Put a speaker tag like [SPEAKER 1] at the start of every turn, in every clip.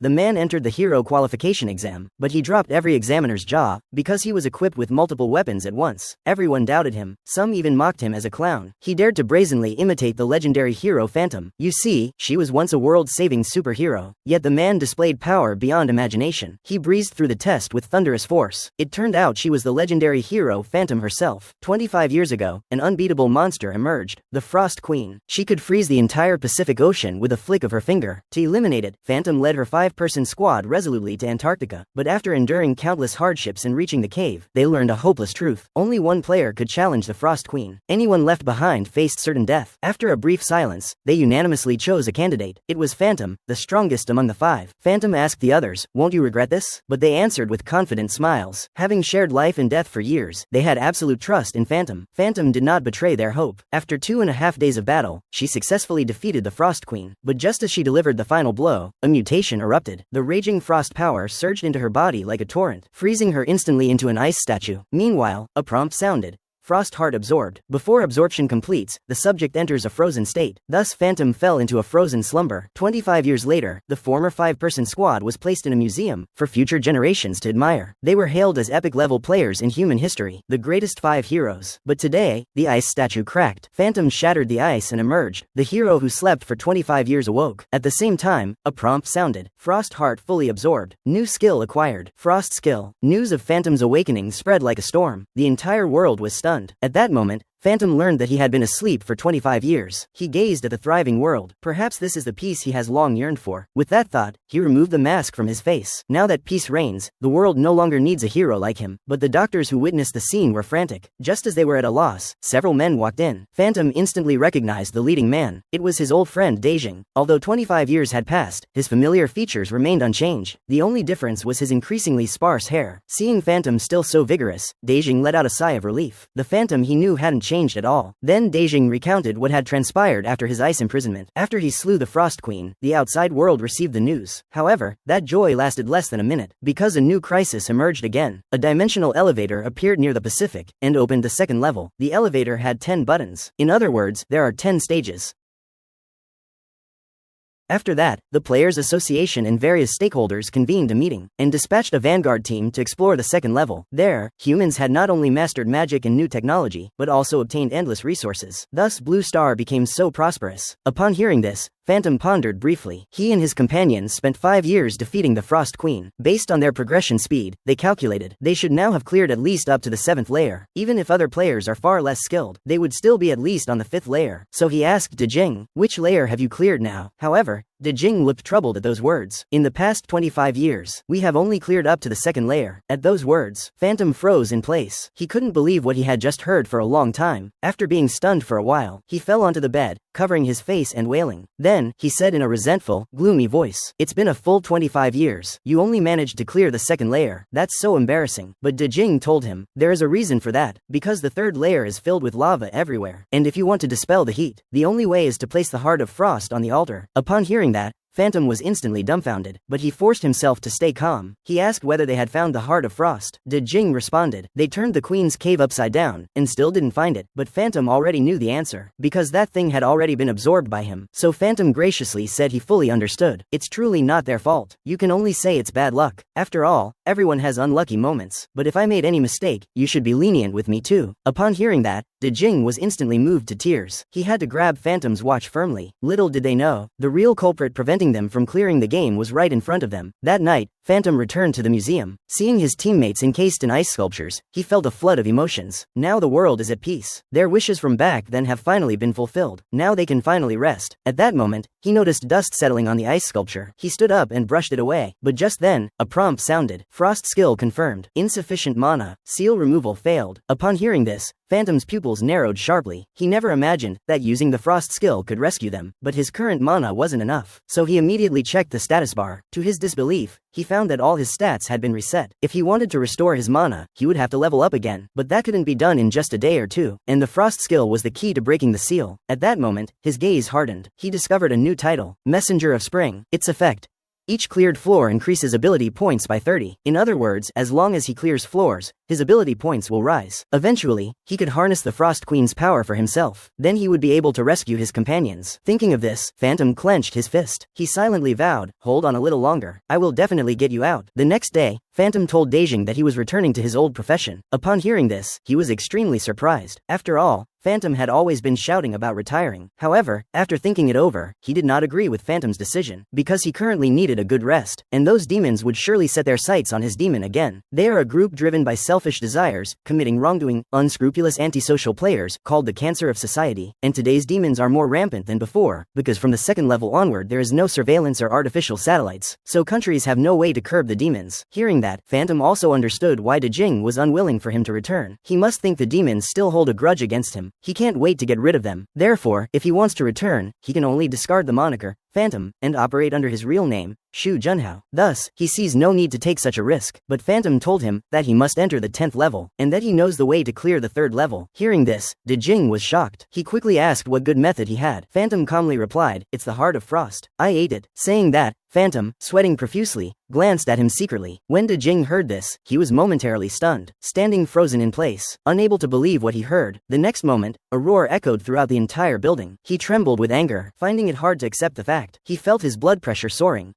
[SPEAKER 1] The man entered the hero qualification exam, but he dropped every examiner's jaw, because he was equipped with multiple weapons at once. Everyone doubted him, some even mocked him as a clown. He dared to brazenly imitate the legendary hero Phantom. You see, she was once a world-saving superhero. Yet the man displayed power beyond imagination. He breezed through the test with thunderous force. It turned out she was the legendary hero Phantom herself. 25 years ago, an unbeatable monster emerged, the Frost Queen. She could freeze the entire Pacific Ocean with a flick of her finger. To eliminate it, Phantom led her 5-person squad resolutely to Antarctica. But after enduring countless hardships and reaching the cave, they learned a hopeless truth. Only one player could challenge the Frost Queen. Anyone left behind faced certain death. After a brief silence, they unanimously chose a candidate. It was Phantom, the strongest among the 5. Phantom asked the others, "Won't you regret this?" But they answered with confident smiles. Having shared life and death for years, they had absolute trust in Phantom. Phantom did not betray their hope. After 2.5 days of battle, she successfully defeated the Frost Queen. But just as she delivered the final blow, a mutation erupted. The raging frost power surged into her body like a torrent, freezing her instantly into an ice statue. Meanwhile, a prompt sounded. Frost heart absorbed. Before absorption completes, the subject enters a frozen state. Thus Phantom fell into a frozen slumber. 25 years later, the former 5-person squad was placed in a museum for future generations to admire. They were hailed as epic-level players in human history, the greatest 5 heroes. But today, the ice statue cracked. Phantom shattered the ice and emerged. The hero who slept for 25 years awoke. At the same time, a prompt sounded. Frost heart fully absorbed. New skill acquired. Frost skill. News of Phantom's awakening spread like a storm. The entire world was stunned. At that moment, Phantom learned that he had been asleep for 25 years. He gazed at the thriving world. Perhaps this is the peace he has long yearned for. With that thought, he removed the mask from his face. Now that peace reigns, the world no longer needs a hero like him. But the doctors who witnessed the scene were frantic. Just as they were at a loss, several men walked in. Phantom instantly recognized the leading man. It was his old friend Daejing. Although 25 years had passed, his familiar features remained unchanged. The only difference was his increasingly sparse hair. Seeing Phantom still so vigorous, Daejing let out a sigh of relief. The Phantom he knew hadn't changed at all. Then Daejing recounted what had transpired after his ice imprisonment. After he slew the Frost Queen, the outside world received the news. However, that joy lasted less than a minute, because a new crisis emerged again. A dimensional elevator appeared near the Pacific, and opened the second level. The elevator had 10 buttons. In other words, there are 10 stages. After that, the Players Association and various stakeholders convened a meeting, and dispatched a vanguard team to explore the second level. There, humans had not only mastered magic and new technology, but also obtained endless resources. Thus Blue Star became so prosperous. Upon hearing this, Phantom pondered briefly. He and his companions spent 5 years defeating the Frost Queen. Based on their progression speed, they calculated they should now have cleared at least up to the 7th layer. Even if other players are far less skilled, they would still be at least on the 5th layer. So he asked Daejing, "Which layer have you cleared now?" However, Daejing looked troubled at those words. "In the past 25 years, we have only cleared up to the 2nd layer." At those words, Phantom froze in place. He couldn't believe what he had just heard for a long time. After being stunned for a while, he fell onto the bed, covering his face and wailing. Then, he said in a resentful, gloomy voice, "It's been a full 25 years. You only managed to clear the 2nd layer. That's so embarrassing." But Daejing told him, "There is a reason for that, because the 3rd layer is filled with lava everywhere. And if you want to dispel the heat, the only way is to place the Heart of Frost on the altar." Upon hearing that, Phantom was instantly dumbfounded, but he forced himself to stay calm. He asked whether they had found the Heart of Frost. Daejing responded, "They turned the Queen's cave upside down, and still didn't find it." But Phantom already knew the answer, because that thing had already been absorbed by him. So Phantom graciously said he fully understood. "It's truly not their fault. You can only say it's bad luck. After all, everyone has unlucky moments. But if I made any mistake, you should be lenient with me too." Upon hearing that, Daejing was instantly moved to tears. He had to grab Phantom's watch firmly. Little did they know, the real culprit preventing them from clearing the game was right in front of them. That night, Phantom returned to the museum. Seeing his teammates encased in ice sculptures, he felt a flood of emotions. Now the world is at peace. Their wishes from back then have finally been fulfilled. Now they can finally rest. At that moment, he noticed dust settling on the ice sculpture. He stood up and brushed it away. But just then, a prompt sounded. Frost skill confirmed. Insufficient mana. Seal removal failed. Upon hearing this, Phantom's pupils narrowed sharply. He never imagined that using the Frost skill could rescue them, but his current mana wasn't enough. So he immediately checked the status bar. To his disbelief, he found that all his stats had been reset. If he wanted to restore his mana, he would have to level up again, but that couldn't be done in just a day or two, and the Frost skill was the key to breaking the seal. At that moment, his gaze hardened. He discovered a new title, Messenger of Spring. Its effect: Each cleared floor increases ability points by 30. In other words, as long as he clears floors, his ability points will rise. Eventually, he could harness the Frost Queen's power for himself. Then he would be able to rescue his companions. Thinking of this, Phantom clenched his fist. He silently vowed, "Hold on a little longer. I will definitely get you out." The next day, Phantom told Daejing that he was returning to his old profession. Upon hearing this, he was extremely surprised. After all, Phantom had always been shouting about retiring. However, after thinking it over, he did not agree with Phantom's decision, because he currently needed a good rest, and those demons would surely set their sights on his demon again. They are a group driven by selfish desires, committing wrongdoing, unscrupulous antisocial players, called the cancer of society, and today's demons are more rampant than before, because from the second level onward there is no surveillance or artificial satellites, so countries have no way to curb the demons. Hearing that, Phantom also understood why Daejing was unwilling for him to return. He must think the demons still hold a grudge against him. He can't wait to get rid of them. Therefore, if he wants to return, he can only discard the moniker Phantom and operate under his real name, Shu Junhao. Thus, he sees no need to take such a risk, but Phantom told him that he must enter the 10th level, and that he knows the way to clear the 3rd level. Hearing this, Daejing was shocked. He quickly asked what good method he had. Phantom calmly replied, "It's the Heart of Frost. I ate it." Saying that, Phantom, sweating profusely, glanced at him secretly. When Daejing heard this, he was momentarily stunned, standing frozen in place, unable to believe what he heard. The next moment, a roar echoed throughout the entire building. He trembled with anger, finding it hard to accept the fact. He felt his blood pressure soaring.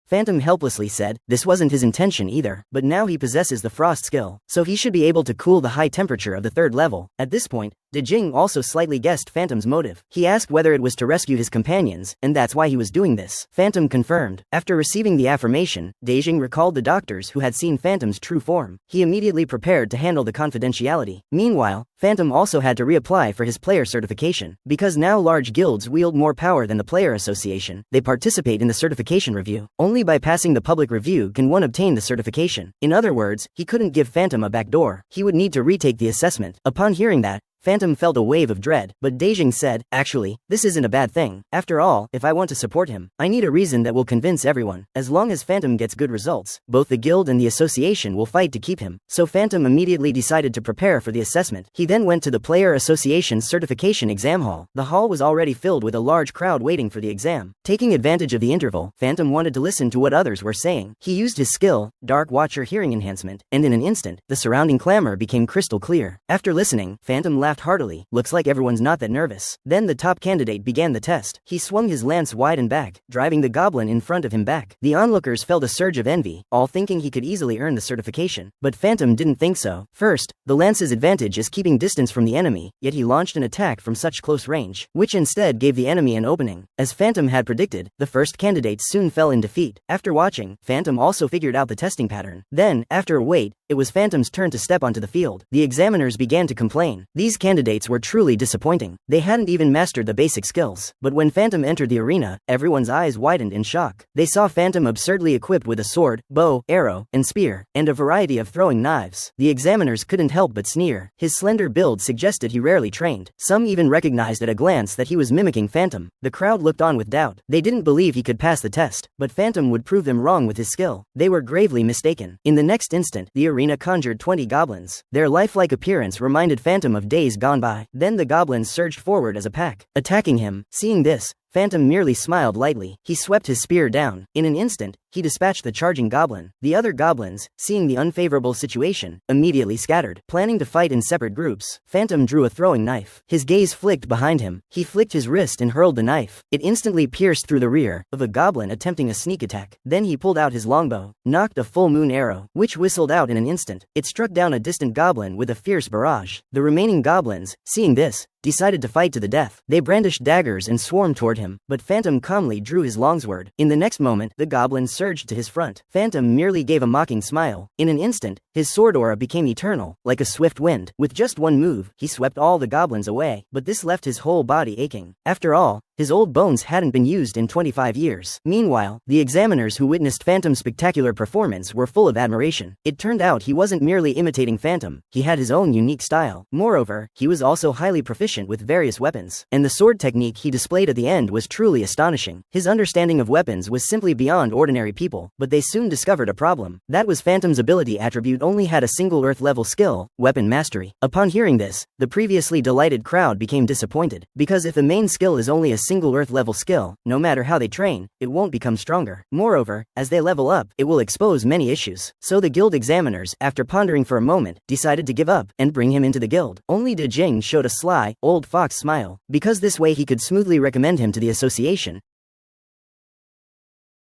[SPEAKER 1] Phantom helplessly said, this wasn't his intention either, but now he possesses the frost skill, so he should be able to cool the high temperature of the 3rd level. At this point, Daejing also slightly guessed Phantom's motive. He asked whether it was to rescue his companions, and that's why he was doing this. Phantom confirmed. After receiving the affirmation, Daejing recalled the doctors who had seen Phantom's true form. He immediately prepared to handle the confidentiality. Meanwhile, Phantom also had to reapply for his player certification. Because now large guilds wield more power than the player association, they participate in the certification review. Only by passing the public review can one obtain the certification. In other words, he couldn't give Phantom a backdoor. He would need to retake the assessment. Upon hearing that, Phantom felt a wave of dread, but Daejing said, actually, this isn't a bad thing. After all, if I want to support him, I need a reason that will convince everyone. As long as Phantom gets good results, both the guild and the association will fight to keep him. So Phantom immediately decided to prepare for the assessment. He then went to the Player Association's certification exam hall. The hall was already filled with a large crowd waiting for the exam. Taking advantage of the interval, Phantom wanted to listen to what others were saying. He used his skill, Dark Watcher Hearing Enhancement, and in an instant, the surrounding clamor became crystal clear. After listening, Phantom laughed heartily. Looks like everyone's not that nervous. Then the top candidate began the test. He swung his lance wide and back, driving the goblin in front of him back. The onlookers felt a surge of envy, all thinking he could easily earn the certification. But Phantom didn't think so. First, the lance's advantage is keeping distance from the enemy, yet he launched an attack from such close range, which instead gave the enemy an opening. As Phantom had predicted, the first candidate soon fell in defeat. After watching, Phantom also figured out the testing pattern. Then, after a wait, it was Phantom's turn to step onto the field. The examiners began to complain. These candidates were truly disappointing. They hadn't even mastered the basic skills. But when Phantom entered the arena, everyone's eyes widened in shock. They saw Phantom absurdly equipped with a sword, bow, arrow, and spear, and a variety of throwing knives. The examiners couldn't help but sneer. His slender build suggested he rarely trained. Some even recognized at a glance that he was mimicking Phantom. The crowd looked on with doubt. They didn't believe he could pass the test, but Phantom would prove them wrong with his skill. They were gravely mistaken. In the next instant, the arena conjured 20 goblins. Their lifelike appearance reminded Phantom of days gone by. Then the goblins surged forward as a pack, attacking him. Seeing this, Phantom merely smiled lightly. He swept his spear down. In an instant, he dispatched the charging goblin. The other goblins, seeing the unfavorable situation, immediately scattered. Planning to fight in separate groups, Phantom drew a throwing knife. His gaze flicked behind him. He flicked his wrist and hurled the knife. It instantly pierced through the rear of a goblin attempting a sneak attack. Then he pulled out his longbow, knocked a full moon arrow, which whistled out in an instant. It struck down a distant goblin with a fierce barrage. The remaining goblins, seeing this, decided to fight to the death. They brandished daggers and swarmed toward him, but Phantom calmly drew his longsword. In the next moment, the goblin surged to his front. Phantom merely gave a mocking smile. In an instant, his sword aura became eternal, like a swift wind. With just one move, he swept all the goblins away, but this left his whole body aching. After all, his old bones hadn't been used in 25 years. Meanwhile, the examiners who witnessed Phantom's spectacular performance were full of admiration. It turned out he wasn't merely imitating Phantom, he had his own unique style. Moreover, he was also highly proficient with various weapons, and the sword technique he displayed at the end was truly astonishing. His understanding of weapons was simply beyond ordinary people, but they soon discovered a problem. That was Phantom's ability attribute Phantom only had a single Earth-level skill, weapon mastery. Upon hearing this, the previously delighted crowd became disappointed, because if the main skill is only a single Earth-level skill, no matter how they train, it won't become stronger. Moreover, as they level up, it will expose many issues. So the guild examiners, after pondering for a moment, decided to give up and bring him into the guild. Only De Jing showed a sly, old fox smile, because this way he could smoothly recommend him to the association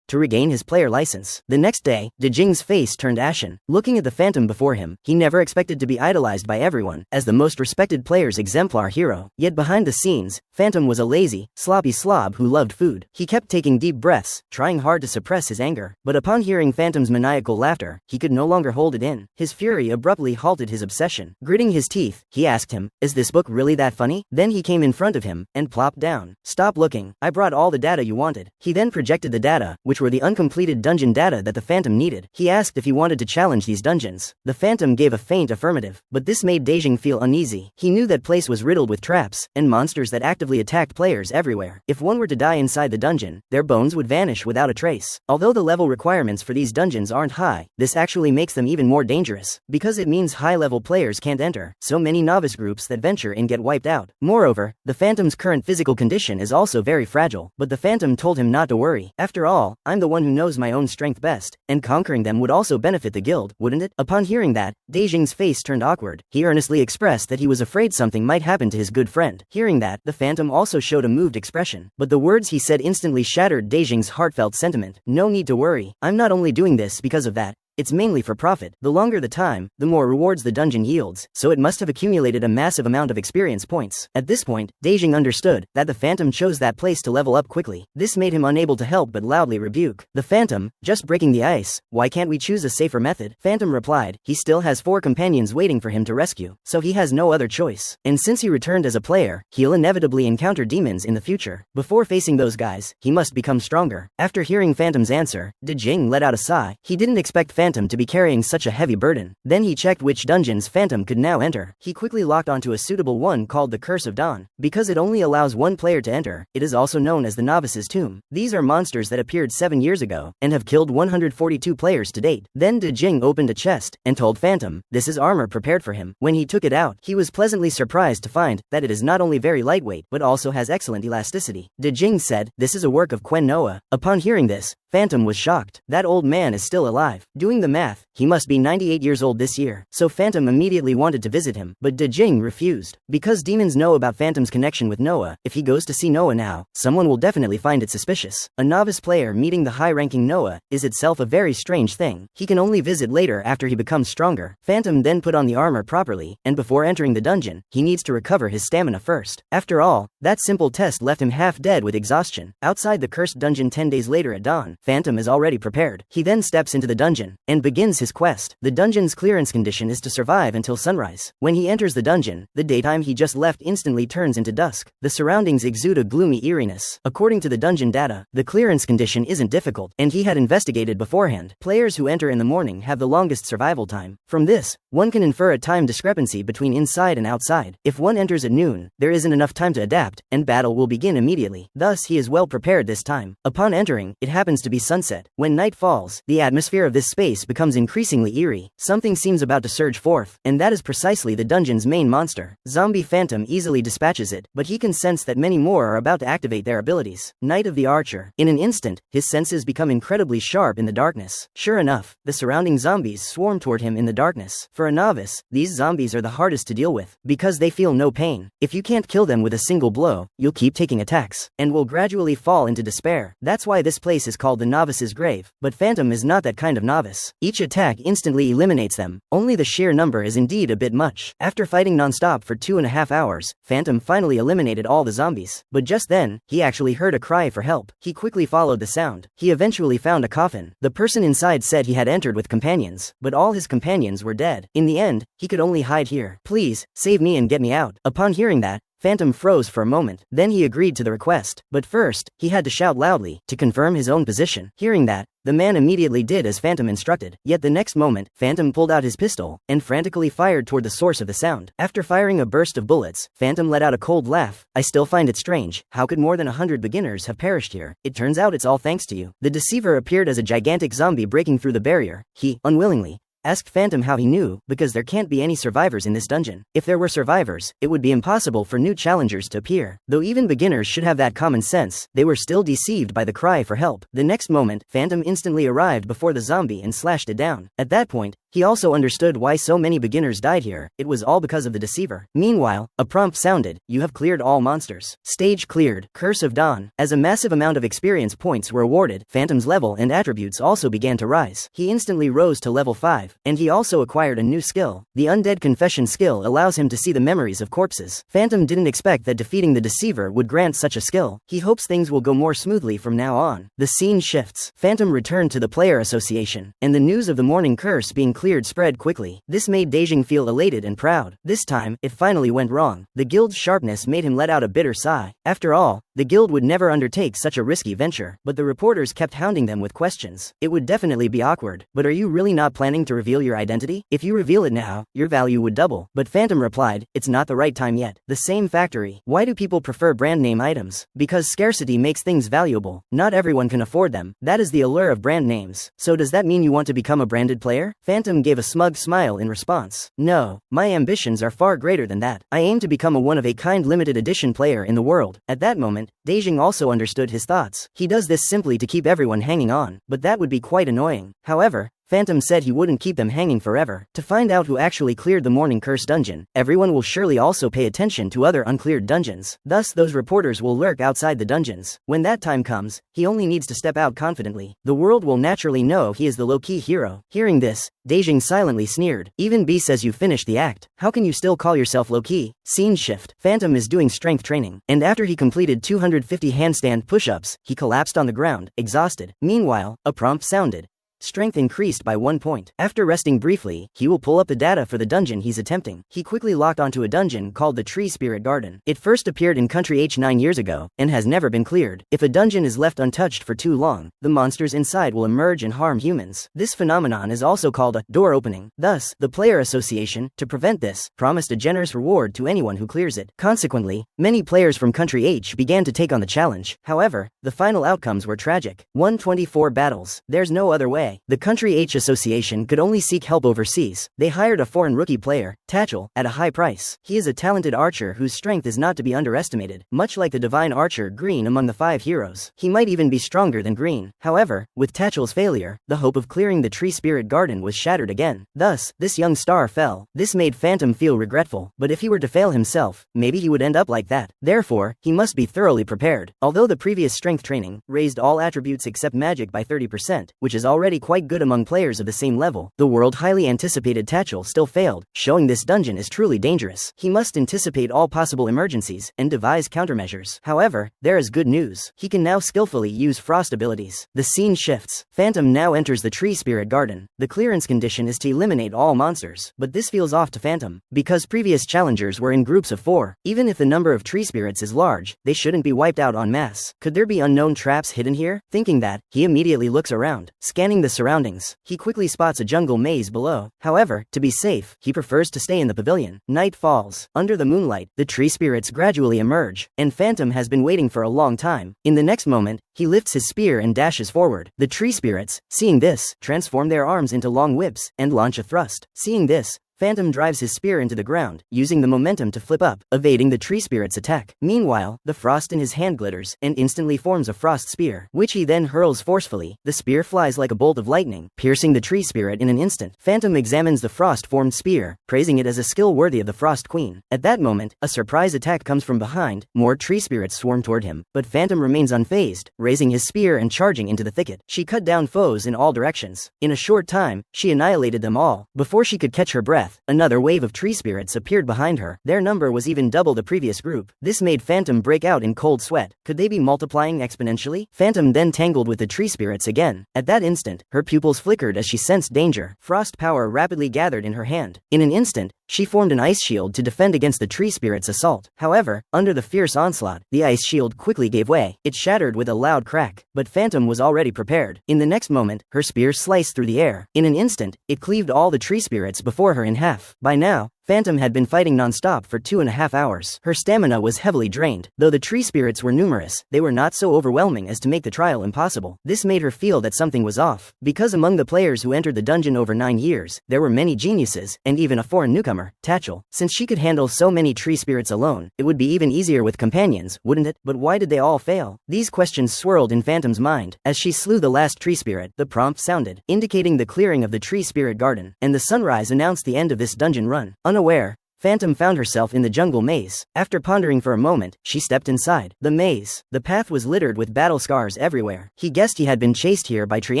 [SPEAKER 1] to regain his player license. The next day, De Jing's face turned ashen. Looking at the Phantom before him, he never expected to be idolized by everyone, as the most respected player's exemplar hero. Yet behind the scenes, Phantom was a lazy, sloppy slob who loved food. He kept taking deep breaths, trying hard to suppress his anger. But upon hearing Phantom's maniacal laughter, he could no longer hold it in. His fury abruptly halted his obsession. Gritting his teeth, he asked him, "Is this book really that funny?" Then he came in front of him, and plopped down. "Stop looking, I brought all the data you wanted." He then projected the data, which were the uncompleted dungeon data that the Phantom needed. He asked if he wanted to challenge these dungeons. The Phantom gave a faint affirmative, but this made De Jing feel uneasy. He knew that place was riddled with traps, and monsters that actively attacked players everywhere. If one were to die inside the dungeon, their bones would vanish without a trace. Although the level requirements for these dungeons aren't high, this actually makes them even more dangerous, because it means high-level players can't enter, so many novice groups that venture in get wiped out. Moreover, the Phantom's current physical condition is also very fragile, but the Phantom told him not to worry. "After all, I'm the one who knows my own strength best, and conquering them would also benefit the guild, wouldn't it?" Upon hearing that, De Jing's face turned awkward. He earnestly expressed that he was afraid something might happen to his good friend. Hearing that, the Phantom also showed a moved expression, but the words he said instantly shattered De Jing's heartfelt sentiment. "No need to worry, I'm not only doing this because of that. It's mainly for profit. The longer the time, the more rewards the dungeon yields, so it must have accumulated a massive amount of experience points." At this point, De Jing understood that the Phantom chose that place to level up quickly. This made him unable to help but loudly rebuke the Phantom, "Just breaking the ice, why can't we choose a safer method?" Phantom replied, he still has 4 companions waiting for him to rescue, so he has no other choice. And since he returned as a player, he'll inevitably encounter demons in the future. Before facing those guys, he must become stronger. After hearing Phantom's answer, De Jing let out a sigh. He didn't expect Phantom to be carrying such a heavy burden. Then he checked which dungeons Phantom could now enter. He quickly locked onto a suitable one called the Curse of Dawn. Because it only allows one player to enter, it is also known as the Novice's Tomb. These are monsters that appeared 7 years ago, and have killed 142 players to date. Then De Jing opened a chest, and told Phantom, this is armor prepared for him. When he took it out, he was pleasantly surprised to find that it is not only very lightweight, but also has excellent elasticity. De Jing said, "This is a work of Quen Noah." Upon hearing this, Phantom was shocked. That old man is still alive. Doing the math, he must be 98 years old this year. So Phantom immediately wanted to visit him, but De Jing refused. Because demons know about Phantom's connection with Noah, if he goes to see Noah now, someone will definitely find it suspicious. A novice player meeting the high-ranking Noah is itself a very strange thing. He can only visit later after he becomes stronger. Phantom then put on the armor properly, and before entering the dungeon, he needs to recover his stamina first. After all, that simple test left him half dead with exhaustion. Outside the cursed dungeon 10 days later at dawn, Phantom is already prepared. He then steps into the dungeon, and begins his quest. The dungeon's clearance condition is to survive until sunrise. When he enters the dungeon, the daytime he just left instantly turns into dusk. The surroundings exude a gloomy eeriness. According to the dungeon data, the clearance condition isn't difficult, and he had investigated beforehand. Players who enter in the morning have the longest survival time. From this, one can infer a time discrepancy between inside and outside. If one enters at noon, there isn't enough time to adapt, and battle will begin immediately. Thus he is well prepared this time. Upon entering, it happens to be sunset. When night falls, the atmosphere of this space becomes increasingly eerie. Something seems about to surge forth, and that is precisely the dungeon's main monster. Zombie Phantom easily dispatches it, but he can sense that many more are about to activate their abilities. Night of the Archer. In an instant, his senses become incredibly sharp in the darkness. Sure enough, the surrounding zombies swarm toward him in the darkness. For a novice, these zombies are the hardest to deal with, because they feel no pain. If you can't kill them with a single blow, you'll keep taking attacks, and will gradually fall into despair. That's why this place is called the Novice's Grave. But Phantom is not that kind of novice. Each attack instantly eliminates them. Only the sheer number is indeed a bit much. After fighting non-stop for 2.5 hours, Phantom finally eliminated all the zombies. But just then, he actually heard a cry for help. He quickly followed the sound. He eventually found a coffin. The person inside said he had entered with companions, but all his companions were dead. In the end, he could only hide here. "Please, save me and get me out." Upon hearing that, Phantom froze for a moment. Then he agreed to the request. But first, he had to shout loudly to confirm his own position. Hearing that, the man immediately did as Phantom instructed. Yet the next moment, Phantom pulled out his pistol and frantically fired toward the source of the sound. After firing a burst of bullets, Phantom let out a cold laugh. "I still find it strange. How could more than 100 beginners have perished here? It turns out it's all thanks to you." The deceiver appeared as a gigantic zombie breaking through the barrier. He, unwillingly, asked Phantom how he knew, because there can't be any survivors in this dungeon. If there were survivors, it would be impossible for new challengers to appear. Though even beginners should have that common sense, they were still deceived by the cry for help. The next moment, Phantom instantly arrived before the zombie and slashed it down. At that point, he also understood why so many beginners died here. It was all because of the deceiver. Meanwhile, a prompt sounded, "You have cleared all monsters. Stage cleared. Curse of Dawn." As a massive amount of experience points were awarded, Phantom's level and attributes also began to rise. He instantly rose to level 5, and he also acquired a new skill. The Undead Confession skill allows him to see the memories of corpses. Phantom didn't expect that defeating the deceiver would grant such a skill. He hopes things will go more smoothly from now on. The scene shifts. Phantom returned to the player association, and the news of the morning curse being cleared spread quickly. This made Daijing feel elated and proud. This time, it finally went wrong. The guild's sharpness made him let out a bitter sigh. After all, the guild would never undertake such a risky venture, but the reporters kept hounding them with questions. It would definitely be awkward. But are you really not planning to reveal your identity? If you reveal it now, your value would double. But Phantom replied, "It's not the right time yet." The same factory. Why do people prefer brand name items? Because scarcity makes things valuable. Not everyone can afford them. That is the allure of brand names. So does that mean you want to become a branded player? Phantom gave a smug smile in response. No, my ambitions are far greater than that. I aim to become a one-of-a-kind limited edition player in the world. At that moment, Daijing also understood his thoughts. He does this simply to keep everyone hanging on, but that would be quite annoying. However, Phantom said he wouldn't keep them hanging forever. To find out who actually cleared the Morning Curse dungeon, everyone will surely also pay attention to other uncleared dungeons. Thus, those reporters will lurk outside the dungeons. When that time comes, he only needs to step out confidently. The world will naturally know he is the low-key hero. Hearing this, Daijing silently sneered. Even B says you finished the act. How can you still call yourself low-key? Scene shift. Phantom is doing strength training, and after he completed 250 handstand push-ups, he collapsed on the ground, exhausted. Meanwhile, a prompt sounded. Strength increased by 1 point. After resting briefly, he will pull up the data for the dungeon he's attempting. He quickly locked onto a dungeon called the Tree Spirit Garden. It first appeared in Country H 9 years ago, and has never been cleared. If a dungeon is left untouched for too long, the monsters inside will emerge and harm humans. This phenomenon is also called a door opening. Thus, the Player Association, to prevent this, promised a generous reward to anyone who clears it. Consequently, many players from Country H began to take on the challenge. However, the final outcomes were tragic. 124 battles. There's no other way. The Country H Association could only seek help overseas. They hired a foreign rookie player, Tachel, at a high price. He is a talented archer whose strength is not to be underestimated, much like the divine archer Green among the 5 heroes. He might even be stronger than Green. However, with Tachel's failure, the hope of clearing the Tree Spirit Garden was shattered again. Thus, this young star fell. This made Phantom feel regretful, but if he were to fail himself, maybe he would end up like that. Therefore, he must be thoroughly prepared. Although the previous strength training raised all attributes except magic by 30%, which is already quite good among players of the same level, the world highly anticipated Tachel still failed, showing this dungeon is truly dangerous. He must anticipate all possible emergencies and devise countermeasures. However, there is good news. He can now skillfully use frost abilities. The scene shifts. Phantom now enters the Tree Spirit Garden. The clearance condition is to eliminate all monsters, but this feels off to Phantom, because previous challengers were in groups of 4. Even if the number of tree spirits is large, they shouldn't be wiped out en masse. Could there be unknown traps hidden here? Thinking that, he immediately looks around, scanning the surroundings. He quickly spots a jungle maze below. However, to be safe, he prefers to stay in the pavilion. Night falls. Under the moonlight, the tree spirits gradually emerge, and Phantom has been waiting for a long time. In the next moment, he lifts his spear and dashes forward. The tree spirits, seeing this, transform their arms into long whips and launch a thrust. Seeing this, Phantom drives his spear into the ground, using the momentum to flip up, evading the tree spirit's attack. Meanwhile, the frost in his hand glitters and instantly forms a frost spear, which he then hurls forcefully. The spear flies like a bolt of lightning, piercing the tree spirit in an instant. Phantom examines the frost-formed spear, praising it as a skill worthy of the Frost Queen. At that moment, a surprise attack comes from behind. More tree spirits swarm toward him, but Phantom remains unfazed, raising his spear and charging into the thicket. She cut down foes in all directions. In a short time, she annihilated them all. Before she could catch her breath, another wave of tree spirits appeared behind her. Their number was even double the previous group. This made Phantom break out in cold sweat. Could they be multiplying exponentially? Phantom then tangled with the tree spirits again. At that instant, her pupils flickered as she sensed danger. Frost power rapidly gathered in her hand. In an instant, she formed an ice shield to defend against the tree spirit's assault. However, under the fierce onslaught, the ice shield quickly gave way. It shattered with a loud crack, but Phantom was already prepared. In the next moment, her spear sliced through the air. In an instant, it cleaved all the tree spirits before her in half. By now, Phantom had been fighting non-stop for 2.5 hours. Her stamina was heavily drained. Though the tree spirits were numerous, they were not so overwhelming as to make the trial impossible. This made her feel that something was off, because among the players who entered the dungeon over 9 years, there were many geniuses, and even a foreign newcomer, Tachel. Since she could handle so many tree spirits alone, it would be even easier with companions, wouldn't it? But why did they all fail? These questions swirled in Phantom's mind. As she slew the last tree spirit, the prompt sounded, indicating the clearing of the tree spirit garden, and the sunrise announced the end of this dungeon run. Unaware, Phantom found herself in the jungle maze. After pondering for a moment, she stepped inside the maze. The path was littered with battle scars everywhere. He guessed he had been chased here by tree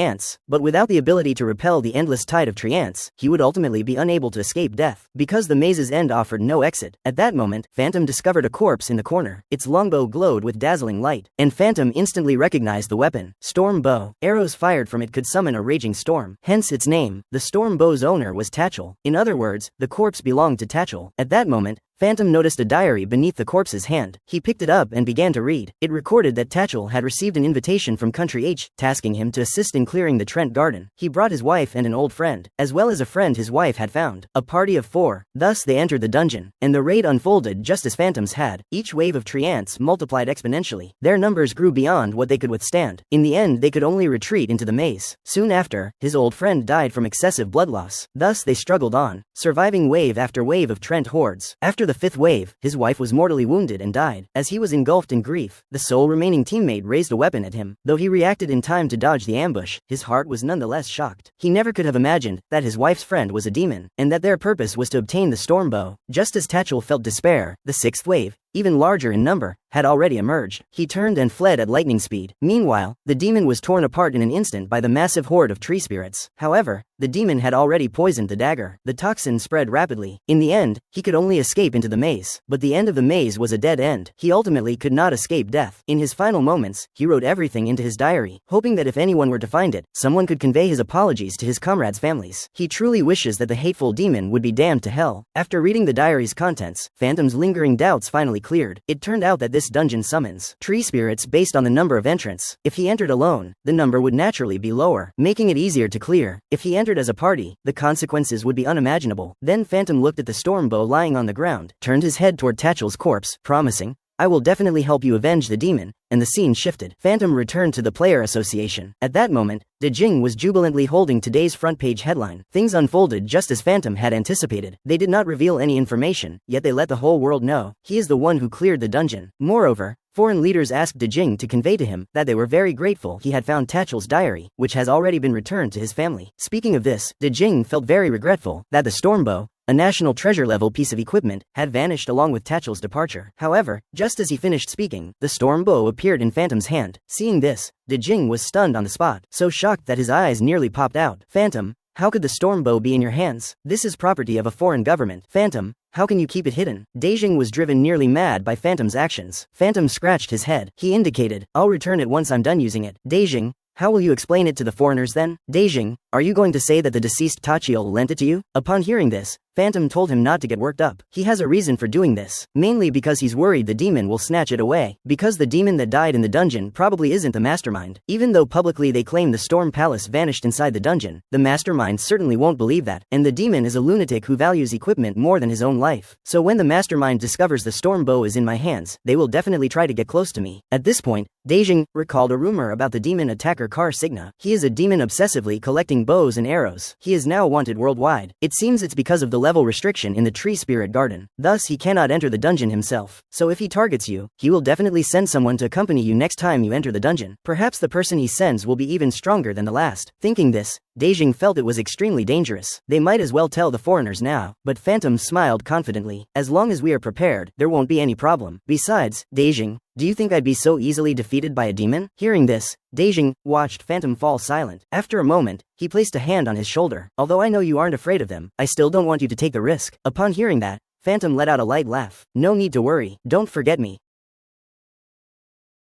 [SPEAKER 1] ants, but without the ability to repel the endless tide of tree ants, he would ultimately be unable to escape death, because the maze's end offered no exit. At that moment, Phantom discovered a corpse in the corner. Its longbow glowed with dazzling light, and Phantom instantly recognized the weapon. Storm bow. Arrows fired from it could summon a raging storm, hence its name. The storm bow's owner was Tachel. In other words, the corpse belonged to Tachel. At that moment, Phantom noticed a diary beneath the corpse's hand. He picked it up and began to read. It recorded that Tachel had received an invitation from Country H, tasking him to assist in clearing the Trent Garden. He brought his wife and an old friend, as well as a friend his wife had found. A party of 4. Thus they entered the dungeon, and the raid unfolded just as Phantom's had. Each wave of tree ants multiplied exponentially. Their numbers grew beyond what they could withstand. In the end, they could only retreat into the maze. Soon after, his old friend died from excessive blood loss. Thus they struggled on, surviving wave after wave of Trent hordes. After the 5th wave, his wife was mortally wounded and died. As he was engulfed in grief, the sole remaining teammate raised a weapon at him. Though he reacted in time to dodge the ambush, his heart was nonetheless shocked. He never could have imagined that his wife's friend was a demon, and that their purpose was to obtain the storm bow. Just as Tachel felt despair, the 6th wave, even larger in number, had already emerged. He turned and fled at lightning speed. Meanwhile, the demon was torn apart in an instant by the massive horde of tree spirits. However, the demon had already poisoned the dagger. The toxin spread rapidly. In the end, he could only escape into the maze. But the end of the maze was a dead end. He ultimately could not escape death. In his final moments, he wrote everything into his diary, hoping that if anyone were to find it, someone could convey his apologies to his comrades' families. He truly wishes that the hateful demon would be damned to hell. After reading the diary's contents, Phantom's lingering doubts finally cleared. It turned out that this dungeon summons tree spirits based on the number of entrants. If he entered alone, the number would naturally be lower, making it easier to clear. If he entered as a party, the consequences would be unimaginable. Then Phantom looked at the storm bow lying on the ground, turned his head toward Tachel's corpse, promising, "I will definitely help you avenge the demon," and the scene shifted. Phantom returned to the player association. At that moment, De Jing was jubilantly holding today's front page headline. Things unfolded just as Phantom had anticipated. They did not reveal any information, yet they let the whole world know he is the one who cleared the dungeon. Moreover, foreign leaders asked De Jing to convey to him that they were very grateful he had found Tachel's diary, which has already been returned to his family. Speaking of this, De Jing felt very regretful that the storm bow, a national treasure-level piece of equipment, had vanished along with Tachel's departure. However, just as he finished speaking, the storm bow appeared in Phantom's hand. Seeing this, De Jing was stunned on the spot, so shocked that his eyes nearly popped out. "Phantom, how could the storm bow be in your hands? This is property of a foreign government. Phantom, how can you keep it hidden?" De Jing was driven nearly mad by Phantom's actions. Phantom scratched his head. He indicated, "I'll return it once I'm done using it." De Jing, how will you explain it to the foreigners then? De Jing, are you going to say that the deceased Tachel lent it to you? Upon hearing this, Phantom told him not to get worked up. He has a reason for doing this, mainly because he's worried the demon will snatch it away, because the demon that died in the dungeon probably isn't the mastermind. Even though publicly they claim the Storm Palace vanished inside the dungeon, the mastermind certainly won't believe that, and the demon is a lunatic who values equipment more than his own life. So when the mastermind discovers the storm bow is in my hands, they will definitely try to get close to me. At this point, De Jing recalled a rumor about the demon attacker Car Signa. He is a demon obsessively collecting bows and arrows. He is now wanted worldwide. It seems it's because of the level restriction in the tree spirit garden. Thus he cannot enter the dungeon himself. So if he targets you, he will definitely send someone to accompany you next time you enter the dungeon. Perhaps the person he sends will be even stronger than the last. Thinking this, De Jing felt it was extremely dangerous. They might as well tell the foreigners now. But Phantom smiled confidently. As long as we are prepared, there won't be any problem. Besides, De Jing, do you think I'd be so easily defeated by a demon? Hearing this, De Jing watched Phantom fall silent. After a moment, he placed a hand on his shoulder. "Although I know you aren't afraid of them, I still don't want you to take the risk." Upon hearing that, Phantom let out a light laugh. "No need to worry. Don't forget me.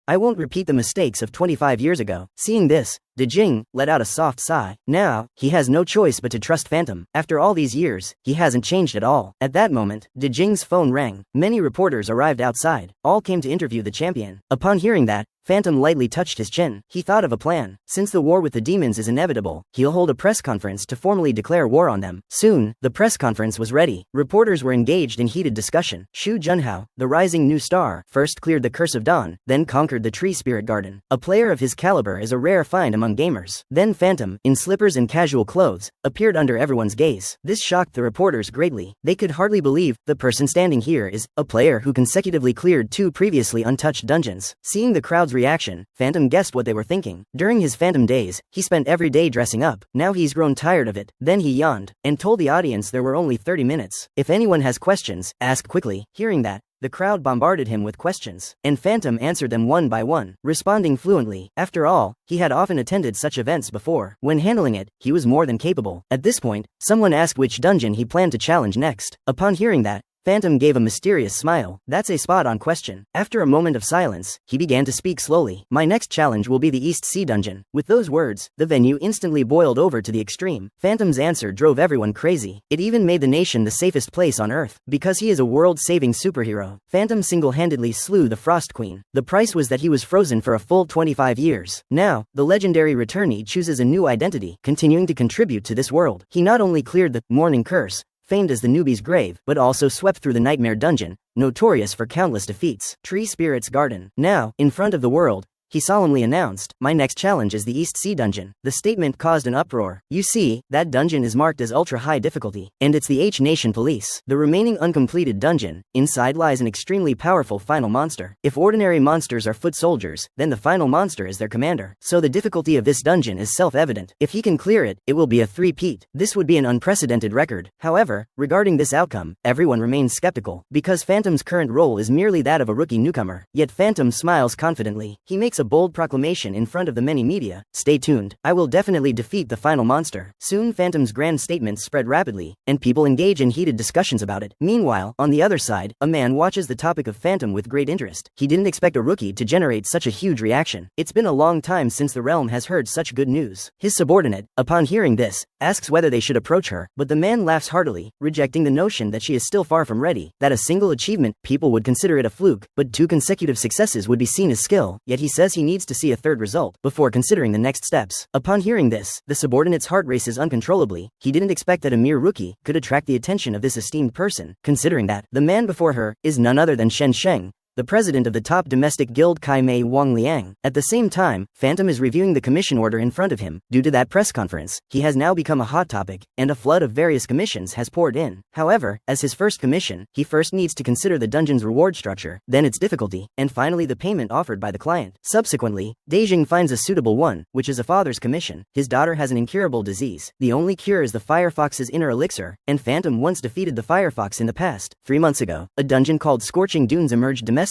[SPEAKER 1] I won't repeat the mistakes of 25 years ago." Seeing this, De Jing let out a soft sigh. Now, he has no choice but to trust Phantom. After all these years, he hasn't changed at all. At that moment, De Jing's phone rang. Many reporters arrived outside. All came to interview the champion. Upon hearing that, Phantom lightly touched his chin. He thought of a plan. Since the war with the demons is inevitable, he'll hold a press conference to formally declare war on them. Soon, the press conference was ready. Reporters were engaged in heated discussion. Shu Junhao, the rising new star, first cleared the Curse of Dawn, then conquered the Tree Spirit Garden. A player of his caliber is a rare find among gamers. Then Phantom, in slippers and casual clothes, appeared under everyone's gaze. This shocked the reporters greatly. They could hardly believe the person standing here is a player who consecutively cleared 2 previously untouched dungeons. Seeing the crowd's reaction, Phantom guessed what they were thinking. During his Phantom days, he spent every day dressing up. Now he's grown tired of it. Then he yawned and told the audience there were only 30 minutes. If anyone has questions, ask quickly. Hearing that, the crowd bombarded him with questions, and Phantom answered them one by one, responding fluently. After all, he had often attended such events before. When handling it, he was more than capable. At this point, someone asked which dungeon he planned to challenge next. Upon hearing that, Phantom gave a mysterious smile. That's a spot-on question. After a moment of silence, he began to speak slowly. My next challenge will be the East Sea Dungeon. With those words, the venue instantly boiled over to the extreme. Phantom's answer drove everyone crazy. It even made the nation the safest place on Earth. Because he is a world-saving superhero, Phantom single-handedly slew the Frost Queen. The price was that he was frozen for a full 25 years. Now, the legendary returnee chooses a new identity, continuing to contribute to this world. He not only cleared the Morning Curse, famed as the newbie's grave, but also swept through the Nightmare Dungeon, notorious for countless defeats. Tree Spirit's Garden. Now, in front of the world, he solemnly announced, my next challenge is the East Sea Dungeon. The statement caused an uproar. You see, that dungeon is marked as ultra-high difficulty, and it's the H-Nation Police. The remaining uncompleted dungeon, inside lies an extremely powerful final monster. If ordinary monsters are foot soldiers, then the final monster is their commander. So the difficulty of this dungeon is self-evident. If he can clear it, it will be a three-peat. This would be an unprecedented record. However, regarding this outcome, everyone remains skeptical, because Phantom's current role is merely that of a rookie newcomer. Yet Phantom smiles confidently. He makes a bold proclamation in front of the many media. Stay tuned. I will definitely defeat the final monster. Soon Phantom's grand statements spread rapidly, and people engage in heated discussions about it. Meanwhile, on the other side, a man watches the topic of Phantom with great interest. He didn't expect a rookie to generate such a huge reaction. It's been a long time since the realm has heard such good news. His subordinate, upon hearing this, asks whether they should approach her, but the man laughs heartily, rejecting the notion that she is still far from ready, that a single achievement, people would consider it a fluke, but 2 consecutive successes would be seen as skill, yet he says he needs to see a third result before considering the next steps. Upon hearing this, the subordinate's heart races uncontrollably. He didn't expect that a mere rookie could attract the attention of this esteemed person, considering that the man before her is none other than Shen Sheng, the president of the top domestic guild Kai Mei Wang Liang. At the same time, Phantom is reviewing the commission order in front of him. Due to that press conference, he has now become a hot topic, and a flood of various commissions has poured in. However, as his first commission, he first needs to consider the dungeon's reward structure, then its difficulty, and finally the payment offered by the client. Subsequently, Deijing finds a suitable one, which is a father's commission. His daughter has an incurable disease. The only cure is the Firefox's inner elixir, and Phantom once defeated the Firefox in the past. 3 months ago, a dungeon called Scorching Dunes emerged domestically.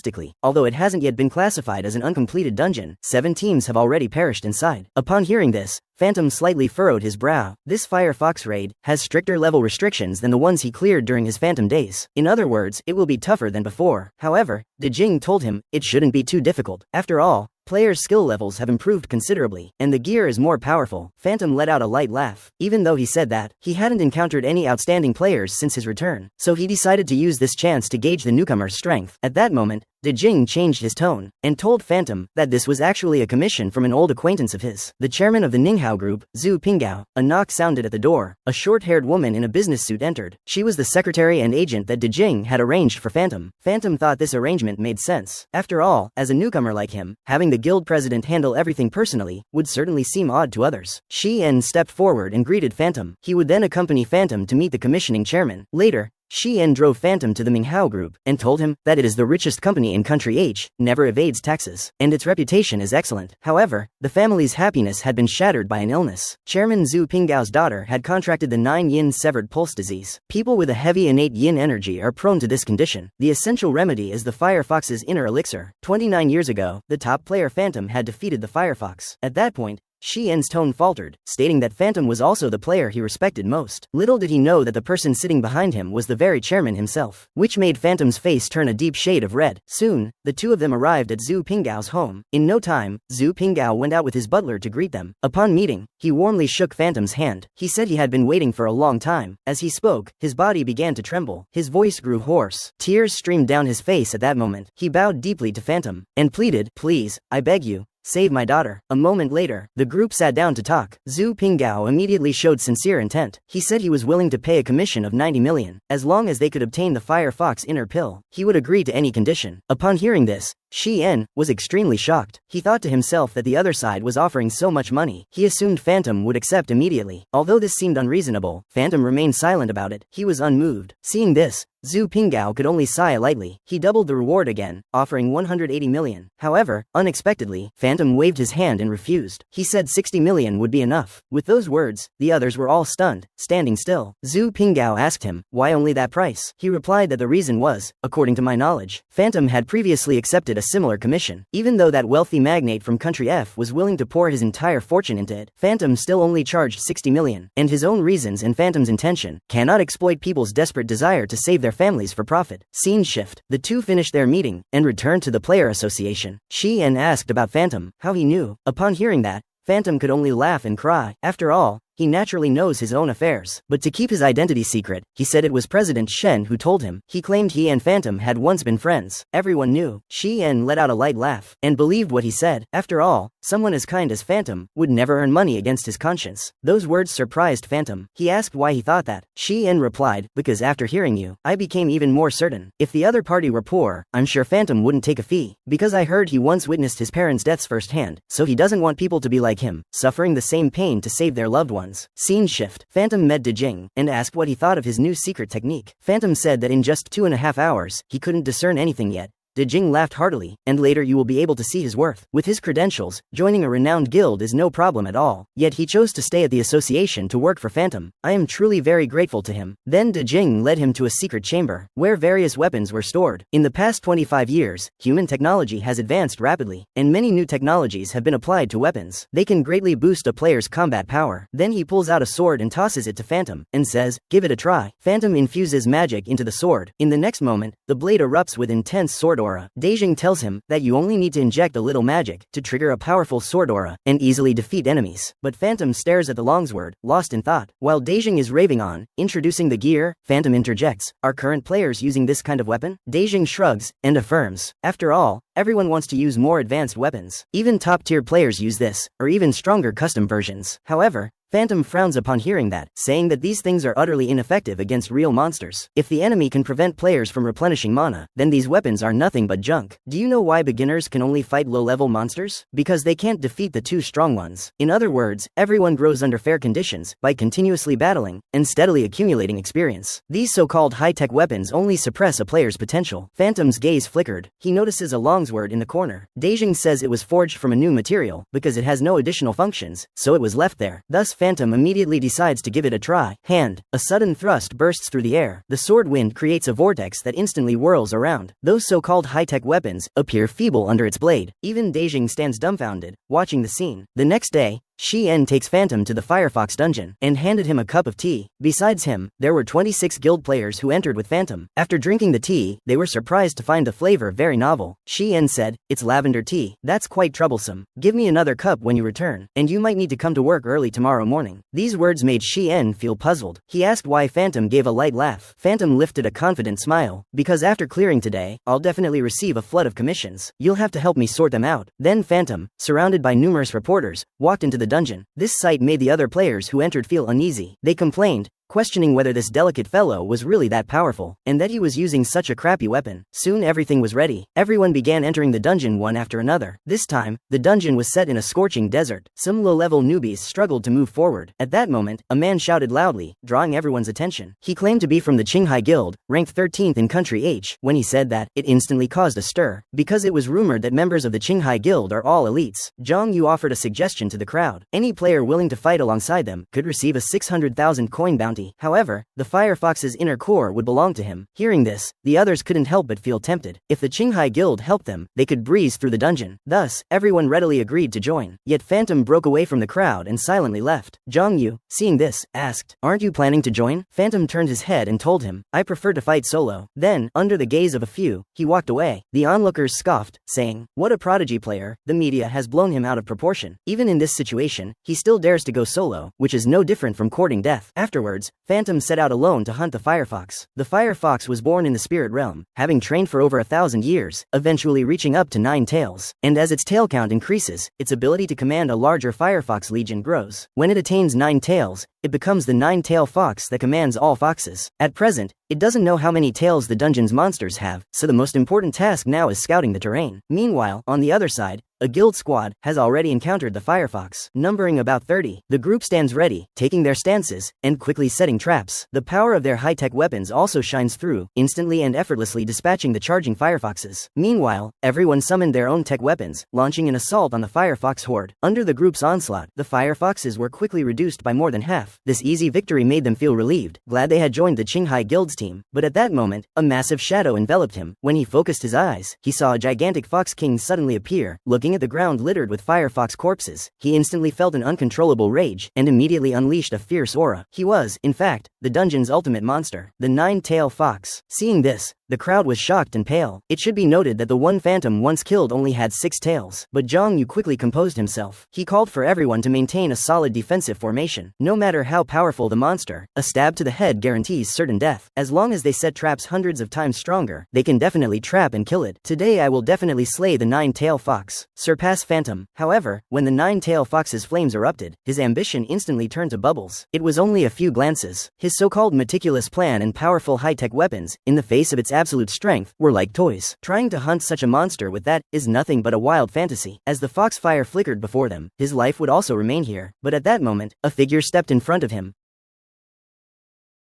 [SPEAKER 1] Although it hasn't yet been classified as an uncompleted dungeon, 7 teams have already perished inside. Upon hearing this, Phantom slightly furrowed his brow. This Firefox raid has stricter level restrictions than the ones he cleared during his Phantom days. In other words, it will be tougher than before. However, De Jing told him it shouldn't be too difficult. After all, players' skill levels have improved considerably, and the gear is more powerful. Phantom let out a light laugh. Even though he said that, he hadn't encountered any outstanding players since his return, so he decided to use this chance to gauge the newcomer's strength. At that moment, De Jing changed his tone, and told Phantom that this was actually a commission from an old acquaintance of his. The chairman of the Ninghao group, Zhu Pinggao. A knock sounded at the door. A short-haired woman in a business suit entered. She was the secretary and agent that De Jing had arranged for Phantom. Phantom thought this arrangement made sense. After all, as a newcomer like him, having the guild president handle everything personally would certainly seem odd to others. Shi En stepped forward and greeted Phantom. He would then accompany Phantom to meet the commissioning chairman. Later, Shi En drove Phantom to the Minghao group and told him that it is the richest company in country H, never evades taxes, and its reputation is excellent. However, the family's happiness had been shattered by an illness. Chairman Zhu Pinggao's daughter had contracted the 9-yin severed pulse disease. People with a heavy innate yin energy are prone to this condition. The essential remedy is the Firefox's inner elixir. 29 years ago, the top player Phantom had defeated the Firefox. At that point, Shi En's tone faltered, stating that Phantom was also the player he respected most. Little did he know that the person sitting behind him was the very chairman himself, which made Phantom's face turn a deep shade of red. Soon, the two of them arrived at Zhu Pinggao's home. In no time, Zhu Pinggao went out with his butler to greet them. Upon meeting, he warmly shook Phantom's hand. He said he had been waiting for a long time. As he spoke, his body began to tremble. His voice grew hoarse. Tears streamed down his face at that moment. He bowed deeply to Phantom and pleaded, "Please, I beg you, save my daughter." A moment later, the group sat down to talk. Zhu Pinggao immediately showed sincere intent. He said he was willing to pay a commission of 90 million, as long as they could obtain the Fire Fox inner pill. He would agree to any condition. Upon hearing this, Shi En was extremely shocked. He thought to himself that the other side was offering so much money. He assumed Phantom would accept immediately. Although this seemed unreasonable, Phantom remained silent about it. He was unmoved. Seeing this, Zhu Pinggao could only sigh lightly. He doubled the reward again, offering 180 million. However, unexpectedly, Phantom waved his hand and refused. He said 60 million would be enough. With those words, the others were all stunned, standing still. Zhu Pinggao asked him, why only that price? He replied that the reason was, according to my knowledge, Phantom had previously accepted a similar commission. Even though that wealthy magnate from country F was willing to pour his entire fortune into it, Phantom still only charged 60 million. And his own reasons and Phantom's intention cannot exploit people's desperate desire to save their families for profit. Scene shift. The two finished their meeting and returned to the player association. Shi En asked about Phantom, how he knew. Upon hearing that, Phantom could only laugh and cry. After all, he naturally knows his own affairs. But to keep his identity secret, he said it was President Shen who told him. He claimed he and Phantom had once been friends. Everyone knew. Shi En let out a light laugh and believed what he said. After all, someone as kind as Phantom would never earn money against his conscience. Those words surprised Phantom. He asked why he thought that. Shi En replied, because after hearing you, I became even more certain. If the other party were poor, I'm sure Phantom wouldn't take a fee. Because I heard he once witnessed his parents' deaths firsthand, so he doesn't want people to be like him, suffering the same pain to save their loved ones. Scene shift. Phantom met Dejing and asked what he thought of his new secret technique. Phantom said that in just 2.5 hours, he couldn't discern anything yet. Dejing laughed heartily, and later you will be able to see his worth. With his credentials, joining a renowned guild is no problem at all. Yet he chose to stay at the association to work for Phantom. I am truly very grateful to him. Then Dejing led him to a secret chamber, where various weapons were stored. In the past 25 years, human technology has advanced rapidly, and many new technologies have been applied to weapons. They can greatly boost a player's combat power. Then he pulls out a sword and tosses it to Phantom, and says, give it a try. Phantom infuses magic into the sword. In the next moment, the blade erupts with intense sword aura. Dejing tells him that you only need to inject a little magic to trigger a powerful sword aura and easily defeat enemies. But Phantom stares at the longsword, lost in thought. While Dejing is raving on, introducing the gear, Phantom interjects, are current players using this kind of weapon? Dejing shrugs and affirms, after all, everyone wants to use more advanced weapons. Even top-tier players use this, or even stronger custom versions. However, Phantom frowns upon hearing that, saying that these things are utterly ineffective against real monsters. If the enemy can prevent players from replenishing mana, then these weapons are nothing but junk. Do you know why beginners can only fight low-level monsters? Because they can't defeat the two strong ones. In other words, everyone grows under fair conditions by continuously battling and steadily accumulating experience. These so-called high-tech weapons only suppress a player's potential. Phantom's gaze flickered. He notices a longsword in the corner. Dejing says it was forged from a new material because it has no additional functions, so it was left there. Thus, Phantom immediately decides to give it a try. Hand. A sudden thrust bursts through the air. The sword wind creates a vortex that instantly whirls around. Those so-called high-tech weapons appear feeble under its blade. Even Dejing stands dumbfounded, watching the scene. The next day, Shi En takes Phantom to the Firefox dungeon and handed him a cup of tea. Besides him, there were 26 guild players who entered with Phantom. After drinking the tea, they were surprised to find the flavor very novel. Shi En said, it's lavender tea. That's quite troublesome. Give me another cup when you return, and you might need to come to work early tomorrow morning. These words made Shi En feel puzzled. He asked why Phantom gave a light laugh. Phantom lifted a confident smile. Because after clearing today, I'll definitely receive a flood of commissions. You'll have to help me sort them out. Then Phantom, surrounded by numerous reporters, walked into the dungeon. This sight made the other players who entered feel uneasy. They complained, questioning whether this delicate fellow was really that powerful, and that he was using such a crappy weapon. Soon everything was ready. Everyone began entering the dungeon one after another. This time, the dungeon was set in a scorching desert. Some low-level newbies struggled to move forward. At that moment, a man shouted loudly, drawing everyone's attention. He claimed to be from the Qinghai Guild, ranked 13th in country H. When he said that, it instantly caused a stir, because it was rumored that members of the Qinghai Guild are all elites. Zhang Yu offered a suggestion to the crowd. Any player willing to fight alongside them could receive a 600,000 coin bounty. safety. However, the firefox's inner core would belong to him. Hearing this, the others couldn't help but feel tempted. If the Qinghai Guild helped them, they could breeze through the dungeon. Thus, everyone readily agreed to join. Yet Phantom broke away from the crowd and silently left. Zhang Yu, seeing this, asked, "Aren't you planning to join?" Phantom turned his head and told him, "I prefer to fight solo." Then, under the gaze of a few, he walked away. The onlookers scoffed, saying, "What a prodigy player, the media has blown him out of proportion. Even in this situation, he still dares to go solo, which is no different from courting death." Afterwards, Phantom set out alone to hunt the firefox. The firefox was born in the spirit realm, having trained for over 1,000 years, eventually reaching up to 9 tails. And as its tail count increases, its ability to command a larger firefox legion grows. When it attains 9 tails, it becomes the 9-tail fox that commands all foxes. At present, it doesn't know how many tails the dungeon's monsters have, so the most important task now is scouting the terrain. Meanwhile, on the other side, a guild squad has already encountered the firefox. Numbering about 30, the group stands ready, taking their stances, and quickly setting traps. The power of their high-tech weapons also shines through, instantly and effortlessly dispatching the charging firefoxes. Meanwhile, everyone summoned their own tech weapons, launching an assault on the firefox horde. Under the group's onslaught, the firefoxes were quickly reduced by more than half. This easy victory made them feel relieved, glad they had joined the Qinghai Guild's team. But at that moment, a massive shadow enveloped him. When he focused his eyes, he saw a gigantic fox king suddenly appear, looking at the ground littered with firefox corpses. He instantly felt an uncontrollable rage, and immediately unleashed a fierce aura. He was, in fact, the dungeon's ultimate monster, the 9-tail fox. Seeing this, the crowd was shocked and pale. It should be noted that the one Phantom once killed only had 6 tails. But Zhang Yu quickly composed himself. He called for everyone to maintain a solid defensive formation. No matter how powerful the monster, a stab to the head guarantees certain death. As long as they set traps hundreds of times stronger, they can definitely trap and kill it. Today I will definitely slay the 9-tail fox. Surpass Phantom. However, when the 9-tail fox's flames erupted, his ambition instantly turned to bubbles. It was only a few glances. His so-called meticulous plan and powerful high-tech weapons, in the face of its absolute strength, were like toys. Trying to hunt such a monster with that is nothing but a wild fantasy. As the foxfire flickered before them, his life would also remain here. But at that moment, a figure stepped in front of him.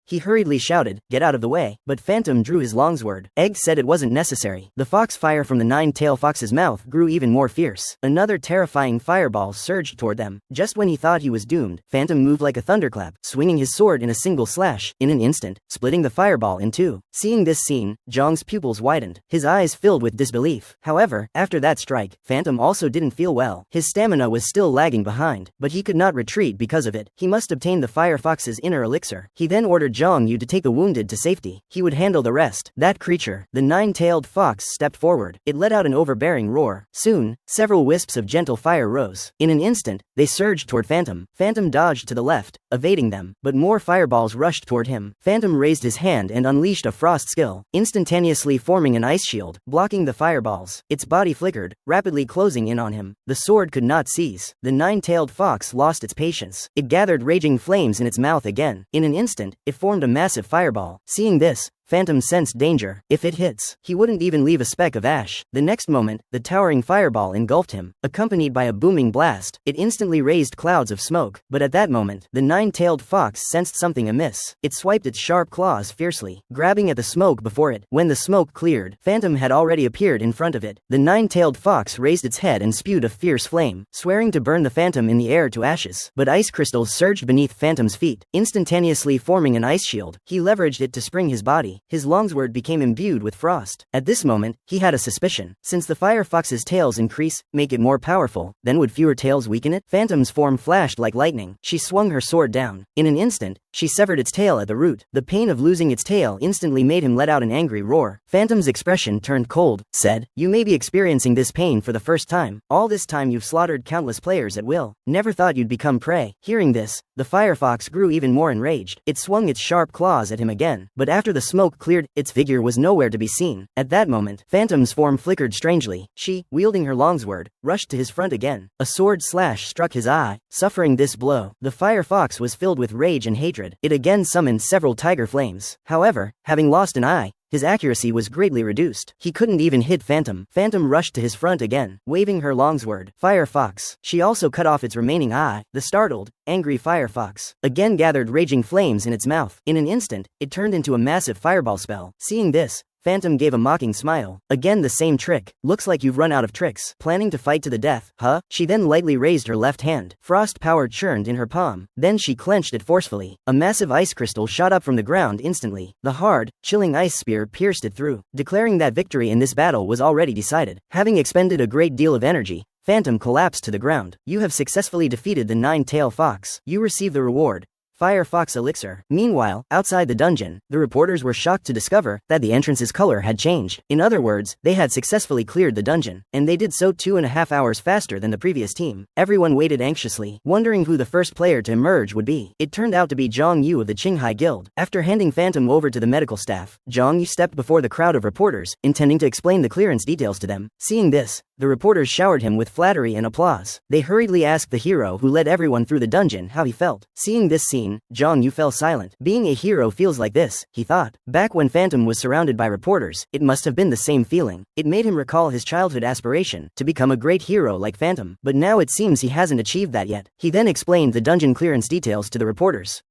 [SPEAKER 1] He hurriedly shouted, "Get out of the way," but Phantom drew his longsword. Egg said it wasn't necessary. The foxfire from the 9-tail fox's mouth grew even more fierce. Another terrifying fireball surged toward them. Just when he thought he was doomed, Phantom moved like a thunderclap, swinging his sword in a single slash, in an instant, splitting the fireball in two. Seeing this scene, Zhang's pupils widened, his eyes filled with disbelief. However, after that strike, Phantom also didn't feel well. His stamina was still lagging behind, but he could not retreat because of it. He must obtain the firefox's inner elixir. He then ordered Zhang Yu to take the wounded to safety. He would handle the rest. That creature, the 9-tailed fox, stepped forward. It let out an overbearing roar. Soon, several wisps of gentle fire rose. In an instant, they surged toward Phantom. Phantom dodged to the left, evading them, but more fireballs rushed toward him. Phantom raised his hand and unleashed a frost skill, instantaneously forming an ice shield, blocking the fireballs. Its body flickered, rapidly closing in on him. The sword could not seize. The 9-tailed fox lost its patience. It gathered raging flames in its mouth again. In an instant, it formed a massive fireball. Seeing this, Phantom sensed danger. If it hits, he wouldn't even leave a speck of ash. The next moment, the towering fireball engulfed him, accompanied by a booming blast. It instantly raised clouds of smoke. But at that moment, the 9-tailed fox sensed something amiss. It swiped its sharp claws fiercely, grabbing at the smoke before it. When the smoke cleared, Phantom had already appeared in front of it. The 9-tailed fox raised its head and spewed a fierce flame, swearing to burn the Phantom in the air to ashes. But ice crystals surged beneath Phantom's feet, instantaneously forming an ice shield. He leveraged it to spring his body. His longsword became imbued with frost. At this moment, he had a suspicion. Since the firefox's tails increase, make it more powerful, then would fewer tails weaken it? Phantom's form flashed like lightning. She swung her sword down. In an instant, she severed its tail at the root. The pain of losing its tail instantly made him let out an angry roar. Phantom's expression turned cold, said, "You may be experiencing this pain for the first time. All this time you've slaughtered countless players at will. Never thought you'd become prey." Hearing this, the firefox grew even more enraged. It swung its sharp claws at him again, but after the smoke cleared, its figure was nowhere to be seen. At that moment, Phantom's form flickered strangely. She, wielding her longsword, rushed to his front again. A sword slash struck his eye. Suffering this blow, the firefox was filled with rage and hatred. It again summoned several tiger flames. However, having lost an eye, his accuracy was greatly reduced. He couldn't even hit Phantom. Phantom rushed to his front again, waving her longsword. Firefox. She also cut off its remaining eye. The startled, angry firefox again gathered raging flames in its mouth. In an instant, it turned into a massive fireball spell. Seeing this, Phantom gave a mocking smile. Again the same trick. Looks like you've run out of tricks. Planning to fight to the death, huh? She then lightly raised her left hand. Frost power churned in her palm. Then she clenched it forcefully. A massive ice crystal shot up from the ground instantly. The hard, chilling ice spear pierced it through, declaring that victory in this battle was already decided. Having expended a great deal of energy, Phantom collapsed to the ground. You have successfully defeated the nine-tailed fox. You receive the reward, Fire Fox Elixir. Meanwhile, outside the dungeon, the reporters were shocked to discover that the entrance's color had changed. In other words, they had successfully cleared the dungeon, and they did so 2.5 hours faster than the previous team. Everyone waited anxiously, wondering who the first player to emerge would be. It turned out to be Zhang Yu of the Qinghai Guild. After handing Phantom over to the medical staff, Zhang Yu stepped before the crowd of reporters, intending to explain the clearance details to them. Seeing this, the reporters showered him with flattery and applause. They hurriedly asked the hero who led everyone through the dungeon how he felt. Seeing this scene, Zhang Yu fell silent. Being a hero feels like this, he thought. Back when Phantom was surrounded by reporters, it must have been the same feeling. It made him recall his childhood aspiration to become a great hero like Phantom, but now it seems he hasn't achieved that yet. He then explained the dungeon clearance details to the reporters.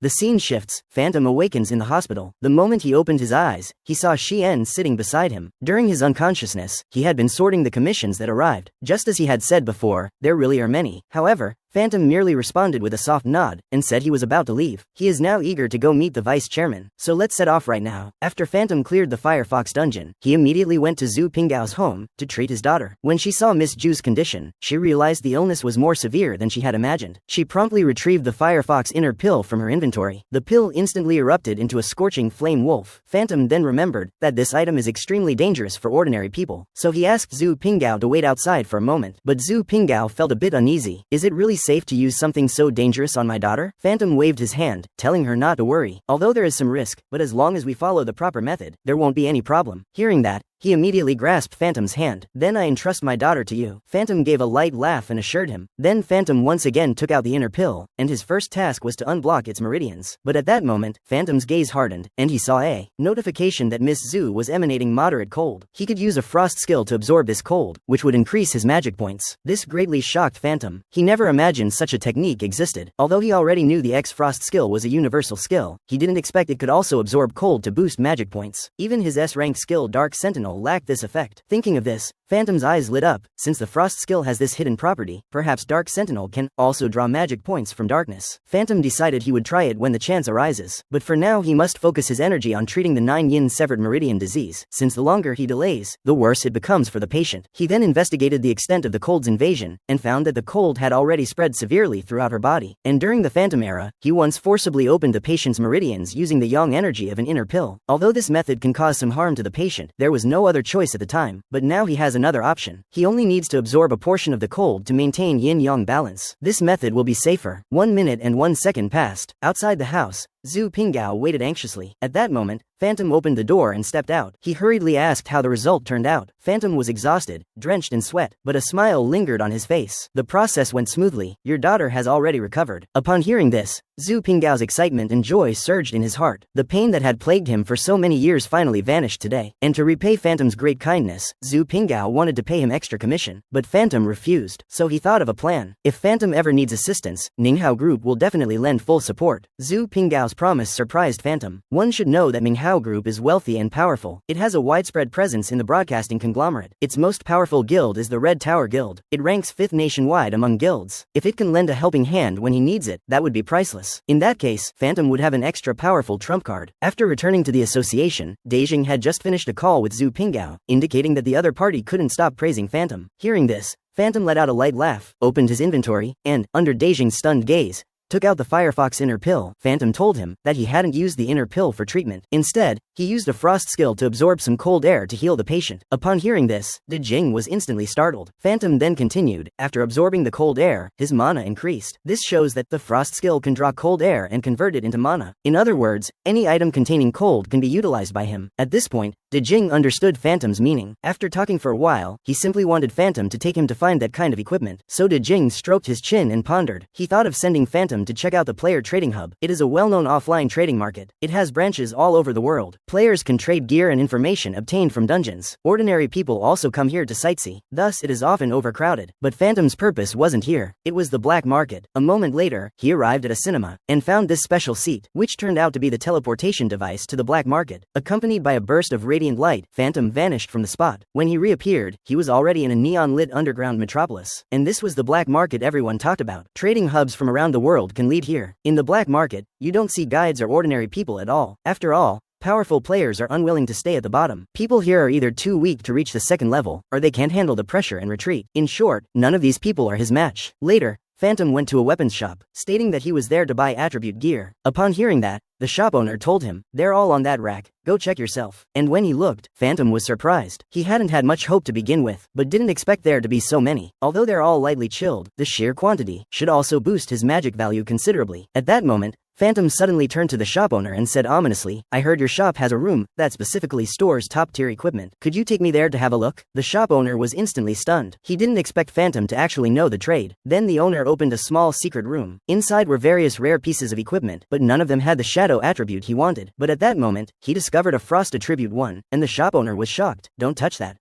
[SPEAKER 1] The scene shifts. Phantom awakens in the hospital. The moment he opened his eyes, he saw Xian sitting beside him. During his unconsciousness, he had been sorting the commissions that arrived. Just as he had said before, there really are many. However, Phantom merely responded with a soft nod and said he was about to leave. He is now eager to go meet the vice chairman, so let's set off right now. After Phantom cleared the Firefox dungeon, he immediately went to Zhu Pinggao's home to treat his daughter. When she saw Miss Zhu's condition, she realized the illness was more severe than she had imagined. She promptly retrieved the Firefox inner pill from her inventory. The pill instantly erupted into a scorching flame wolf. Phantom then remembered that this item is extremely dangerous for ordinary people, so he asked Zhu Pinggao to wait outside for a moment. But Zhu Pinggao felt a bit uneasy. Is it really safe to use something so dangerous on my daughter? Phantom waved his hand, telling her not to worry. Although there is some risk, but as long as we follow the proper method, there won't be any problem. Hearing that, he immediately grasped Phantom's hand. Then I entrust my daughter to you. Phantom gave a light laugh and assured him. Then Phantom once again took out the inner pill, and his first task was to unblock its meridians. But at that moment, Phantom's gaze hardened, and he saw a notification that Miss Zhu was emanating moderate cold. He could use a frost skill to absorb this cold, which would increase his magic points. This greatly shocked Phantom. He never imagined such a technique existed. Although he already knew the X-Frost skill was a universal skill, he didn't expect it could also absorb cold to boost magic points. Even his S-rank skill Dark Sentinel lacked this effect. Thinking of this, Phantom's eyes lit up. Since the frost skill has this hidden property, perhaps Dark Sentinel can also draw magic points from darkness. Phantom decided he would try it when the chance arises, but for now he must focus his energy on treating the 9-yin severed meridian disease, since the longer he delays, the worse it becomes for the patient. He then investigated the extent of the cold's invasion, and found that the cold had already spread severely throughout her body, and during the Phantom era, he once forcibly opened the patient's meridians using the yang energy of an inner pill. Although this method can cause some harm to the patient, there was no other choice at the time, but now he has another option. He only needs to absorb a portion of the cold to maintain yin-yang balance. This method will be safer. 1 minute and 1 second passed. Outside the house, Zhu Pinggao waited anxiously. At that moment, Phantom opened the door and stepped out. He hurriedly asked how the result turned out. Phantom was exhausted, drenched in sweat, but a smile lingered on his face. The process went smoothly. Your daughter has already recovered. Upon hearing this, Zhu Pinggao's excitement and joy surged in his heart. The pain that had plagued him for so many years finally vanished today. And to repay Phantom's great kindness, Zhu Pinggao wanted to pay him extra commission, but Phantom refused. So he thought of a plan. If Phantom ever needs assistance, Ninghao Group will definitely lend full support. Zhu Pinggao's promise surprised Phantom. One should know that Minghao Group is wealthy and powerful. It has a widespread presence in the broadcasting conglomerate. Its most powerful guild is the Red Tower Guild. It ranks 5th nationwide among guilds. If it can lend a helping hand when he needs it, that would be priceless. In that case, Phantom would have an extra powerful trump card. After returning to the association, Daijing had just finished a call with Zhu Pinggao, indicating that the other party couldn't stop praising Phantom. Hearing this, Phantom let out a light laugh, opened his inventory, and, under Daijing's stunned gaze, took out the Firefox inner pill. Phantom told him that he hadn't used the inner pill for treatment. Instead, he used a frost skill to absorb some cold air to heal the patient. Upon hearing this, Daijing was instantly startled. Phantom then continued, after absorbing the cold air, his mana increased. This shows that the frost skill can draw cold air and convert it into mana. In other words, any item containing cold can be utilized by him. At this point, Jing understood Phantom's meaning. After talking for a while, he simply wanted Phantom to take him to find that kind of equipment. So Jing stroked his chin and pondered. He thought of sending Phantom to check out the Player Trading Hub. It is a well-known offline trading market. It has branches all over the world. Players can trade gear and information obtained from dungeons. Ordinary people also come here to sightsee. Thus, it is often overcrowded. But Phantom's purpose wasn't here. It was the black market. A moment later, he arrived at a cinema and found this special seat, which turned out to be the teleportation device to the black market. Accompanied by a burst of radiant light, Phantom vanished from the spot. When he reappeared, he was already in a neon-lit underground metropolis. And this was the black market everyone talked about. Trading hubs from around the world can lead here. In the black market, you don't see guides or ordinary people at all. After all, powerful players are unwilling to stay at the bottom. People here are either too weak to reach the second level, or they can't handle the pressure and retreat. In short, none of these people are his match. Later, Phantom went to a weapons shop, stating that he was there to buy attribute gear. Upon hearing that, the shop owner told him, "They're all on that rack, go check yourself." And when he looked, Phantom was surprised. He hadn't had much hope to begin with, but didn't expect there to be so many. Although they're all lightly chilled, the sheer quantity should also boost his magic value considerably. At that moment, Phantom suddenly turned to the shop owner and said ominously, "I heard your shop has a room that specifically stores top-tier equipment. Could you take me there to have a look?" The shop owner was instantly stunned. He didn't expect Phantom to actually know the trade. Then the owner opened a small secret room. Inside were various rare pieces of equipment, but none of them had the shadow attribute he wanted. But at that moment, he discovered a frost attribute 1, and the shop owner was shocked. "Don't touch that.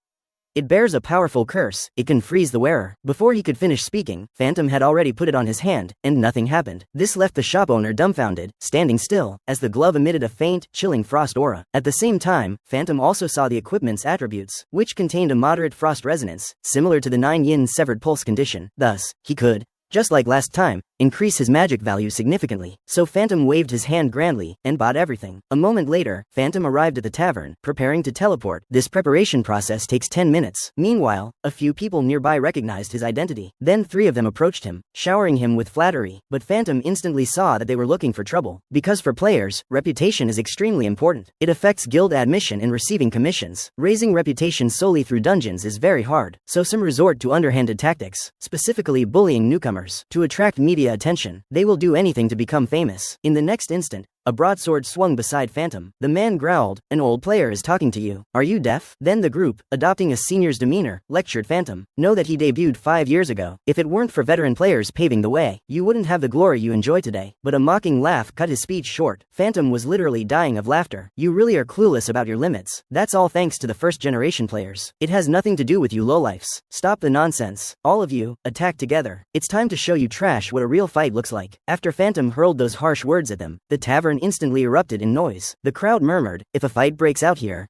[SPEAKER 1] It bears a powerful curse, it can freeze the wearer." Before he could finish speaking, Phantom had already put it on his hand, and nothing happened. This left the shop owner dumbfounded, standing still, as the glove emitted a faint, chilling frost aura. At the same time, Phantom also saw the equipment's attributes, which contained a moderate frost resonance, similar to the 9 yin severed pulse condition. Thus, he could, just like last time, increase his magic value significantly. So Phantom waved his hand grandly and bought everything. A moment later, Phantom arrived at the tavern, preparing to teleport. This preparation process takes 10 minutes. Meanwhile, a few people nearby recognized his identity. Then 3 of them approached him, showering him with flattery. But Phantom instantly saw that they were looking for trouble. Because for players, reputation is extremely important. It affects guild admission and receiving commissions. Raising reputation solely through dungeons is very hard. So some resort to underhanded tactics, specifically bullying newcomers, to attract media attention. They will do anything to become famous. In the next instant, a broadsword swung beside Phantom. The man growled, "An old player is talking to you. Are you deaf?" Then the group, adopting a senior's demeanor, lectured Phantom. "Know that he debuted 5 years ago. If it weren't for veteran players paving the way, you wouldn't have the glory you enjoy today." But a mocking laugh cut his speech short. Phantom was literally dying of laughter. "You really are clueless about your limits. That's all thanks to the first-generation players. It has nothing to do with you lowlifes. Stop the nonsense. All of you, attack together. It's time to show you trash what a real fight looks like." After Phantom hurled those harsh words at them, the tavern instantly erupted in noise. The crowd murmured, "If a fight breaks out here."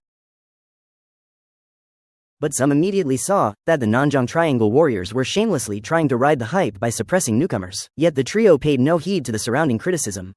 [SPEAKER 1] But some immediately saw that the Nanjang Triangle warriors were shamelessly trying to ride the hype by suppressing newcomers. Yet the trio paid no heed to the surrounding criticism.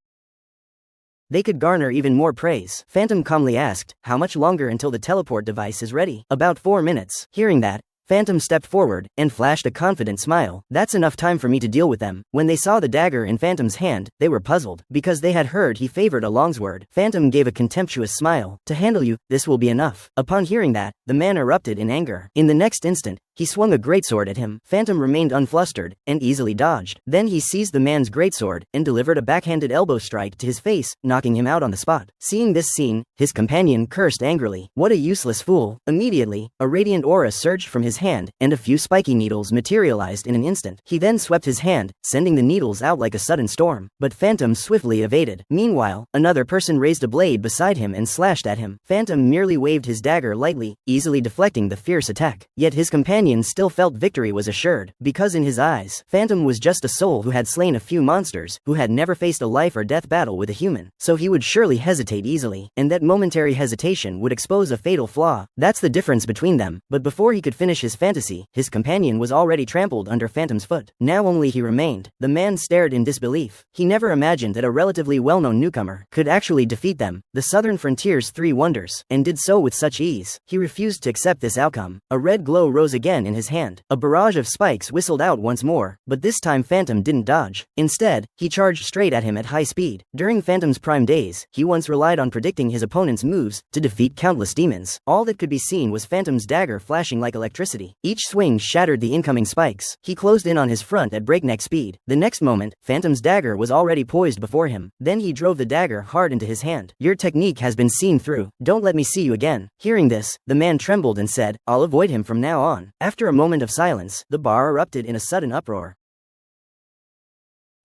[SPEAKER 1] They could garner even more praise. Phantom calmly asked, "How much longer until the teleport device is ready?" "About 4 minutes." Hearing that, Phantom stepped forward and flashed a confident smile. "That's enough time for me to deal with them." When they saw the dagger in Phantom's hand, they were puzzled, because they had heard he favored a longsword. Phantom gave a contemptuous smile. "To handle you, this will be enough." Upon hearing that, the man erupted in anger. In the next instant, he swung a greatsword at him. Phantom remained unflustered and easily dodged. Then he seized the man's greatsword and delivered a backhanded elbow strike to his face, knocking him out on the spot. Seeing this scene, his companion cursed angrily. "What a useless fool." Immediately, a radiant aura surged from his hand, and a few spiky needles materialized in an instant. He then swept his hand, sending the needles out like a sudden storm. But Phantom swiftly evaded. Meanwhile, another person raised a blade beside him and slashed at him. Phantom merely waved his dagger lightly, easily deflecting the fierce attack. Yet his companion still felt victory was assured, because in his eyes, Phantom was just a soul who had slain a few monsters, who had never faced a life or death battle with a human. So he would surely hesitate easily, and that momentary hesitation would expose a fatal flaw. That's the difference between them. But before he could finish his fantasy, his companion was already trampled under Phantom's foot. Now only he remained. The man stared in disbelief. He never imagined that a relatively well-known newcomer could actually defeat them, the southern frontier's 3 wonders, and did so with such ease. He refused refused to accept this outcome. A red glow rose again in his hand. A barrage of spikes whistled out once more, but this time Phantom didn't dodge. Instead, he charged straight at him at high speed. During Phantom's prime days, he once relied on predicting his opponent's moves to defeat countless demons. All that could be seen was Phantom's dagger flashing like electricity. Each swing shattered the incoming spikes. He closed in on his front at breakneck speed. The next moment, Phantom's dagger was already poised before him. Then he drove the dagger hard into his hand. "Your technique has been seen through. Don't let me see you again." Hearing this, the man trembled and said, "I'll avoid him from now on." After a moment of silence, the bar erupted in a sudden uproar.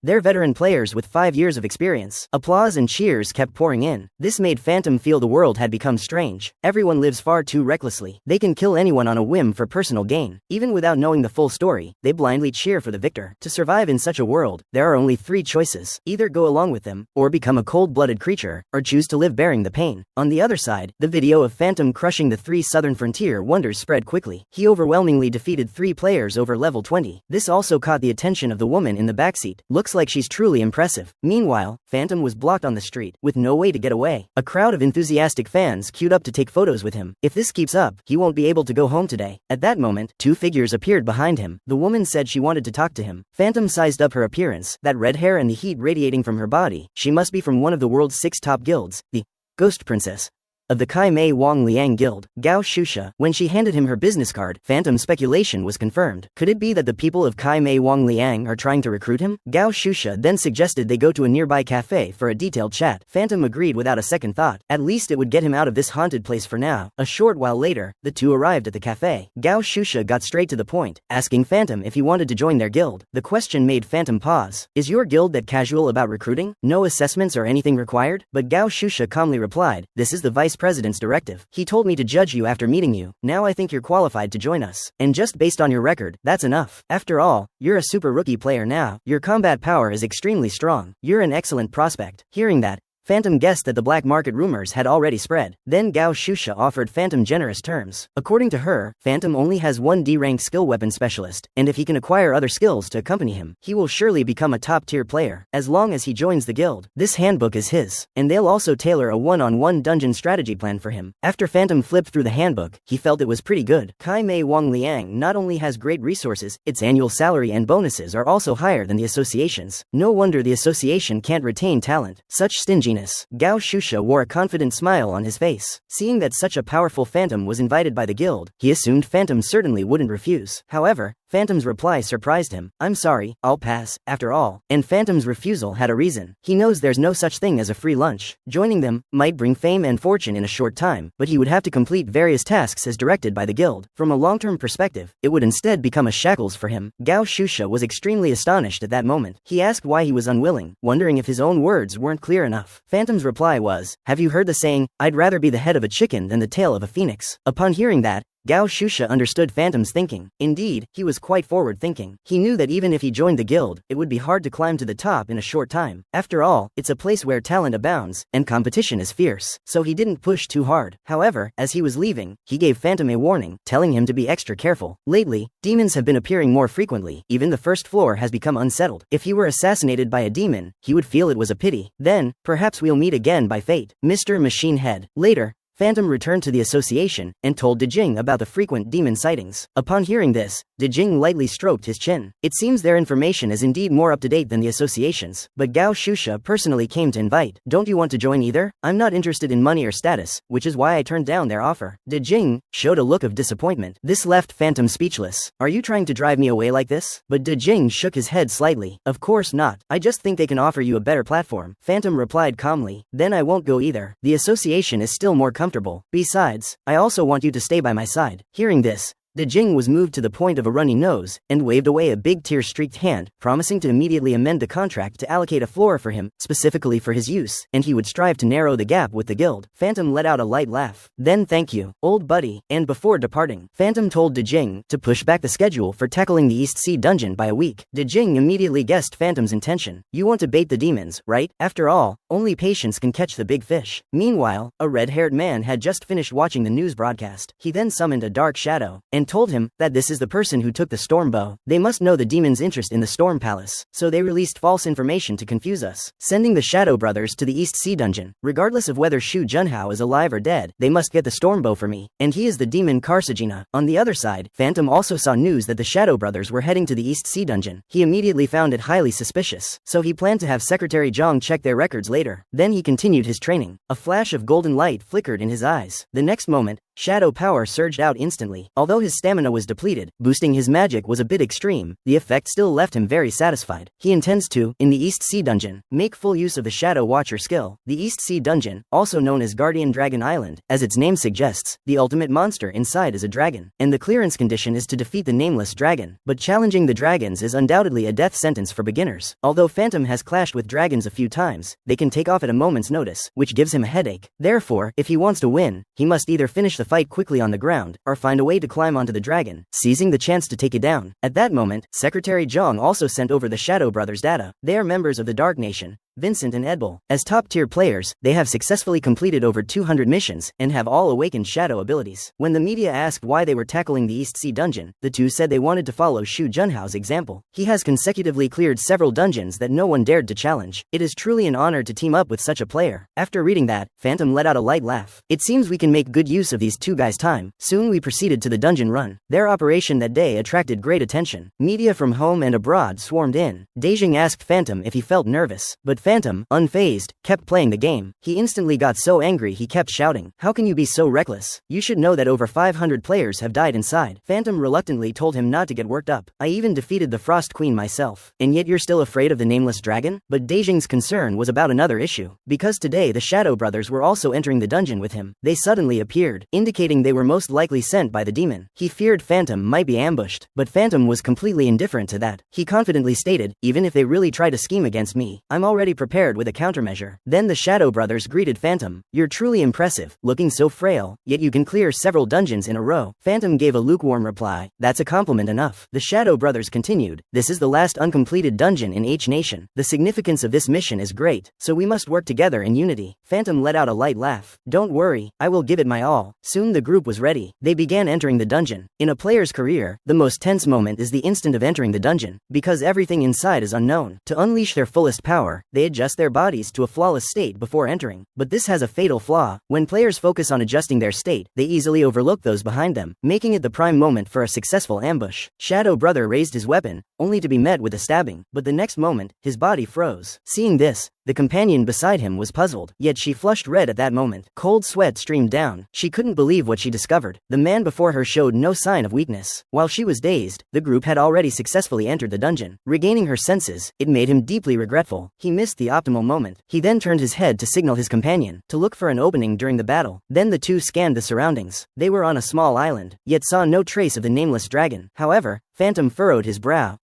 [SPEAKER 1] They're veteran players with 5 years of experience. Applause and cheers kept pouring in. This made Phantom feel the world had become strange. Everyone lives far too recklessly. They can kill anyone on a whim for personal gain. Even without knowing the full story, they blindly cheer for the victor. To survive in such a world, there are only 3 choices. Either go along with them, or become a cold-blooded creature, or choose to live bearing the pain. On the other side, the video of Phantom crushing the 3 Southern Frontier wonders spread quickly. He overwhelmingly defeated 3 players over level 20. This also caught the attention of the woman in the backseat. Looks like she's truly impressive. Meanwhile, Phantom was blocked on the street, with no way to get away. A crowd of enthusiastic fans queued up to take photos with him. If this keeps up, he won't be able to go home today. At that moment, 2 figures appeared behind him. The woman said she wanted to talk to him. Phantom sized up her appearance, that red hair and the heat radiating from her body. She must be from one of the world's 6 top guilds, the Ghost Princess of the Kai Mei Wang Liang Guild, Gao Shusha. When she handed him her business card, Phantom's speculation was confirmed. Could it be that the people of Kai Mei Wang Liang are trying to recruit him? Gao Shusha then suggested they go to a nearby cafe for a detailed chat. Phantom agreed without a second thought. At least it would get him out of this haunted place for now. A short while later, the two arrived at the cafe. Gao Shusha got straight to the point, asking Phantom if he wanted to join their guild. The question made Phantom pause. Is your guild that casual about recruiting? No assessments or anything required? But Gao Shusha calmly replied, "This is the vice president's directive. He told me to judge you after meeting you. Now I think you're qualified to join us. And just based on your record, that's enough. After all, you're a super rookie player now. Your combat power is extremely strong. You're an excellent prospect." Hearing that, Phantom guessed that the black market rumors had already spread. Then Gao Shusha offered Phantom generous terms. According to her, Phantom only has 1 D-ranked skill weapon specialist, and if he can acquire other skills to accompany him, he will surely become a top-tier player, as long as he joins the guild. This handbook is his, and they'll also tailor a one-on-one dungeon strategy plan for him. After Phantom flipped through the handbook, he felt it was pretty good. Kai Mei Wang Liang not only has great resources, its annual salary and bonuses are also higher than the association's. No wonder the association can't retain talent. Such stinginess. Gao Shusha wore a confident smile on his face. Seeing that such a powerful Phantom was invited by the guild, he assumed Phantom certainly wouldn't refuse. However, Phantom's reply surprised him. "I'm sorry, I'll pass, after all." And Phantom's refusal had a reason. He knows there's no such thing as a free lunch. Joining them might bring fame and fortune in a short time, but he would have to complete various tasks as directed by the guild. From a long-term perspective, it would instead become a shackles for him. Gao Shusha was extremely astonished at that moment. He asked why he was unwilling, wondering if his own words weren't clear enough. Phantom's reply was, "Have you heard the saying, I'd rather be the head of a chicken than the tail of a phoenix?" Upon hearing that, Gao Shusha understood Phantom's thinking. Indeed, he was quite forward-thinking. He knew that even if he joined the guild, it would be hard to climb to the top in a short time. After all, it's a place where talent abounds, and competition is fierce. So he didn't push too hard. However, as he was leaving, he gave Phantom a warning, telling him to be extra careful. Lately, demons have been appearing more frequently. Even the first floor has become unsettled. If he were assassinated by a demon, he would feel it was a pity. Then, perhaps we'll meet again by fate. Mr. Machine Head. Later, Phantom returned to the association and told Dejing about the frequent demon sightings. Upon hearing this, Dejing lightly stroked his chin. It seems their information is indeed more up-to-date than the association's, but Gao Shusha personally came to invite. "Don't you want to join either? I'm not interested in money or status, which is why I turned down their offer." Dejing showed a look of disappointment. This left Phantom speechless. "Are you trying to drive me away like this?" But Dejing shook his head slightly. "Of course not. I just think they can offer you a better platform." Phantom replied calmly. "Then I won't go either. The association is still more comfortable. Besides, I also want you to stay by my side." Hearing this, Dejing was moved to the point of a runny nose, and waved away a big tear-streaked hand, promising to immediately amend the contract to allocate a floor for him, specifically for his use, and he would strive to narrow the gap with the guild. Phantom let out a light laugh. "Then thank you, old buddy." And before departing, Phantom told Dejing to push back the schedule for tackling the East Sea dungeon by a week. Dejing immediately guessed Phantom's intention. "You want to bait the demons, right? After all, only patience can catch the big fish." Meanwhile, a red-haired man had just finished watching the news broadcast. He then summoned a dark shadow, and and told him that this is the person who took the storm bow. They must know the demon's interest in the storm palace, so they released false information to confuse us, sending the Shadow Brothers to the East Sea Dungeon. Regardless of whether Shu Junhao is alive or dead, they must get the storm bow for me, and he is the demon Karsajina. On the other side, Phantom also saw news that the Shadow Brothers were heading to the East Sea Dungeon. He immediately found it highly suspicious, so he planned to have Secretary Zhang check their records later. Then he continued his training. A flash of golden light flickered in his eyes. The next moment, shadow power surged out instantly. Although his stamina was depleted, boosting his magic was a bit extreme, the effect still left him very satisfied. He intends to, in the East Sea Dungeon, make full use of the Shadow Watcher skill. The East Sea Dungeon, also known as Guardian Dragon Island, as its name suggests, the ultimate monster inside is a dragon, and the clearance condition is to defeat the nameless dragon. But challenging the dragons is undoubtedly a death sentence for beginners. Although Phantom has clashed with dragons a few times, they can take off at a moment's notice, which gives him a headache. Therefore, if he wants to win, he must either finish the fight quickly on the ground, or find a way to climb onto the dragon, seizing the chance to take it down. At that moment, Secretary Zhang also sent over the Shadow Brothers data. They are members of the Dark Nation, Vincent and Edbel. As top-tier players, they have successfully completed over 200 missions, and have all awakened shadow abilities. When the media asked why they were tackling the East Sea Dungeon, the two said they wanted to follow Shu Junhao's example. He has consecutively cleared several dungeons that no one dared to challenge. It is truly an honor to team up with such a player. After reading that, Phantom let out a light laugh. It seems we can make good use of these two guys' time. Soon we proceeded to the dungeon run. Their operation that day attracted great attention. Media from home and abroad swarmed in. Dejing asked Phantom if he felt nervous, but Phantom, unfazed, kept playing the game. He instantly got so angry he kept shouting, "How can you be so reckless? You should know that over 500 players have died inside." Phantom reluctantly told him not to get worked up. "I even defeated the Frost Queen myself, and yet you're still afraid of the nameless dragon?" But Dejing's concern was about another issue. Because today the Shadow Brothers were also entering the dungeon with him, they suddenly appeared, indicating they were most likely sent by the demon. He feared Phantom might be ambushed, but Phantom was completely indifferent to that. He confidently stated, "Even if they really try to scheme against me, I'm already prepared with a countermeasure." Then the Shadow Brothers greeted Phantom. "You're truly impressive, looking so frail, yet you can clear several dungeons in a row." Phantom gave a lukewarm reply, "That's a compliment enough." The Shadow Brothers continued, "This is the last uncompleted dungeon in H Nation. The significance of this mission is great, so we must work together in unity." Phantom let out a light laugh. "Don't worry, I will give it my all." Soon the group was ready. They began entering the dungeon. In a player's career, the most tense moment is the instant of entering the dungeon, because everything inside is unknown. To unleash their fullest power, they adjust their bodies to a flawless state before entering. But this has a fatal flaw. When players focus on adjusting their state, they easily overlook those behind them, making it the prime moment for a successful ambush. Shadow Brother raised his weapon, only to be met with a stabbing, but the next moment, his body froze. Seeing this, the companion beside him was puzzled, yet she flushed red at that moment. Cold sweat streamed down. She couldn't believe what she discovered. The man before her showed no sign of weakness. While she was dazed, the group had already successfully entered the dungeon. Regaining her senses, it made him deeply regretful. He missed the optimal moment. He then turned his head to signal his companion to look for an opening during the battle. Then the two scanned the surroundings. They were on a small island, yet saw no trace of the nameless dragon. However, Phantom furrowed his brow.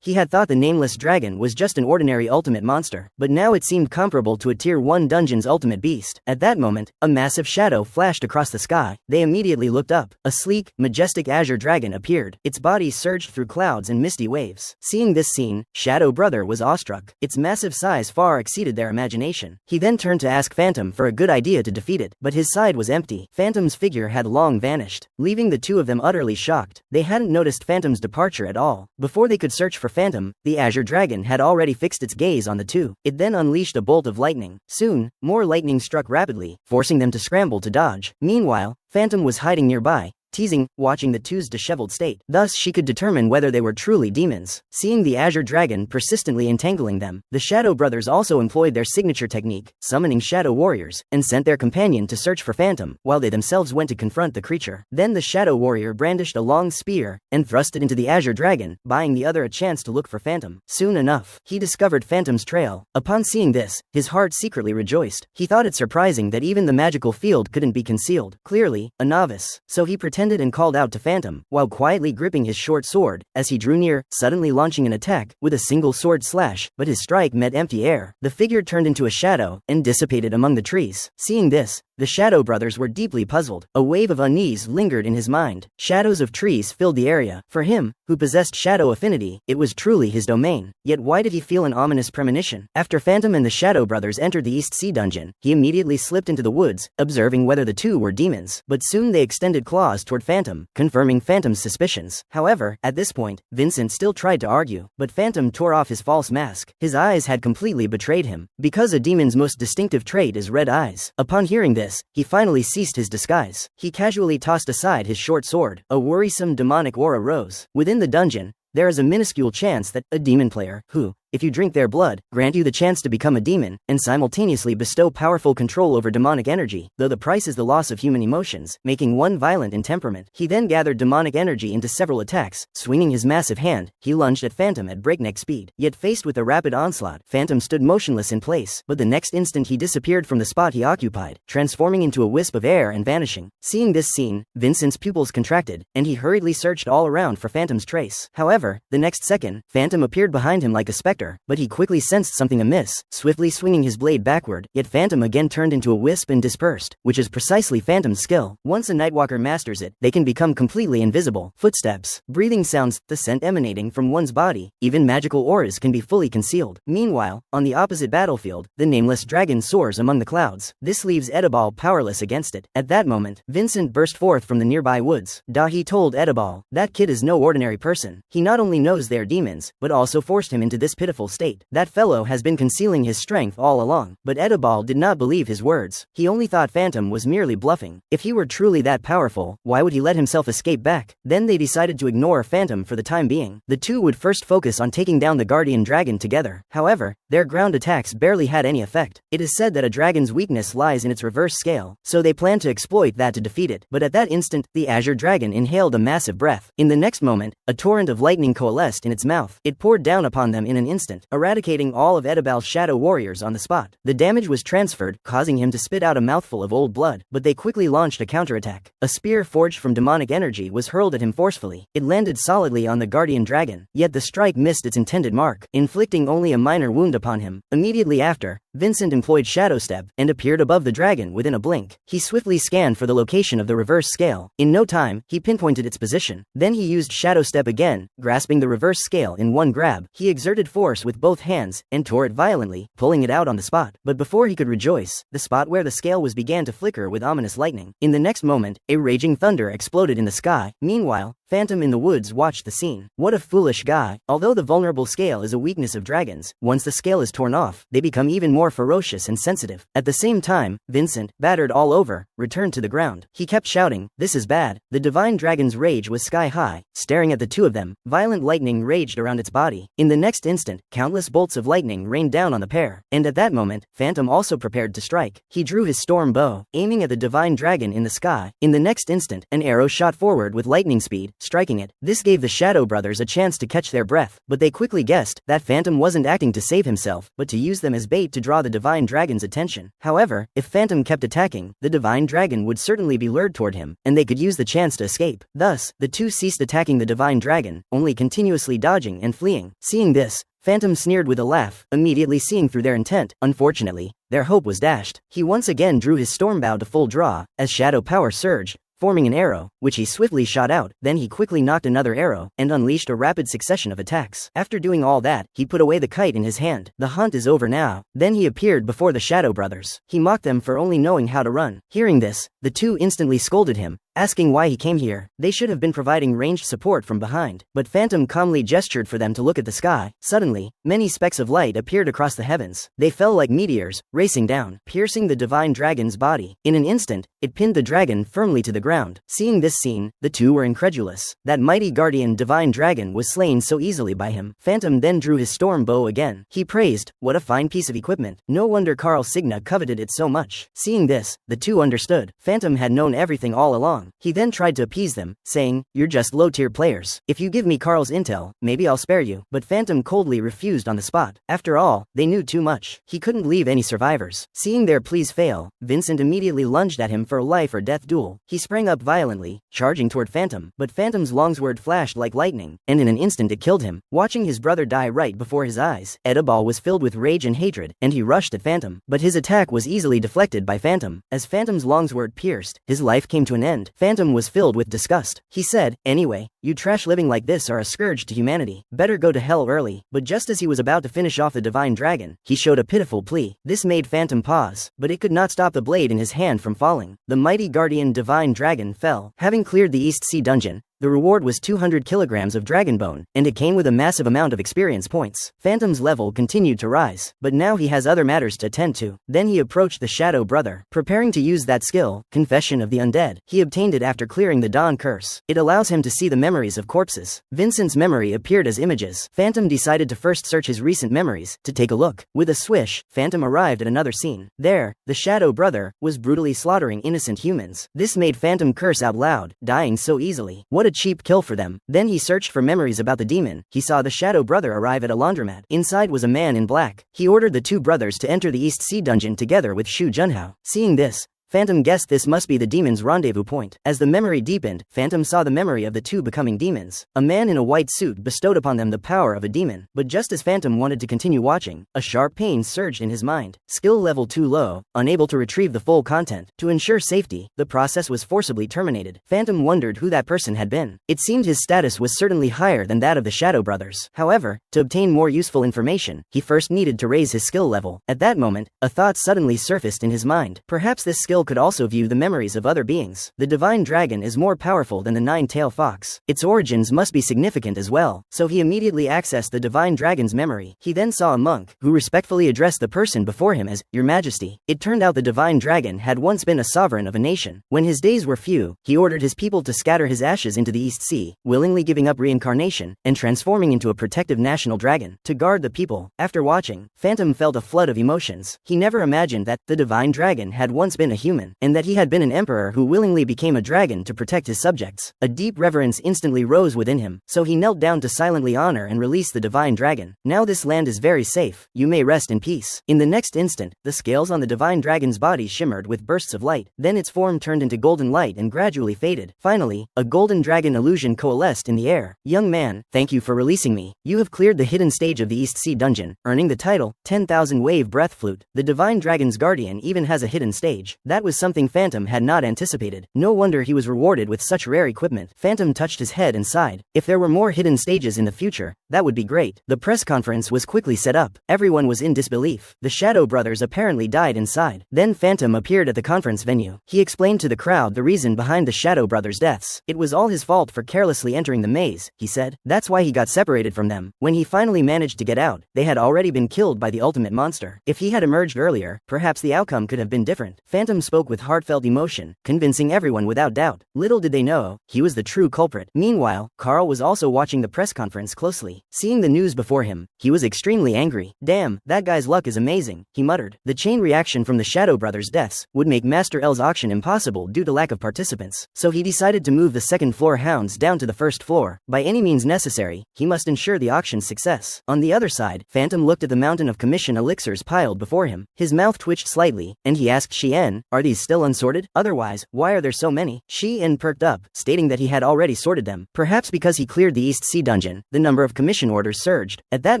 [SPEAKER 1] He had thought the nameless dragon was just an ordinary ultimate monster, but now it seemed comparable to a Tier 1 dungeon's ultimate beast. At that moment, a massive shadow flashed across the sky. They immediately looked up. A sleek, majestic azure dragon appeared. Its body surged through clouds and misty waves. Seeing this scene, Shadow Brother was awestruck. Its massive size far exceeded their imagination. He then turned to ask Phantom for a good idea to defeat it, but his side was empty. Phantom's figure had long vanished, leaving the two of them utterly shocked. They hadn't noticed Phantom's departure at all. Before they could search for Phantom, the azure dragon had already fixed its gaze on the two. It then unleashed a bolt of lightning. Soon, more lightning struck rapidly, forcing them to scramble to dodge. Meanwhile, Phantom was hiding nearby, teasing, watching the two's disheveled state. Thus she could determine whether they were truly demons. Seeing the azure dragon persistently entangling them, the Shadow Brothers also employed their signature technique, summoning shadow warriors, and sent their companion to search for Phantom, while they themselves went to confront the creature. Then the shadow warrior brandished a long spear, and thrust it into the azure dragon, buying the other a chance to look for Phantom. Soon enough, he discovered Phantom's trail. Upon seeing this, his heart secretly rejoiced. He thought it surprising that even the magical field couldn't be concealed. Clearly, a novice. So he pretended attended and called out to Phantom, while quietly gripping his short sword, as he drew near, suddenly launching an attack, with a single sword slash, but his strike met empty air. The figure turned into a shadow, and dissipated among the trees. Seeing this, the Shadow brothers were deeply puzzled. A wave of unease lingered in his mind. Shadows of trees filled the area. For him, who possessed shadow affinity, it was truly his domain. Yet why did he feel an ominous premonition? After Phantom and the Shadow brothers entered the East Sea dungeon, he immediately slipped into the woods, observing whether the two were demons. But soon they extended claws toward Phantom, confirming Phantom's suspicions. However, at this point, Vincent still tried to argue, but Phantom tore off his false mask. His eyes had completely betrayed him, because a demon's most distinctive trait is red eyes. Upon hearing this, he finally ceased his disguise. He casually tossed aside his short sword. A worrisome demonic aura rose. Within the dungeon, there is a minuscule chance that a demon player, who, if you drink their blood, grant you the chance to become a demon, and simultaneously bestow powerful control over demonic energy, though the price is the loss of human emotions, making one violent in temperament. He then gathered demonic energy into several attacks. Swinging his massive hand, he lunged at Phantom at breakneck speed. Yet faced with a rapid onslaught, Phantom stood motionless in place, but the next instant he disappeared from the spot he occupied, transforming into a wisp of air and vanishing. Seeing this scene, Vincent's pupils contracted, and he hurriedly searched all around for Phantom's trace. However, the next second, Phantom appeared behind him like a specter, but he quickly sensed something amiss, swiftly swinging his blade backward. Yet Phantom again turned into a wisp and dispersed, which is precisely Phantom's skill. Once a Nightwalker masters it, they can become completely invisible. Footsteps, breathing sounds, the scent emanating from one's body, even magical auras can be fully concealed. Meanwhile, on the opposite battlefield, the nameless dragon soars among the clouds. This leaves Edibal powerless against it. At that moment, Vincent burst forth from the nearby woods. He told Edibal, "That kid is no ordinary person. He not only knows they're demons, but also forced him into this pitiful state. That fellow has been concealing his strength all along." But Edibal did not believe his words. He only thought Phantom was merely bluffing. If he were truly that powerful, why would he let himself escape back? Then they decided to ignore Phantom for the time being. The two would first focus on taking down the guardian dragon together. However, their ground attacks barely had any effect. It is said that a dragon's weakness lies in its reverse scale, so they planned to exploit that to defeat it. But at that instant, the azure dragon inhaled a massive breath. In the next moment, a torrent of lightning coalesced in its mouth. It poured down upon them in an instant, eradicating all of Edibal's shadow warriors on the spot. The damage was transferred, causing him to spit out a mouthful of old blood, but they quickly launched a counterattack. A spear forged from demonic energy was hurled at him forcefully. It landed solidly on the guardian dragon, yet the strike missed its intended mark, inflicting only a minor wound upon him. Immediately after, Vincent employed Shadow Step and appeared above the dragon within a blink. He swiftly scanned for the location of the reverse scale. In no time, he pinpointed its position. Then he used Shadow Step again, grasping the reverse scale in one grab. He exerted force with both hands and tore it violently, pulling it out on the spot. But before he could rejoice, the spot where the scale was began to flicker with ominous lightning. In the next moment, a raging thunder exploded in the sky. Meanwhile, Phantom in the woods watched the scene. What a foolish guy. Although the vulnerable scale is a weakness of dragons, once the scale is torn off, they become even more ferocious and sensitive. At the same time, Vincent, battered all over, returned to the ground. He kept shouting, "This is bad." The divine dragon's rage was sky high. Staring at the two of them, violent lightning raged around its body. In the next instant, countless bolts of lightning rained down on the pair. And at that moment, Phantom also prepared to strike. He drew his storm bow, aiming at the divine dragon in the sky. In the next instant, an arrow shot forward with lightning speed, striking it. This gave the Shadow brothers a chance to catch their breath, but they quickly guessed that Phantom wasn't acting to save himself, but to use them as bait to draw the divine dragon's attention. However, if Phantom kept attacking, the divine dragon would certainly be lured toward him, and they could use the chance to escape. Thus, the two ceased attacking the divine dragon, only continuously dodging and fleeing. Seeing this, Phantom sneered with a laugh, immediately seeing through their intent. Unfortunately, their hope was dashed. He once again drew his storm bow to full draw, as shadow power surged, forming an arrow, which he swiftly shot out. Then he quickly knocked another arrow, and unleashed a rapid succession of attacks. After doing all that, he put away the kite in his hand. The hunt is over now. Then he appeared before the Shadow brothers. He mocked them for only knowing how to run. Hearing this, the two instantly scolded him, asking why he came here. They should have been providing ranged support from behind. But Phantom calmly gestured for them to look at the sky. Suddenly, many specks of light appeared across the heavens. They fell like meteors, racing down, piercing the divine dragon's body. In an instant, it pinned the dragon firmly to the ground. Seeing this scene, the two were incredulous. That mighty guardian divine dragon was slain so easily by him. Phantom then drew his storm bow again. He praised, "What a fine piece of equipment. No wonder Carl Signa coveted it so much." Seeing this, the two understood. Phantom had known everything all along. wrong. He then tried to appease them, saying, "You're just low-tier players. If you give me Carl's intel, maybe I'll spare you." But Phantom coldly refused on the spot. After all, they knew too much. He couldn't leave any survivors. Seeing their pleas fail, Vincent immediately lunged at him for a life or death duel. He sprang up violently, charging toward Phantom, but Phantom's longsword flashed like lightning, and in an instant it killed him. Watching his brother die right before his eyes, Edibal was filled with rage and hatred, and he rushed at Phantom. But his attack was easily deflected by Phantom. As Phantom's longsword pierced, his life came to an end. Phantom was filled with disgust. He said, "Anyway, you trash living like this are a scourge to humanity. Better go to hell early." But just as he was about to finish off the divine dragon, he showed a pitiful plea. This made Phantom pause, but it could not stop the blade in his hand from falling. The mighty guardian divine dragon fell. Having cleared the East Sea dungeon, the reward was 200 kilograms of dragon bone, and it came with a massive amount of experience points. Phantom's level continued to rise, but now he has other matters to attend to. Then he approached the Shadow Brother, preparing to use that skill, Confession of the Undead. He obtained it after clearing the Dawn Curse. It allows him to see the memories of corpses. Vincent's memory appeared as images. Phantom decided to first search his recent memories, to take a look. With a swish, Phantom arrived at another scene. There, the Shadow Brother was brutally slaughtering innocent humans. This made Phantom curse out loud, dying so easily. What a cheap kill for them. Then he searched for memories about the demon. He saw the Shadow Brother arrive at a laundromat. Inside was a man in black. He ordered the two brothers to enter the East Sea dungeon together with Shu Junhao. Seeing this, Phantom guessed this must be the demon's rendezvous point. As the memory deepened, Phantom saw the memory of the two becoming demons. A man in a white suit bestowed upon them the power of a demon. But just as Phantom wanted to continue watching, a sharp pain surged in his mind. Skill level too low, unable to retrieve the full content. To ensure safety, the process was forcibly terminated. Phantom wondered who that person had been. It seemed his status was certainly higher than that of the Shadow Brothers. However, to obtain more useful information, he first needed to raise his skill level. At that moment, a thought suddenly surfaced in his mind. Perhaps this skill could also view the memories of other beings. The divine dragon is more powerful than the nine-tailed fox. Its origins must be significant as well, so he immediately accessed the divine dragon's memory. He then saw a monk, who respectfully addressed the person before him as, "Your Majesty." It turned out the divine dragon had once been a sovereign of a nation. When his days were few, he ordered his people to scatter his ashes into the East Sea, willingly giving up reincarnation, and transforming into a protective national dragon, to guard the people. After watching, Phantom felt a flood of emotions. He never imagined that the divine dragon had once been a human, and that he had been an emperor who willingly became a dragon to protect his subjects. A deep reverence instantly rose within him, so he knelt down to silently honor and release the divine dragon. "Now this land is very safe. You may rest in peace." In the next instant, the scales on the divine dragon's body shimmered with bursts of light. Then its form turned into golden light and gradually faded. Finally, a golden dragon illusion coalesced in the air. "Young man, thank you for releasing me. You have cleared the hidden stage of the East Sea dungeon, earning the title 10,000 Wave Breath Flute. The divine dragon's guardian even has a hidden stage." That was something Phantom had not anticipated. No wonder he was rewarded with such rare equipment. Phantom touched his head and sighed. If there were more hidden stages in the future, that would be great. The press conference was quickly set up. Everyone was in disbelief. The Shadow Brothers apparently died inside. Then Phantom appeared at the conference venue. He explained to the crowd the reason behind the Shadow Brothers' deaths. It was all his fault for carelessly entering the maze, he said. That's why he got separated from them. When he finally managed to get out, they had already been killed by the ultimate monster. If he had emerged earlier, perhaps the outcome could have been different. Phantom spoke with heartfelt emotion, convincing everyone without doubt. Little did they know, he was the true culprit. Meanwhile, Carl was also watching the press conference closely. Seeing the news before him, he was extremely angry. "Damn, that guy's luck is amazing," he muttered. The chain reaction from the Shadow Brothers' deaths would make Master L's auction impossible due to lack of participants, so he decided to move the second-floor hounds down to the first floor. By any means necessary, he must ensure the auction's success. On the other side, Phantom looked at the mountain of commission elixirs piled before him. His mouth twitched slightly, and he asked Shien, "Are these still unsorted? Otherwise, why are there so many?" Shien perked up, stating that he had already sorted them. Perhaps because he cleared the East Sea dungeon, the number of commission orders surged. At that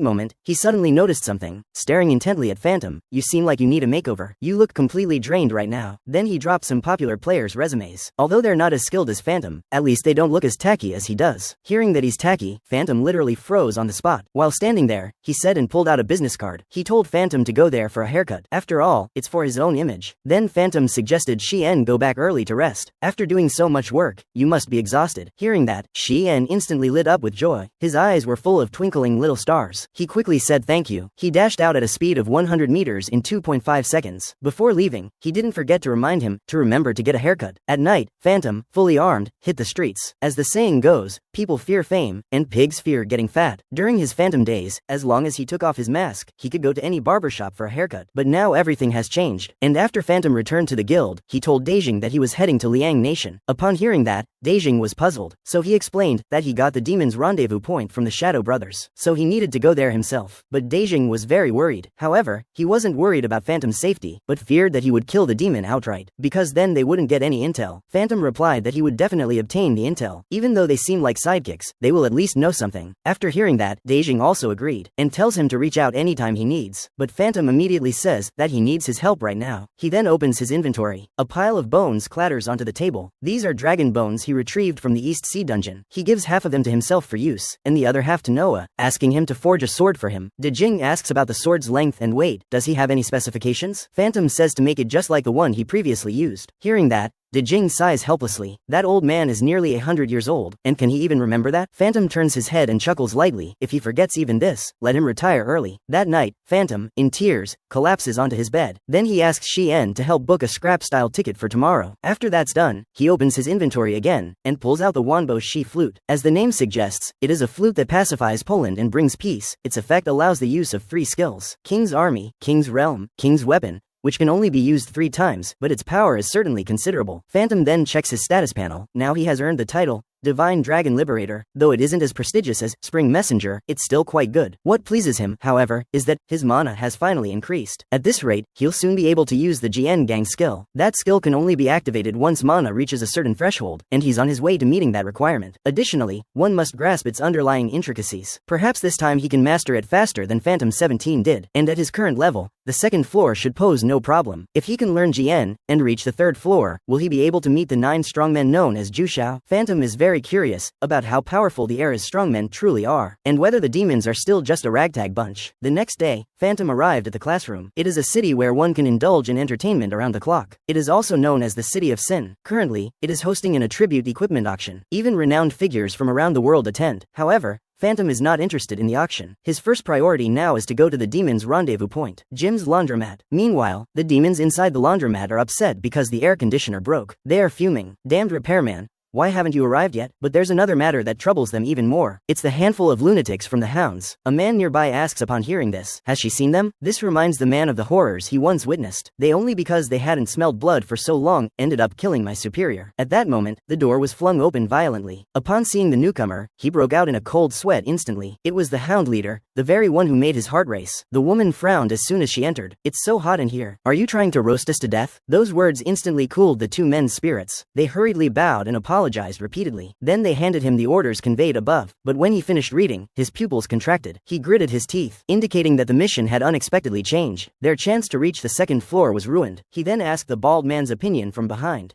[SPEAKER 1] moment, he suddenly noticed something. Staring intently at Phantom, "You seem like you need a makeover. You look completely drained right now." Then he dropped some popular players' resumes. Although they're not as skilled as Phantom, at least they don't look as tacky as he does. Hearing that he's tacky, Phantom literally froze on the spot. While standing there, he said and pulled out a business card. He told Phantom to go there for a haircut. After all, it's for his own image. Then Phantom suggested Shien go back early to rest. After doing so much work, you must be exhausted. Hearing that, Shien instantly lit up with joy. His eyes were full of twinkling little stars. He quickly said thank you. He dashed out at a speed of 100 meters in 2.5 seconds. Before leaving, he didn't forget to remind him to remember to get a haircut. At night, Phantom, fully armed, hit the streets. As the saying goes, people fear fame, and pigs fear getting fat. During his Phantom days, as long as he took off his mask, he could go to any barbershop for a haircut. But now everything has changed, and after Phantom returned to to the guild, he told Daijing that he was heading to Liang Nation. Upon hearing that, Daijing was puzzled, so he explained that he got the demon's rendezvous point from the Shadow Brothers, so he needed to go there himself. But Daijing was very worried. However, he wasn't worried about Phantom's safety, but feared that he would kill the demon outright, because then they wouldn't get any intel. Phantom replied that he would definitely obtain the intel. Even though they seem like sidekicks, they will at least know something. After hearing that, Daijing also agreed, and tells him to reach out anytime he needs. But Phantom immediately says that he needs his help right now. He then opens his inventory. A pile of bones clatters onto the table. These are dragon bones he retrieved from the East Sea dungeon. He gives half of them to himself for use, and the other half to Noah, asking him to forge a sword for him. Daijing asks about the sword's length and weight. Does he have any specifications? Phantom says to make it just like the one he previously used. Hearing that, Daijing sighs helplessly. That old man is nearly 100 years old, and can he even remember that? Phantom turns his head and chuckles lightly. If he forgets even this, let him retire early. That night, Phantom, in tears, collapses onto his bed. Then he asks Shien to help book a scrap-style ticket for tomorrow. After that's done, he opens his inventory again, and pulls out the Wanbo Shi flute. As the name suggests, it is a flute that pacifies Poland and brings peace. Its effect allows the use of 3 skills: King's Army, King's Realm, King's Weapon, which can only be used 3 times, but its power is certainly considerable. Phantom then checks his status panel. Now he has earned the title Divine Dragon Liberator. Though it isn't as prestigious as Spring Messenger, it's still quite good. What pleases him, however, is that his mana has finally increased. At this rate, he'll soon be able to use the Jian Gang skill. That skill can only be activated once mana reaches a certain threshold, and he's on his way to meeting that requirement. Additionally, one must grasp its underlying intricacies. Perhaps this time he can master it faster than Phantom 17 did, and at his current level, the 2nd floor should pose no problem. If he can learn Jian, and reach the 3rd floor, will he be able to meet the 9 strongmen known as Jushao? Phantom is very curious about how powerful the era's strongmen truly are, and whether the demons are still just a ragtag bunch. The next day, Phantom arrived at the classroom. It is a city where one can indulge in entertainment around the clock. It is also known as the City of Sin. Currently, it is hosting an attribute equipment auction. Even renowned figures from around the world attend. However, Phantom is not interested in the auction. His first priority now is to go to the demon's rendezvous point, Jim's laundromat. Meanwhile, the demons inside the laundromat are upset because the air conditioner broke. They are fuming. Damned repairman, why haven't you arrived yet? But there's another matter that troubles them even more. It's the handful of lunatics from the hounds. A man nearby asks upon hearing this, has she seen them? This reminds the man of the horrors he once witnessed. They only because they hadn't smelled blood for so long ended up killing my superior. At that moment, the door was flung open violently. Upon seeing the newcomer, he broke out in a cold sweat instantly. It was the hound leader, the very one who made his heart race. The woman frowned as soon as she entered. It's so hot in here. Are you trying to roast us to death? Those words instantly cooled the 2 men's spirits. They hurriedly bowed and apologized repeatedly. Then they handed him the orders conveyed above, but when he finished reading, his pupils contracted. He gritted his teeth, indicating that the mission had unexpectedly changed. Their chance to reach the 2nd floor was ruined. He then asked the bald man's opinion from behind.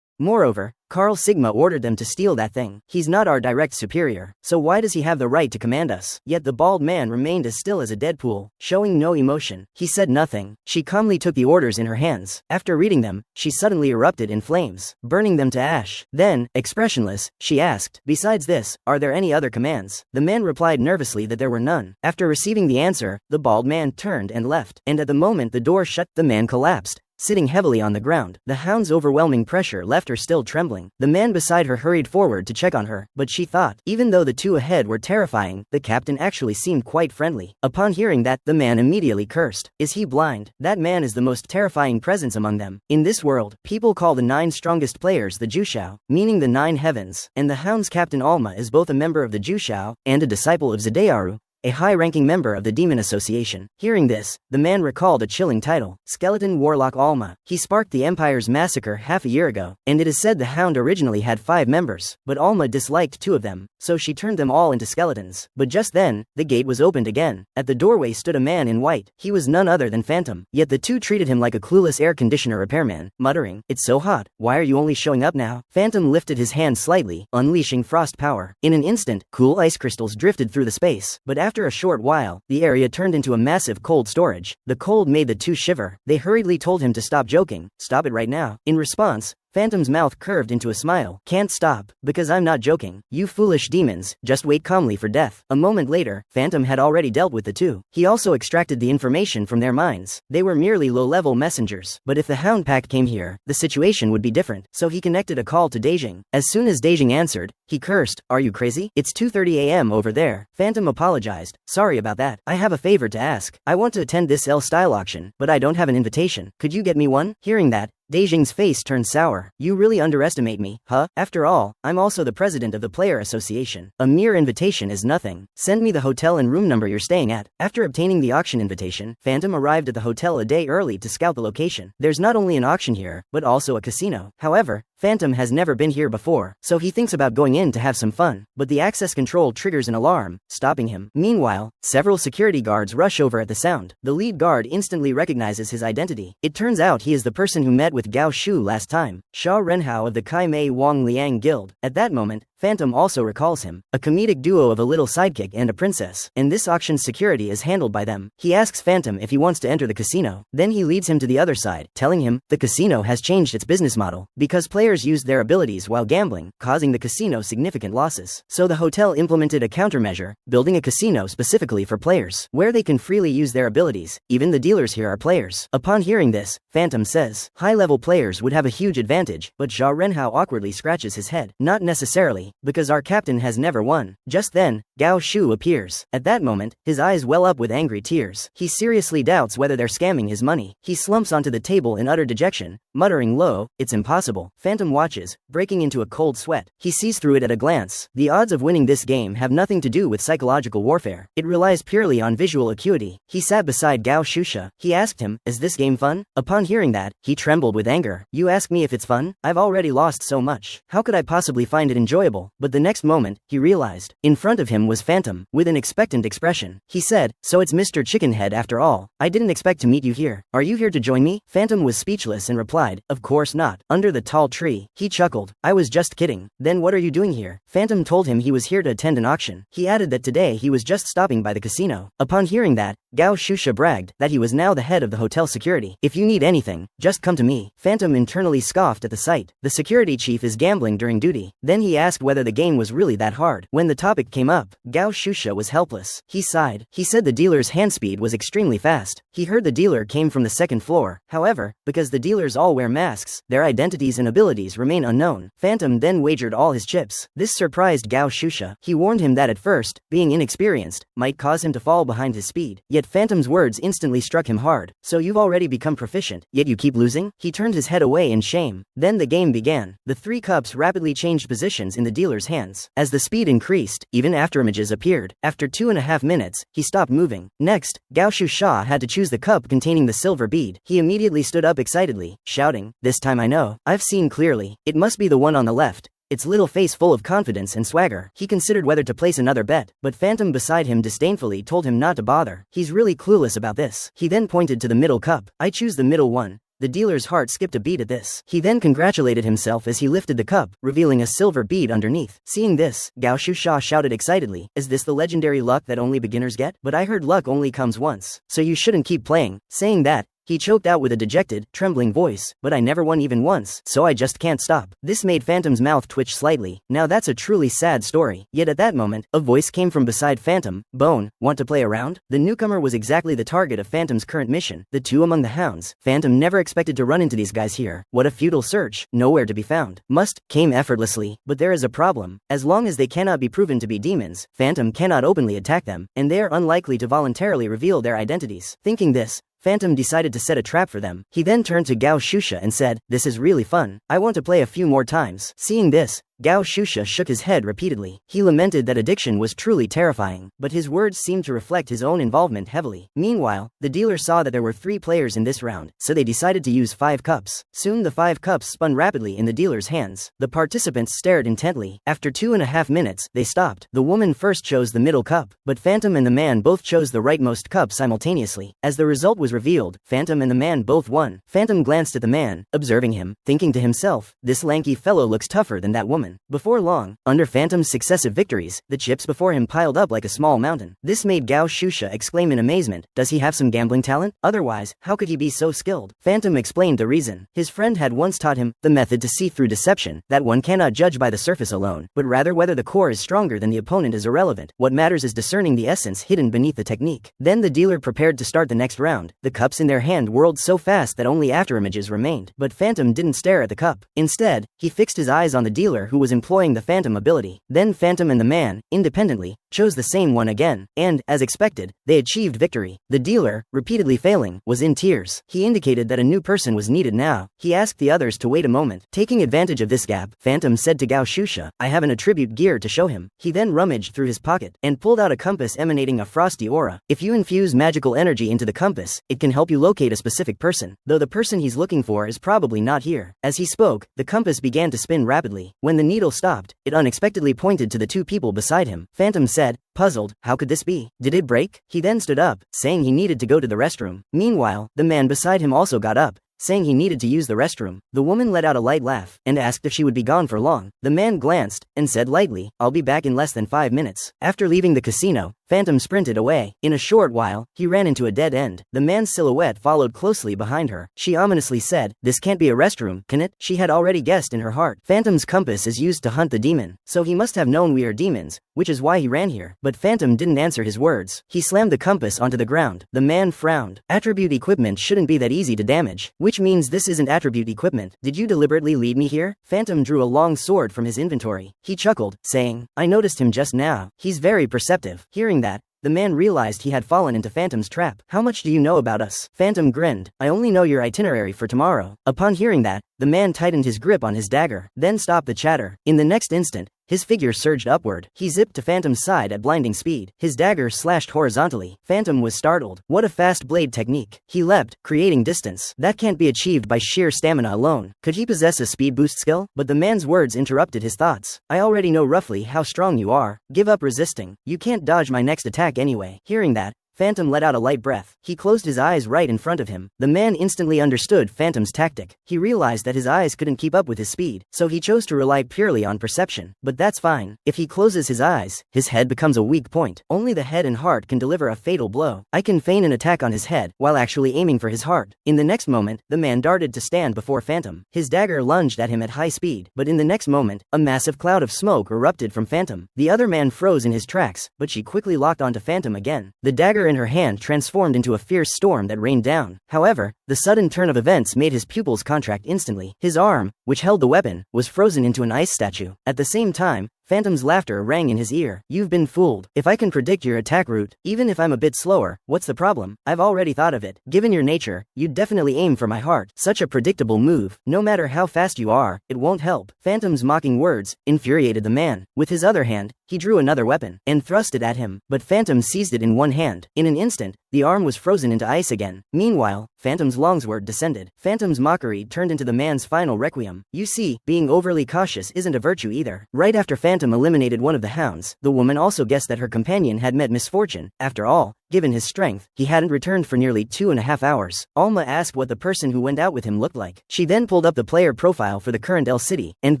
[SPEAKER 1] Moreover, Carl Sigma ordered them to steal that thing. He's not our direct superior, so why does he have the right to command us? Yet the bald man remained as still as a dead pool, showing no emotion. He said nothing. She calmly took the orders in her hands. After reading them, she suddenly erupted in flames, burning them to ash. Then, expressionless, she asked, besides this, are there any other commands? The man replied nervously that there were none. After receiving the answer, the bald man turned and left, and at the moment the door shut, the man collapsed, sitting heavily on the ground. The hound's overwhelming pressure left her still trembling. The man beside her hurried forward to check on her, but she thought, even though the 2 ahead were terrifying, the captain actually seemed quite friendly. Upon hearing that, the man immediately cursed. Is he blind? That man is the most terrifying presence among them. In this world, people call the 9 strongest players the Jushao, meaning the 9 heavens, and the hound's captain Alma is both a member of the Jushao and a disciple of Zadearu, a high-ranking member of the Demon Association. Hearing this, the man recalled a chilling title, Skeleton Warlock Alma. He sparked the Empire's massacre half a year ago, and it is said the Hound originally had 5 members, but Alma disliked 2 of them, so she turned them all into skeletons. But just then, the gate was opened again. At the doorway stood a man in white. He was none other than Phantom, yet the 2 treated him like a clueless air conditioner repairman, muttering, "It's so hot, why are you only showing up now?" Phantom lifted his hand slightly, unleashing frost power. In an instant, cool ice crystals drifted through the space, but after a short while, the area turned into a massive cold storage. The cold made the 2 shiver. They hurriedly told him to stop joking, stop it right now. In response, Phantom's mouth curved into a smile. Can't stop, because I'm not joking. You foolish demons, just wait calmly for death. A moment later, Phantom had already dealt with the two. He also extracted the information from their minds. They were merely low-level messengers. But if the Hound Pack came here, the situation would be different. So he connected a call to Daijing. As soon as Daijing answered, he cursed, "Are you crazy? It's 2:30 a.m. over there." Phantom apologized. "Sorry about that. I have a favor to ask. I want to attend this L-style auction, but I don't have an invitation. Could you get me one?" Hearing that, Daijing's face turned sour. "You really underestimate me, huh? After all, I'm also the president of the Player Association. A mere invitation is nothing. Send me the hotel and room number you're staying at." After obtaining the auction invitation, Phantom arrived at the hotel a day early to scout the location. There's not only an auction here, but also a casino. However, Phantom has never been here before, so he thinks about going in to have some fun, but the access control triggers an alarm, stopping him. Meanwhile, several security guards rush over at the sound. The lead guard instantly recognizes his identity. It turns out he is the person who met with Gao Shu last time, Sha Renhao of the Kai Mei Wang Liang Guild. At that moment, Phantom also recalls him, a comedic duo of a little sidekick and a princess, and this auction's security is handled by them. He asks Phantom if he wants to enter the casino, then he leads him to the other side, telling him, the casino has changed its business model, because players used their abilities while gambling, causing the casino significant losses. So the hotel implemented a countermeasure, building a casino specifically for players, where they can freely use their abilities. Even the dealers here are players. Upon hearing this, Phantom says, high-level players would have a huge advantage, but Zha Renhao awkwardly scratches his head. Not necessarily, because our captain has never won. Just then, Gao Shu appears. At that moment, his eyes well up with angry tears. He seriously doubts whether they're scamming his money. He slumps onto the table in utter dejection, muttering low, "It's impossible." Phantom watches, breaking into a cold sweat. He sees through it at a glance. The odds of winning this game have nothing to do with psychological warfare. It relies purely on visual acuity. He sat beside Gao Shusha. He asked him, "Is this game fun?" Upon hearing that, he trembled with anger. "You ask me if it's fun? I've already lost so much. How could I possibly find it enjoyable?" But the next moment, he realized. In front of him was Phantom, with an expectant expression. He said, "So it's Mr. Chickenhead after all. I didn't expect to meet you here. Are you here to join me?" Phantom was speechless and replied, "Of course not." Under the tall tree, he chuckled. "I was just kidding." "Then what are you doing here?" Phantom told him he was here to attend an auction. He added that today he was just stopping by the casino. Upon hearing that, Gao Shusha bragged that he was now the head of the hotel security. "If you need anything, just come to me." Phantom internally scoffed at the sight. The security chief is gambling during duty. Then he asked whether the game was really that hard. When the topic came up, Gao Shusha was helpless. He sighed. He said the dealer's hand speed was extremely fast. He heard the dealer came from the second floor. However, because the dealers all wear masks, their identities and abilities remain unknown. Phantom then wagered all his chips. This surprised Gao Shusha. He warned him that at first, being inexperienced, might cause him to fall behind his speed. Yet Phantom's words instantly struck him hard. "So you've already become proficient, yet you keep losing?" He turned his head away in shame. Then the game began. The three cups rapidly changed positions in the dealer's hands. As the speed increased, even afterimages appeared. After 2.5 minutes, he stopped moving. Next, Gao Shusha had to choose the cup containing the silver bead. He immediately stood up excitedly, shouting, "This time I know. I've seen clearly. It must be the one on the left." Its little face full of confidence and swagger. He considered whether to place another bet, but Phantom beside him disdainfully told him not to bother. He's really clueless about this. He then pointed to the middle cup. "I choose the middle one." The dealer's heart skipped a beat at this. He then congratulated himself as he lifted the cup, revealing a silver bead underneath. Seeing this, Gao Shusha shouted excitedly, "Is this the legendary luck that only beginners get? But I heard luck only comes once, so you shouldn't keep playing." Saying that, he choked out with a dejected, trembling voice, "But I never won even once, so I just can't stop." This made Phantom's mouth twitch slightly. Now that's a truly sad story. Yet at that moment, a voice came from beside Phantom. "Bone, want to play around?" The newcomer was exactly the target of Phantom's current mission, the two among the hounds. Phantom never expected to run into these guys here. What a futile search, nowhere to be found. Must came effortlessly, but there is a problem. As long as they cannot be proven to be demons, Phantom cannot openly attack them, and they are unlikely to voluntarily reveal their identities. Thinking this, Phantom decided to set a trap for them. He then turned to Gao Shusha and said, "This is really fun. I want to play a few more times." Seeing this, Gao Shusha shook his head repeatedly. He lamented that addiction was truly terrifying, but his words seemed to reflect his own involvement heavily. Meanwhile, the dealer saw that there were 3 players in this round, so they decided to use 5 cups. Soon the 5 cups spun rapidly in the dealer's hands. The participants stared intently. After 2.5 minutes, they stopped. The woman first chose the middle cup, but Phantom and the man both chose the rightmost cup simultaneously. As the result was revealed, Phantom and the man both won. Phantom glanced at the man, observing him, thinking to himself, "This lanky fellow looks tougher than that woman." woman. Before long, under Phantom's successive victories, the chips before him piled up like a small mountain. This made Gao Shusha exclaim in amazement, does he have some gambling talent? Otherwise, how could he be so skilled? Phantom explained the reason. His friend had once taught him the method to see through deception, that one cannot judge by the surface alone, but rather whether the core is stronger than the opponent is irrelevant. What matters is discerning the essence hidden beneath the technique. Then the dealer prepared to start the next round. The cups in their hand whirled so fast that only afterimages remained. But Phantom didn't stare at the cup. Instead, he fixed his eyes on the dealer who was employing the Phantom ability. Then Phantom and the man, independently, chose the same one again, and, as expected, they achieved victory. The dealer, repeatedly failing, was in tears. He indicated that a new person was needed now. He asked the others to wait a moment. Taking advantage of this gap, Phantom said to Gao Shusha, I have an attribute gear to show him. He then rummaged through his pocket and pulled out a compass emanating a frosty aura. If you infuse magical energy into the compass, it can help you locate a specific person, though the person he's looking for is probably not here. As he spoke, the compass began to spin rapidly. When the needle stopped, it unexpectedly pointed to the two people beside him. Phantom said, puzzled, how could this be? Did it break? He then stood up, saying he needed to go to the restroom. Meanwhile, the man beside him also got up, saying he needed to use the restroom. The woman let out a light laugh and asked if she would be gone for long. The man glanced and said lightly, I'll be back in less than 5 minutes. After leaving the casino, Phantom sprinted away. In a short while, he ran into a dead end. The man's silhouette followed closely behind her. She ominously said, this can't be a restroom, can it? She had already guessed in her heart. Phantom's compass is used to hunt the demon, so he must have known we are demons, which is why he ran here. But Phantom didn't answer his words. He slammed the compass onto the ground. The man frowned. Attribute equipment shouldn't be that easy to damage, which means this isn't attribute equipment. Did you deliberately lead me here? Phantom drew a long sword from his inventory. He chuckled, saying, I noticed him just now. He's very perceptive. Hearing that, the man realized he had fallen into Phantom's trap. How much do you know about us? Phantom grinned. I only know your itinerary for tomorrow. Upon hearing that, the man tightened his grip on his dagger, then stopped the chatter. In the next instant, his figure surged upward. He zipped to Phantom's side at blinding speed. His dagger slashed horizontally. Phantom was startled. What a fast blade technique. He leapt, creating distance. That can't be achieved by sheer stamina alone. Could he possess a speed boost skill? But the man's words interrupted his thoughts. I already know roughly how strong you are. Give up resisting. You can't dodge my next attack anyway. Hearing that, Phantom let out a light breath. He closed his eyes right in front of him. The man instantly understood Phantom's tactic. He realized that his eyes couldn't keep up with his speed, so he chose to rely purely on perception. But that's fine. If he closes his eyes, his head becomes a weak point. Only the head and heart can deliver a fatal blow. I can feign an attack on his head, while actually aiming for his heart. In the next moment, the man darted to stand before Phantom. His dagger lunged at him at high speed, but in the next moment, a massive cloud of smoke erupted from Phantom. The other man froze in his tracks, but she quickly locked onto Phantom again. The dagger in her hand transformed into a fierce storm that rained down. However, the sudden turn of events made his pupils contract instantly. His arm, which held the weapon, was frozen into an ice statue. At the same time, Phantom's laughter rang in his ear. You've been fooled. If I can predict your attack route, even if I'm a bit slower, what's the problem? I've already thought of it. Given your nature, you'd definitely aim for my heart. Such a predictable move. No matter how fast you are, it won't help. Phantom's mocking words infuriated the man. With his other hand, he drew another weapon and thrust it at him, but Phantom seized it in one hand. In an instant, the arm was frozen into ice again. Meanwhile, Phantom's longsword descended. Phantom's mockery turned into the man's final requiem. You see, being overly cautious isn't a virtue either. Right after Phantom eliminated one of the hounds, the woman also guessed that her companion had met misfortune. After all, given his strength, he hadn't returned for nearly 2.5 hours. Alma asked what the person who went out with him looked like. She then pulled up the player profile for the current L city and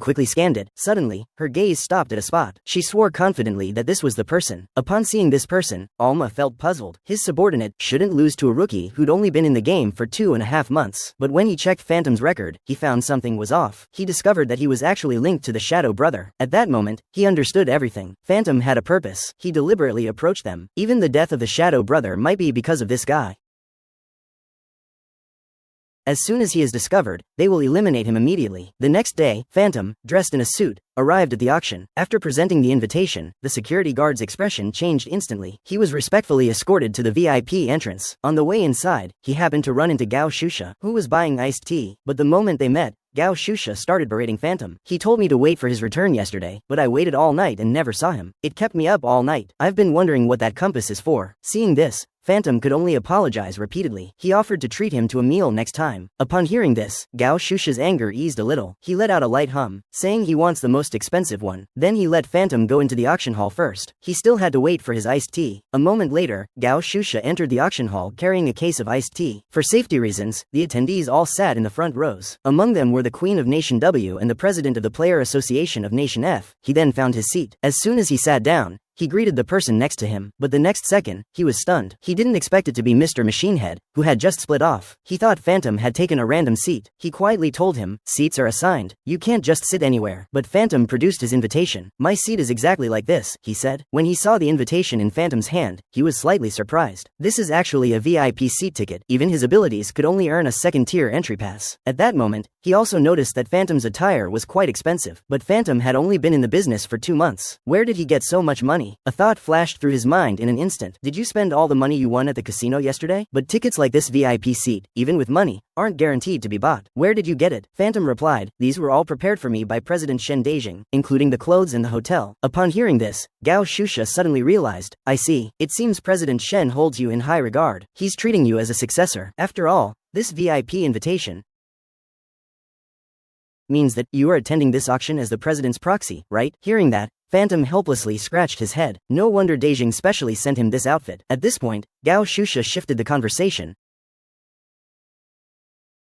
[SPEAKER 1] quickly scanned it. Suddenly, her gaze stopped at a spot. She swore confidently that this was the person. Upon seeing this person, Alma felt puzzled. His subordinate shouldn't lose to a rookie who'd only been in the game for 2.5 months. But when he checked Phantom's record, he found something was off. He discovered that he was actually linked to the Shadow Brother. At that moment, he understood everything. Phantom had a purpose. He deliberately approached them. Even the death of the Shadow Brother might be because of this guy. As soon as he is discovered, they will eliminate him immediately. The next day, Phantom, dressed in a suit, arrived at the auction. After presenting the invitation, the security guard's expression changed instantly. He was respectfully escorted to the VIP entrance. On the way inside, he happened to run into Gao Shusha, who was buying iced tea. But the moment they met, Gao Shusha started berating Phantom. He told me to wait for his return yesterday, but I waited all night and never saw him. It kept me up all night. I've been wondering what that compass is for. Seeing this, Phantom could only apologize repeatedly. He offered to treat him to a meal next time. Upon hearing this, Gao Shusha's anger eased a little. He let out a light hum, saying he wants the most expensive one. Then he let Phantom go into the auction hall first. He still had to wait for his iced tea. A moment later, Gao Shusha entered the auction hall carrying a case of iced tea. For safety reasons, the attendees all sat in the front rows. Among them were the Queen of Nation W and the President of the Player Association of Nation F. He then found his seat. As soon as he sat down, he greeted the person next to him, but the next second, he was stunned. He didn't expect it to be Mr. Machine Head, who had just split off. He thought Phantom had taken a random seat. He quietly told him, "Seats are assigned. You can't just sit anywhere." But Phantom produced his invitation. "My seat is exactly like this," he said. When he saw the invitation in Phantom's hand, he was slightly surprised. This is actually a VIP seat ticket. Even his abilities could only earn a second-tier entry pass. At that moment, he also noticed that Phantom's attire was quite expensive. But Phantom had only been in the business for 2 months. Where did he get so much money? A thought flashed through his mind in an instant. Did you spend all the money you won at the casino yesterday? But tickets like this VIP seat, even with money, aren't guaranteed to be bought. Where did you get it? Phantom replied, "These were all prepared for me by President Shen Daijing, including the clothes and the hotel." Upon hearing this, Gao Shusha suddenly realized, "I see. It seems President Shen holds you in high regard. He's treating you as a successor. After all, this VIP invitation means that you are attending this auction as the president's proxy, right?" Hearing that, Phantom helplessly scratched his head. No wonder Daijing specially sent him this outfit. At this point, Gao Shusha shifted the conversation.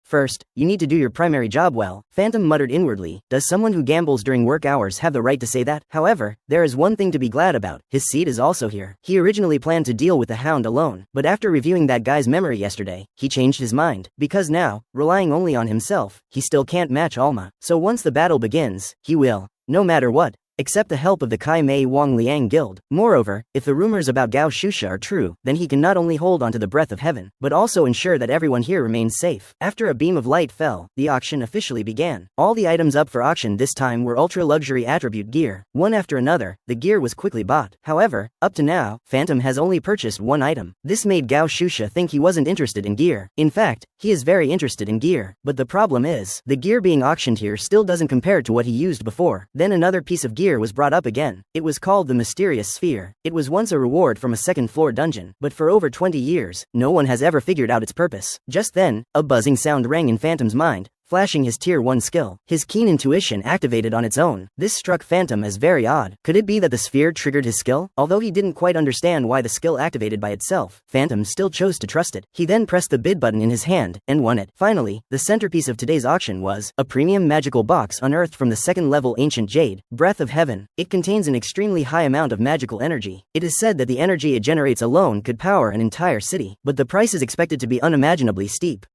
[SPEAKER 1] "First, you need to do your primary job well," Phantom muttered inwardly. Does someone who gambles during work hours have the right to say that? However, there is one thing to be glad about. His seat is also here. He originally planned to deal with the Hound alone, but after reviewing that guy's memory yesterday, he changed his mind. Because now, relying only on himself, he still can't match Alma. So once the battle begins, he will, no matter what, accept the help of the Kai Mei Wang Liang Guild. Moreover, if the rumors about Gao Shusha are true, then he can not only hold onto the breath of heaven, but also ensure that everyone here remains safe. After a beam of light fell, the auction officially began. All the items up for auction this time were ultra-luxury attribute gear. One after another, the gear was quickly bought. However, up to now, Phantom has only purchased one item. This made Gao Shusha think he wasn't interested in gear. In fact, he is very interested in gear. But the problem is, the gear being auctioned here still doesn't compare to what he used before. Then another piece of gear was brought up again. It was called the Mysterious Sphere. It was once a reward from a second-floor dungeon, but for over 20 years, no one has ever figured out its purpose. Just then, a buzzing sound rang in Phantom's mind, flashing his Tier 1 skill. His keen intuition activated on its own. This struck Phantom as very odd. Could it be that the sphere triggered his skill? Although he didn't quite understand why the skill activated by itself, Phantom still chose to trust it. He then pressed the bid button in his hand, and won it. Finally, the centerpiece of today's auction was a premium magical box unearthed from the second-level ancient jade, Breath of Heaven. It contains an extremely high amount of magical energy. It is said that the energy it generates alone could power an entire city, but the price is expected to be unimaginably steep.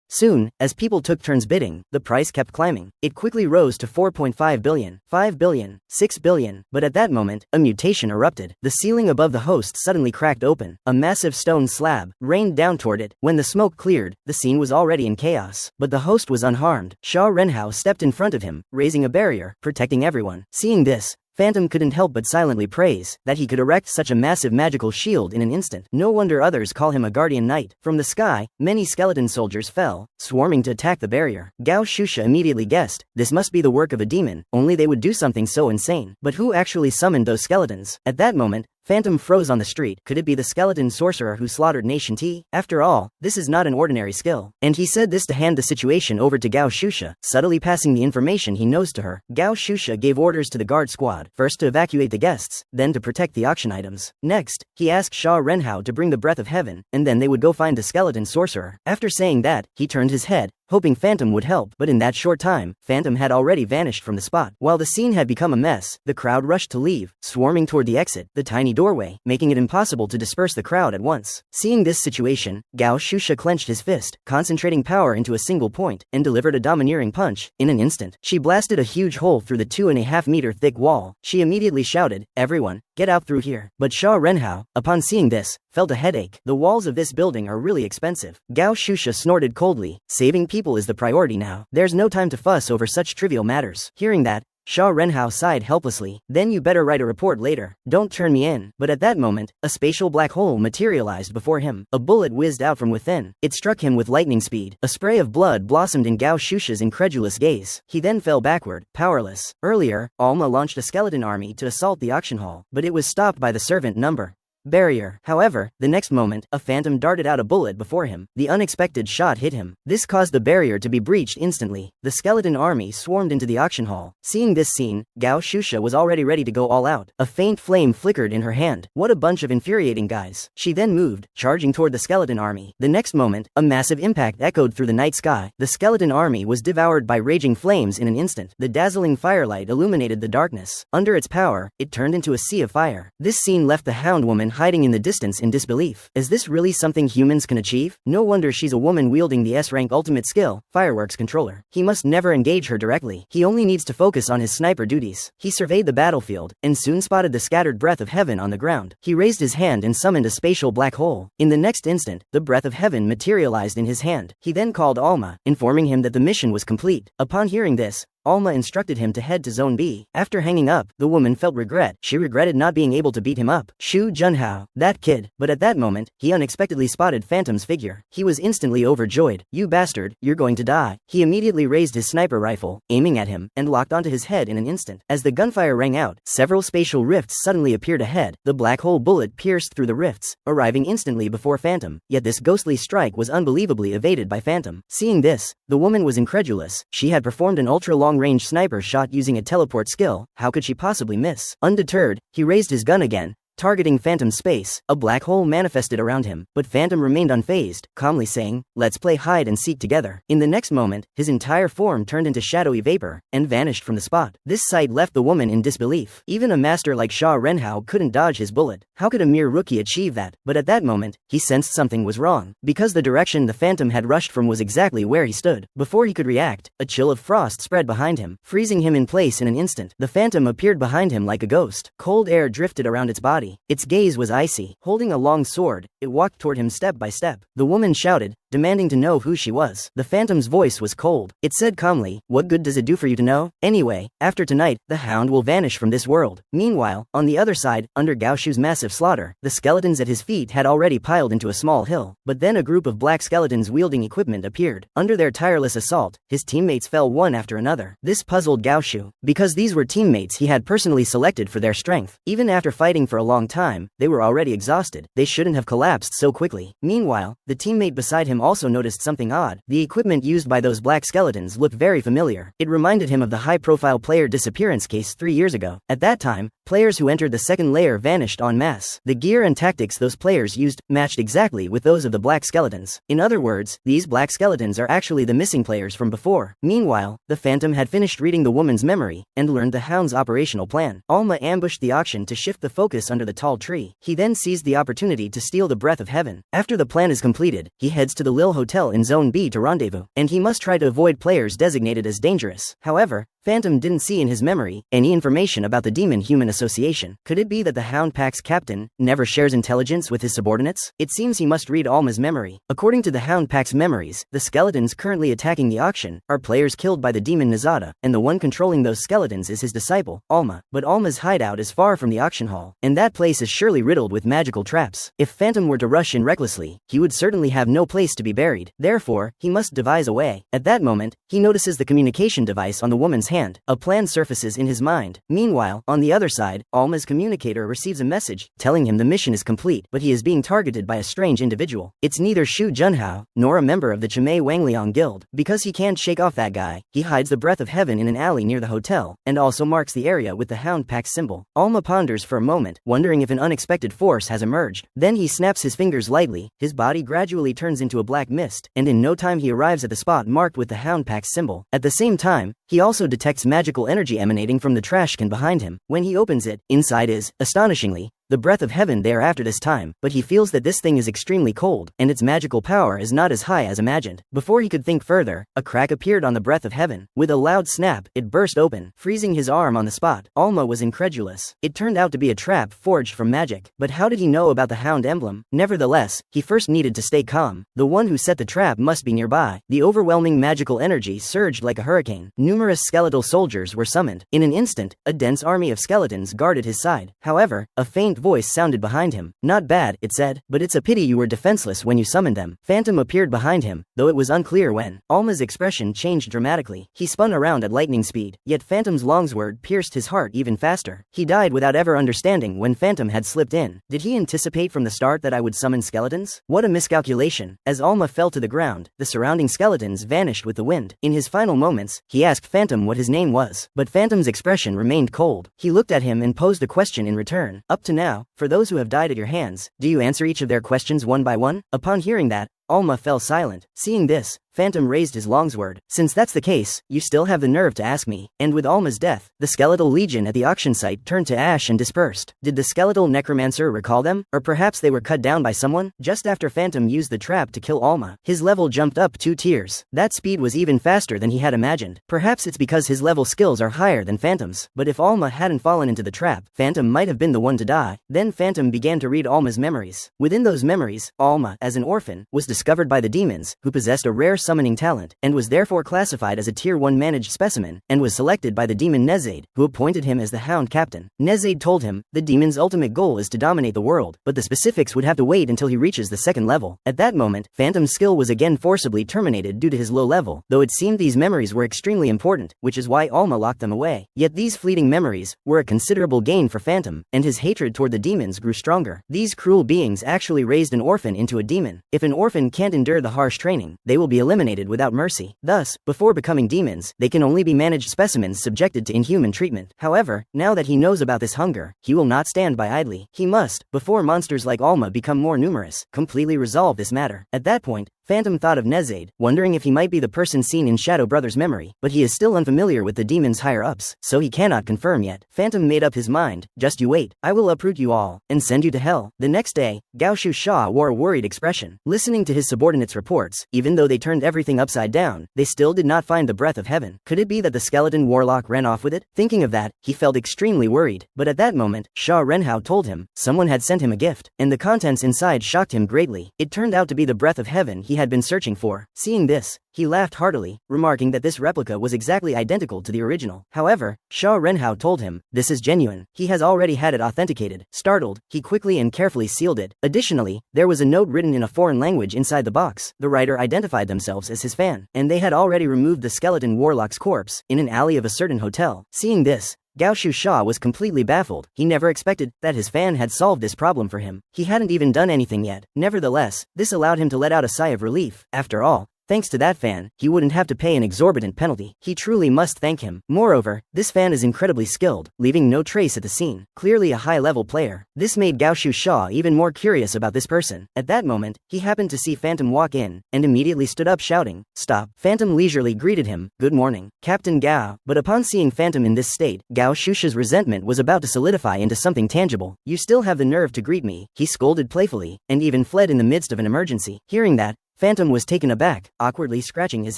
[SPEAKER 1] Soon, as people took turns bidding, the price kept climbing. It quickly rose to 4.5 billion, 5 billion, 6 billion, but at that moment, a mutation erupted. The ceiling above the host suddenly cracked open. A massive stone slab rained down toward it. When the smoke cleared, the scene was already in chaos. But the host was unharmed. Sha Renhao stepped in front of him, raising a barrier, protecting everyone. Seeing this, Phantom couldn't help but silently praise that he could erect such a massive magical shield in an instant. No wonder others call him a guardian knight. From the sky, many skeleton soldiers fell, swarming to attack the barrier. Gao Shusha immediately guessed, this must be the work of a demon, only they would do something so insane. But who actually summoned those skeletons? At that moment, Phantom froze on the street. Could it be the skeleton sorcerer who slaughtered Nation T? After all, this is not an ordinary skill. And he said this to hand the situation over to Gao Shusha, subtly passing the information he knows to her. Gao Shusha gave orders to the guard squad, first to evacuate the guests, then to protect the auction items. Next, he asked Sha Renhao to bring the Breath of Heaven, and then they would go find the skeleton sorcerer. After saying that, he turned his head, hoping Phantom would help, but in that short time, Phantom had already vanished from the spot. While the scene had become a mess, the crowd rushed to leave, swarming toward the exit, the tiny doorway, making it impossible to disperse the crowd at once. Seeing this situation, Gao Shusha clenched his fist, concentrating power into a single point, and delivered a domineering punch. In an instant, she blasted a huge hole through the 2.5-meter thick wall. She immediately shouted, "Everyone, get out through here." But Sha Renhao, upon seeing this, felt a headache. The walls of this building are really expensive. Gao Shusha snorted coldly. Saving people is the priority now. There's no time to fuss over such trivial matters. Hearing that, Sha Renhao sighed helplessly. Then you better write a report later. Don't turn me in. But at that moment, a spatial black hole materialized before him. A bullet whizzed out from within. It struck him with lightning speed. A spray of blood blossomed in Gao Shusha's incredulous gaze. He then fell backward, powerless. Earlier, Alma launched a skeleton army to assault the auction hall, but it was stopped by the servant number Barrier. However, the next moment, a phantom darted out a bullet before him. The unexpected shot hit him. This caused the barrier to be breached instantly. The skeleton army swarmed into the auction hall. Seeing this scene, Gao Shusha was already ready to go all out. A faint flame flickered in her hand. What a bunch of infuriating guys. She then moved, charging toward the skeleton army. The next moment, a massive impact echoed through the night sky. The skeleton army was devoured by raging flames in an instant. The dazzling firelight illuminated the darkness. Under its power, it turned into a sea of fire. This scene left the Hound Woman hiding in the distance in disbelief. Is this really something humans can achieve? No wonder she's a woman wielding the S-rank ultimate skill, Fireworks Controller. He must never engage her directly. He only needs to focus on his sniper duties. He surveyed the battlefield, and soon spotted the scattered breath of heaven on the ground. He raised his hand and summoned a spatial black hole. In the next instant, the breath of heaven materialized in his hand. He then called Alma, informing him that the mission was complete. Upon hearing this, Alma instructed him to head to Zone B. After hanging up, the woman felt regret. She regretted not being able to beat him up. Shu Junhao, that kid. But at that moment, he unexpectedly spotted Phantom's figure. He was instantly overjoyed. You bastard, you're going to die. He immediately raised his sniper rifle, aiming at him, and locked onto his head in an instant. As the gunfire rang out, several spatial rifts suddenly appeared ahead. The black hole bullet pierced through the rifts, arriving instantly before Phantom. Yet this ghostly strike was unbelievably evaded by Phantom. Seeing this, the woman was incredulous. She had performed an ultra-long-range sniper shot using a teleport skill. How could she possibly miss? Undeterred, he raised his gun again, targeting Phantom's space. A black hole manifested around him, but Phantom remained unfazed, calmly saying, "Let's play hide and seek together." In the next moment, his entire form turned into shadowy vapor, and vanished from the spot. This sight left the woman in disbelief. Even a master like Sha Renhao couldn't dodge his bullet. How could a mere rookie achieve that? But at that moment, he sensed something was wrong, because the direction the Phantom had rushed from was exactly where he stood. Before he could react, a chill of frost spread behind him, freezing him in place in an instant. The Phantom appeared behind him like a ghost. Cold air drifted around its body. Its gaze was icy. Holding a long sword, it walked toward him step by step. The woman shouted, demanding to know who she was. The Phantom's voice was cold. It said calmly, "What good does it do for you to know? Anyway, after tonight, the Hound will vanish from this world." Meanwhile, on the other side, under Gao Shu's massive slaughter, the skeletons at his feet had already piled into a small hill. But then a group of black skeletons wielding equipment appeared. Under their tireless assault, his teammates fell one after another. This puzzled Gao Shu, because these were teammates he had personally selected for their strength. Even after fighting for a long time, they were already exhausted. They shouldn't have collapsed so quickly. Meanwhile, the teammate beside him also noticed something odd. The equipment used by those black skeletons looked very familiar. It reminded him of the high-profile player disappearance case 3 years ago. At that time, players who entered the second layer vanished en masse. The gear and tactics those players used matched exactly with those of the black skeletons. In other words, these black skeletons are actually the missing players from before. Meanwhile, the Phantom had finished reading the woman's memory and learned the Hound's operational plan. Alma ambushed the auction to shift the focus under the tall tree. He then seized the opportunity to steal the breath of heaven. After the plan is completed, he heads to the Lil Hotel in Zone B to rendezvous, and he must try to avoid players designated as dangerous. However, Phantom didn't see in his memory any information about the Demon-Human Association. Could it be that the Hound Pack's captain never shares intelligence with his subordinates? It seems he must read Alma's memory. According to the Hound Pack's memories, the skeletons currently attacking the auction are players killed by the demon Nizada, and the one controlling those skeletons is his disciple, Alma. But Alma's hideout is far from the auction hall, and that place is surely riddled with magical traps. If Phantom were to rush in recklessly, he would certainly have no place to be buried. Therefore, he must devise a way. At that moment, he notices the communication device on the woman's hand. A plan surfaces in his mind. Meanwhile, on the other side, Alma's communicator receives a message telling him the mission is complete, but he is being targeted by a strange individual. It's neither Shu Junhao nor a member of the Chimay Wangliang Guild. Because he can't shake off that guy, he hides the breath of heaven in an alley near the hotel, and also marks the area with the Hound Pack symbol. Alma ponders for a moment, wondering if an unexpected force has emerged. Then he snaps his fingers lightly, his body gradually turns into a black mist, and in no time he arrives at the spot marked with the Hound Pack symbol. At the same time, he also detects magical energy emanating from the trash can behind him. When he opens it, inside is, astonishingly, the breath of heaven there after this time, but he feels that this thing is extremely cold, and its magical power is not as high as imagined. Before he could think further, a crack appeared on the breath of heaven. With a loud snap, it burst open, freezing his arm on the spot. Alma was incredulous. It turned out to be a trap forged from magic. But how did he know about the hound emblem? Nevertheless, he first needed to stay calm. The one who set the trap must be nearby. The overwhelming magical energy surged like a hurricane. Numerous skeletal soldiers were summoned. In an instant, a dense army of skeletons guarded his side. However, a faint distinct voice sounded behind him. Not bad, it said, but it's a pity you were defenseless when you summoned them. Phantom appeared behind him, though it was unclear when. Alma's expression changed dramatically. He spun around at lightning speed, yet Phantom's longsword pierced his heart even faster. He died without ever understanding when Phantom had slipped in. Did he anticipate from the start that I would summon skeletons? What a miscalculation. As Alma fell to the ground, the surrounding skeletons vanished with the wind. In his final moments, he asked Phantom what his name was, but Phantom's expression remained cold. He looked at him and posed a question in return. Up to now, for those who have died at your hands, do you answer each of their questions one by one? Upon hearing that, Alma fell silent. Seeing this, Phantom raised his longsword. Since that's the case, you still have the nerve to ask me. And with Alma's death, the skeletal legion at the auction site turned to ash and dispersed. Did the skeletal necromancer recall them? Or perhaps they were cut down by someone? Just after Phantom used the trap to kill Alma, his level jumped up 2 tiers. That speed was even faster than he had imagined. Perhaps it's because his level skills are higher than Phantom's. But if Alma hadn't fallen into the trap, Phantom might have been the one to die. Then Phantom began to read Alma's memories. Within those memories, Alma, as an orphan, was discovered by the demons, who possessed a rare summoning talent, and was therefore classified as a Tier 1 managed specimen, and was selected by the demon Nezade, who appointed him as the Hound Captain. Nezade told him, the demon's ultimate goal is to dominate the world, but the specifics would have to wait until he reaches the 2nd level. At that moment, Phantom's skill was again forcibly terminated due to his low level, though it seemed these memories were extremely important, which is why Alma locked them away. Yet these fleeting memories were a considerable gain for Phantom, and his hatred toward the demons grew stronger. These cruel beings actually raised an orphan into a demon. If an orphan can't endure the harsh training, they will be eliminated without mercy. Thus, before becoming demons, they can only be managed specimens subjected to inhuman treatment. However, now that he knows about this hunger, he will not stand by idly. He must, before monsters like Alma become more numerous, completely resolve this matter. At that point, Phantom thought of Nezade, wondering if he might be the person seen in Shadow Brother's memory, but he is still unfamiliar with the demon's higher-ups, so he cannot confirm yet. Phantom made up his mind. Just you wait. I will uproot you all, and send you to hell. The next day, Gao Shu Sha wore a worried expression. Listening to his subordinates' reports, even though they turned everything upside down, they still did not find the breath of heaven. Could it be that the skeleton warlock ran off with it? Thinking of that, he felt extremely worried, but at that moment, Sha Renhao told him someone had sent him a gift, and the contents inside shocked him greatly. It turned out to be the breath of heaven he had been searching for. Seeing this, he laughed heartily, remarking that this replica was exactly identical to the original. However, Sha Renhao told him, this is genuine. He has already had it authenticated. Startled, he quickly and carefully sealed it. Additionally, there was a note written in a foreign language inside the box. The writer identified themselves as his fan, and they had already removed the skeleton warlock's corpse in an alley of a certain hotel. Seeing this, Gao Shu Sha was completely baffled. He never expected that his fan had solved this problem for him. He hadn't even done anything yet. Nevertheless, this allowed him to let out a sigh of relief. After all, thanks to that fan, he wouldn't have to pay an exorbitant penalty. He truly must thank him. Moreover, this fan is incredibly skilled, leaving no trace at the scene. Clearly a high-level player. This made Gao Shu Sha even more curious about this person. At that moment, he happened to see Phantom walk in, and immediately stood up shouting, "Stop!" Phantom leisurely greeted him, "Good morning, Captain Gao." But upon seeing Phantom in this state, Gao Shusha's resentment was about to solidify into something tangible. "You still have the nerve to greet me," he scolded playfully, and even fled in the midst of an emergency. Hearing that, Phantom was taken aback, awkwardly scratching his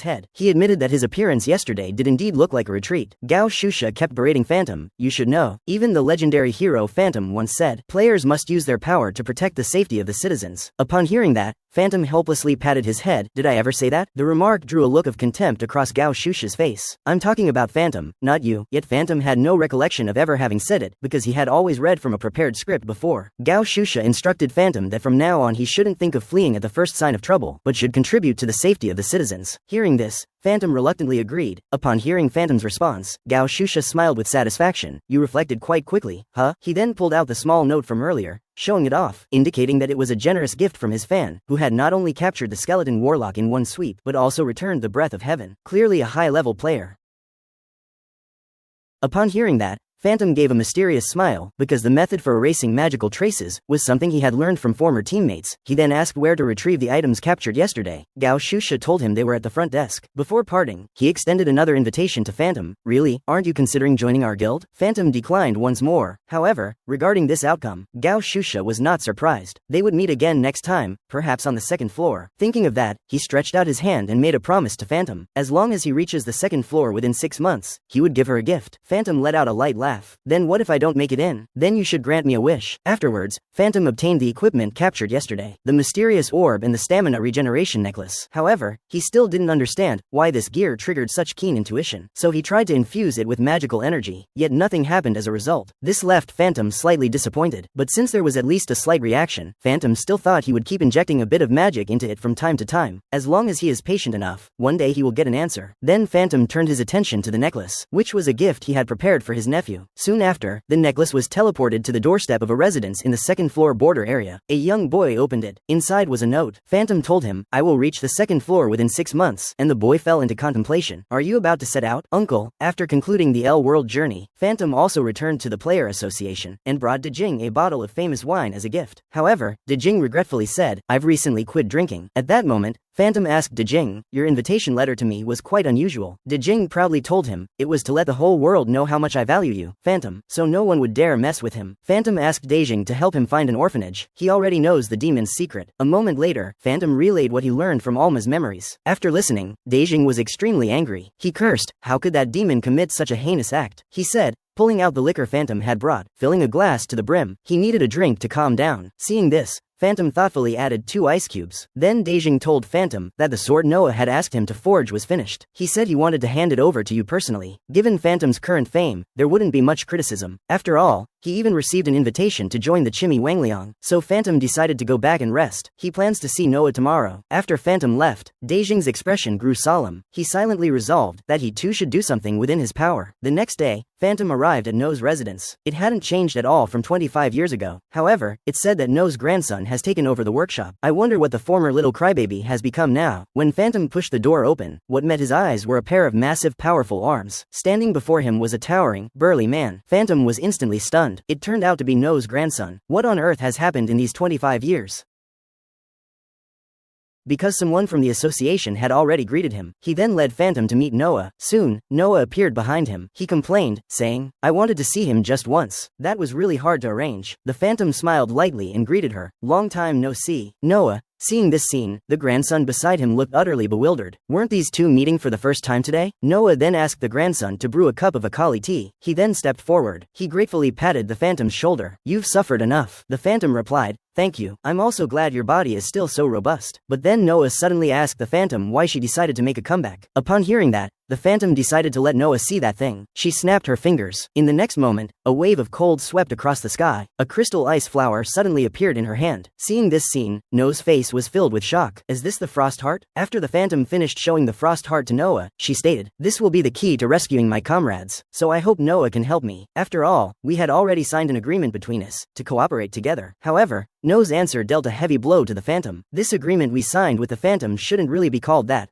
[SPEAKER 1] head. He admitted that his appearance yesterday did indeed look like a retreat. Gao Shusha kept berating Phantom. "You should know. Even the legendary hero Phantom once said, players must use their power to protect the safety of the citizens." Upon hearing that, Phantom helplessly patted his head. "Did I ever say that?" The remark drew a look of contempt across Gao Shusha's face. "I'm talking about Phantom, not you." Yet Phantom had no recollection of ever having said it, because he had always read from a prepared script before. Gao Shusha instructed Phantom that from now on he shouldn't think of fleeing at the first sign of trouble, but should contribute to the safety of the citizens. Hearing this, Phantom reluctantly agreed. Upon hearing Phantom's response, Gao Shusha smiled with satisfaction. "You reflected quite quickly, huh?" He then pulled out the small note from earlier, showing it off, indicating that it was a generous gift from his fan, who had not only captured the skeleton warlock in one sweep, but also returned the breath of heaven. Clearly a high-level player. Upon hearing that, Phantom gave a mysterious smile, because the method for erasing magical traces was something he had learned from former teammates. He then asked where to retrieve the items captured yesterday. Gao Shusha told him they were at the front desk. Before parting, he extended another invitation to Phantom. "Really, aren't you considering joining our guild?" Phantom declined once more. However, regarding this outcome, Gao Shusha was not surprised. They would meet again next time, perhaps on the 2nd floor. Thinking of that, he stretched out his hand and made a promise to Phantom. As long as he reaches the 2nd floor within 6 months, he would give her a gift. Phantom let out a light laugh. laugh. Then what if I don't make it in? Then you should grant me a wish. Afterwards, Phantom obtained the equipment captured yesterday, the mysterious orb and the stamina regeneration necklace. However, he still didn't understand why this gear triggered such keen intuition, so he tried to infuse it with magical energy, yet nothing happened as a result. This left Phantom slightly disappointed, but since there was at least a slight reaction, Phantom still thought he would keep injecting a bit of magic into it from time to time. As long as he is patient enough, one day he will get an answer. Then Phantom turned his attention to the necklace, which was a gift he had prepared for his nephew. Soon after, the necklace was teleported to the doorstep of a residence in the second-floor border area. A young boy opened it. Inside was a note. Phantom told him, "I will reach the second floor within 6 months," and the boy fell into contemplation. "Are you about to set out, uncle?" After concluding the L-World journey, Phantom also returned to the Player Association and brought Dejing a bottle of famous wine as a gift. However, Dejing regretfully said, "I've recently quit drinking." At that moment, Phantom asked Dejing, "Your invitation letter to me was quite unusual." Dejing proudly told him, "It was to let the whole world know how much I value you, Phantom, so no one would dare mess with him." Phantom asked Dejing to help him find an orphanage. He already knows the demon's secret. A moment later, Phantom relayed what he learned from Alma's memories. After listening, Dejing was extremely angry. He cursed, "How could that demon commit such a heinous act?" He said, pulling out the liquor Phantom had brought, filling a glass to the brim. He needed a drink to calm down. Seeing this, Phantom thoughtfully added 2 ice cubes. Then Dejing told Phantom that the sword Noah had asked him to forge was finished. He said he wanted to hand it over to you personally. Given Phantom's current fame, there wouldn't be much criticism. After all, he even received an invitation to join the Chimi Wangliang, so Phantom decided to go back and rest. He plans to see Noah tomorrow. After Phantom left, Dejing's expression grew solemn. He silently resolved that he too should do something within his power. The next day, Phantom arrived at No's residence. It hadn't changed at all from 25 years ago. However, it said that No's grandson has taken over the workshop. I wonder what the former little crybaby has become now. When Phantom pushed the door open, what met his eyes were a pair of massive, powerful arms. Standing before him was a towering, burly man. Phantom was instantly stunned. It turned out to be No's grandson. What on earth has happened in these 25 years? Because someone from the association had already greeted him, he then led Phantom to meet Noah. Soon, Noah appeared behind him. He complained, saying, "I wanted to see him just once. That was really hard to arrange." The Phantom smiled lightly and greeted her. "Long time no see, Noah." Seeing this scene, the grandson beside him looked utterly bewildered. Weren't these two meeting for the first time today? Noah then asked the grandson to brew a cup of Akali tea. He then stepped forward. He gratefully patted the Phantom's shoulder. "You've suffered enough." The Phantom replied, "Thank you. I'm also glad your body is still so robust." But then Noah suddenly asked the Phantom why she decided to make a comeback. Upon hearing that, the Phantom decided to let Noah see that thing. She snapped her fingers. In the next moment, a wave of cold swept across the sky. A crystal ice flower suddenly appeared in her hand. Seeing this scene, Noah's face was filled with shock. "Is this the Frost Heart?" After the Phantom finished showing the Frost Heart to Noah, she stated, "This will be the key to rescuing my comrades, so I hope Noah can help me. After all, we had already signed an agreement between us to cooperate together." However, Noah's answer dealt a heavy blow to the Phantom. "This agreement we signed with the Phantom shouldn't really be called that."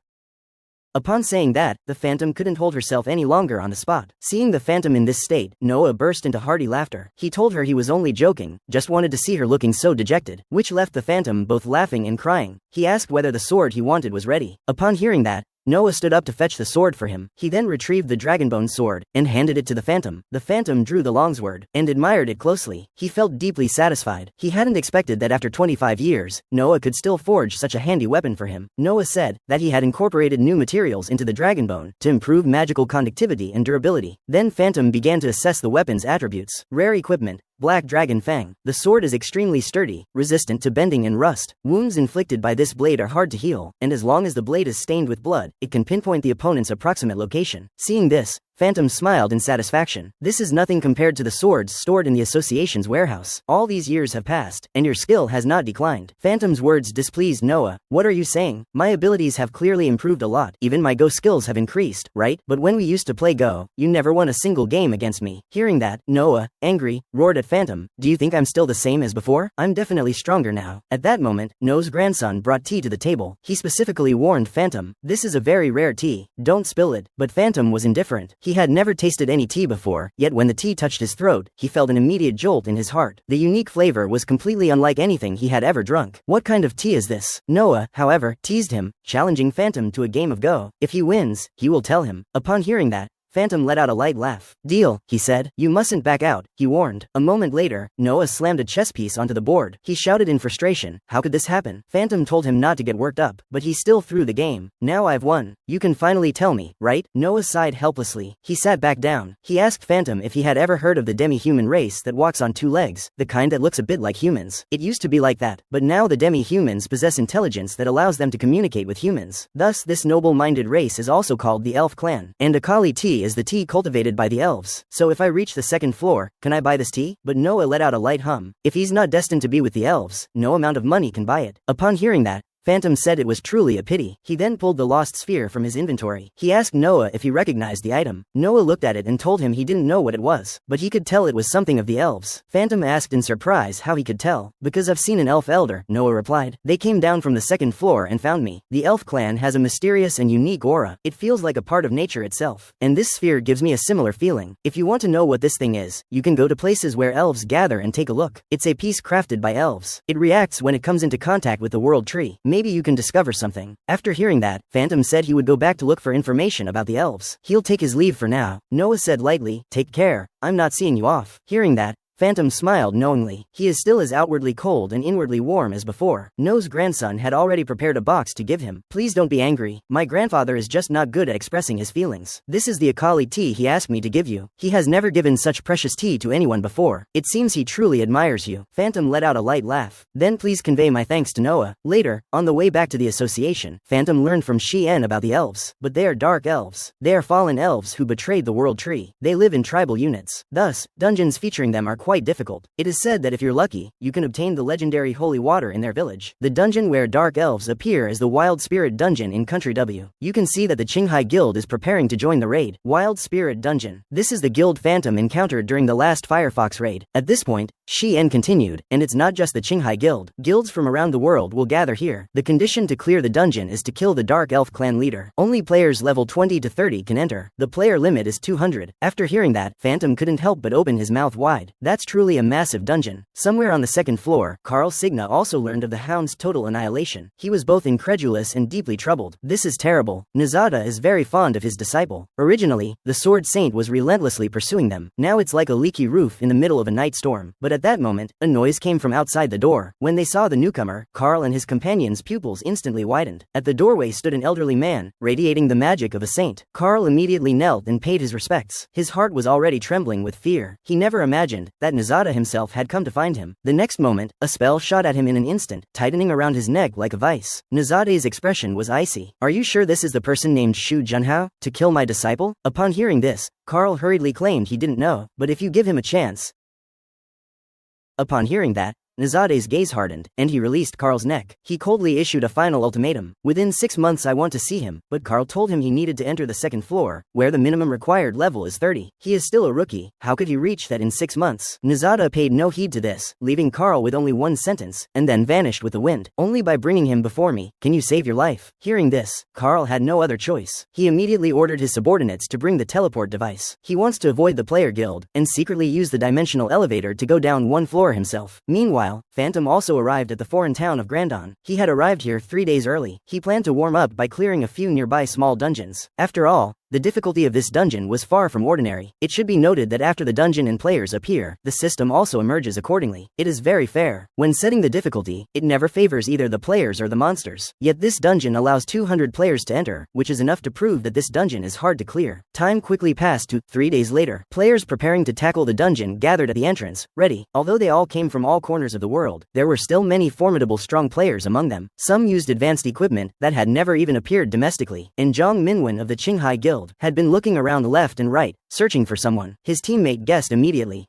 [SPEAKER 1] Upon saying that, the Phantom couldn't hold herself any longer on the spot. Seeing the Phantom in this state, Noah burst into hearty laughter. He told her he was only joking, just wanted to see her looking so dejected, which left the Phantom both laughing and crying. He asked whether the sword he wanted was ready. Upon hearing that, Noah stood up to fetch the sword for him. He then retrieved the Dragonbone sword and handed it to the Phantom. The Phantom drew the longsword and admired it closely. He felt deeply satisfied. He hadn't expected that after 25 years, Noah could still forge such a handy weapon for him. Noah said that he had incorporated new materials into the Dragonbone to improve magical conductivity and durability. Then Phantom began to assess the weapon's attributes. Rare equipment. Black Dragon Fang. The sword is extremely sturdy, resistant to bending and rust. Wounds inflicted by this blade are hard to heal, and as long as the blade is stained with blood, it can pinpoint the opponent's approximate location. Seeing this, Phantom smiled in satisfaction. "This is nothing compared to the swords stored in the association's warehouse. All these years have passed, and your skill has not declined." Phantom's words displeased Noah. "What are you saying? My abilities have clearly improved a lot. Even my Go skills have increased, right? But when we used to play Go, you never won a single game against me." Hearing that, Noah, angry, roared at Phantom, "Do you think I'm still the same as before? I'm definitely stronger now." At that moment, Noah's grandson brought tea to the table. He specifically warned Phantom, "This is a very rare tea. Don't spill it." But Phantom was indifferent. He had never tasted any tea before, yet when the tea touched his throat, he felt an immediate jolt in his heart. The unique flavor was completely unlike anything he had ever drunk. "What kind of tea is this?" Noah, however, teased him, challenging Phantom to a game of Go. If he wins, he will tell him. Upon hearing that, Phantom let out a light laugh. Deal, he said. You mustn't back out, he warned. A moment later, Noah slammed a chess piece onto the board. He shouted in frustration. How could this happen? Phantom told him not to get worked up, but he still threw the game. Now I've won. You can finally tell me, right? Noah sighed helplessly. He sat back down. He asked Phantom if he had ever heard of the demi-human race that walks on two legs, the kind that looks a bit like humans. It used to be like that, but now the demi-humans possess intelligence that allows them to communicate with humans. Thus, this noble-minded race is also called the Elf Clan, and Akali tea is the tea cultivated by the elves. So if I reach the second floor, can I buy this tea? But Noah let out a light hum. If he's not destined to be with the elves, no amount of money can buy it. Upon hearing that, Phantom said it was truly a pity. He then pulled the lost sphere from his inventory. He asked Noah if he recognized the item. Noah looked at it and told him he didn't know what it was, but he could tell it was something of the elves. Phantom asked in surprise how he could tell. Because I've seen an elf elder, Noah replied. They came down from the second floor and found me. The elf clan has a mysterious and unique aura. It feels like a part of nature itself. And this sphere gives me a similar feeling. If you want to know what this thing is, you can go to places where elves gather and take a look. It's a piece crafted by elves. It reacts when it comes into contact with the world tree. Maybe you can discover something. After hearing that, Phantom said he would go back to look for information about the elves. He'll take his leave for now. Noah said lightly, take care. I'm not seeing you off. Hearing that, Phantom smiled knowingly. He is still as outwardly cold and inwardly warm as before. Noah's grandson had already prepared a box to give him. Please don't be angry. My grandfather is just not good at expressing his feelings. This is the Akali tea he asked me to give you. He has never given such precious tea to anyone before. It seems he truly admires you. Phantom let out a light laugh. Then please convey my thanks to Noah. Later, on the way back to the association, Phantom learned from Shi-En about the elves. But they are dark elves. They are fallen elves who betrayed the world tree. They live in tribal units. Thus, dungeons featuring them are quite difficult. It is said that if you're lucky, you can obtain the legendary holy water in their village. The dungeon where dark elves appear is the Wild Spirit Dungeon in Country W. You can see that the Qinghai Guild is preparing to join the raid. Wild Spirit Dungeon. This is the guild Phantom encountered during the last Firefox raid. At this point, Shi-En continued, and it's not just the Qinghai Guild. Guilds from around the world will gather here. The condition to clear the dungeon is to kill the Dark Elf clan leader. Only players level 20 to 30 can enter. The player limit is 200. After hearing that, Phantom couldn't help but open his mouth wide. That's truly a massive dungeon. Somewhere on the second floor, Carl Signa also learned of the Hound's total annihilation. He was both incredulous and deeply troubled. This is terrible. Nizada is very fond of his disciple. Originally, the Sword Saint was relentlessly pursuing them. Now it's like a leaky roof in the middle of a night storm. But at that moment, a noise came from outside the door. When they saw the newcomer, Carl and his companions' pupils instantly widened. At the doorway stood an elderly man, radiating the magic of a saint. Carl immediately knelt and paid his respects. His heart was already trembling with fear. He never imagined that Nizada himself had come to find him. The next moment, a spell shot at him in an instant, tightening around his neck like a vice. Nizade's expression was icy. Are you sure this is the person named Shu Junhao? To kill my disciple? Upon hearing this, Carl hurriedly claimed he didn't know, but if you give him a chance. Upon hearing that, Nizade's gaze hardened, and he released Carl's neck. He coldly issued a final ultimatum. Within 6 months I want to see him, but Carl told him he needed to enter the second floor, where the minimum required level is 30. He is still a rookie. How could he reach that in 6 months? Nizada paid no heed to this, leaving Carl with only one sentence, and then vanished with the wind. Only by bringing him before me can you save your life. Hearing this, Carl had no other choice. He immediately ordered his subordinates to bring the teleport device. He wants to avoid the player guild, and secretly use the dimensional elevator to go down one floor himself. Meanwhile, Phantom also arrived at the foreign town of Grandon. He had arrived here 3 days early. He planned to warm up by clearing a few nearby small dungeons. After all, the difficulty of this dungeon was far from ordinary. It should be noted that after the dungeon and players appear, the system also emerges accordingly. It is very fair. When setting the difficulty, it never favors either the players or the monsters. Yet this dungeon allows 200 players to enter, which is enough to prove that this dungeon is hard to clear. Time quickly passed to 3 days later. Players preparing to tackle the dungeon gathered at the entrance, ready. Although they all came from all corners of the world, there were still many formidable strong players among them. Some used advanced equipment that had never even appeared domestically, and Zhang Minwen of the Qinghai Guild had been looking around left and right, searching for someone. His teammate guessed immediately.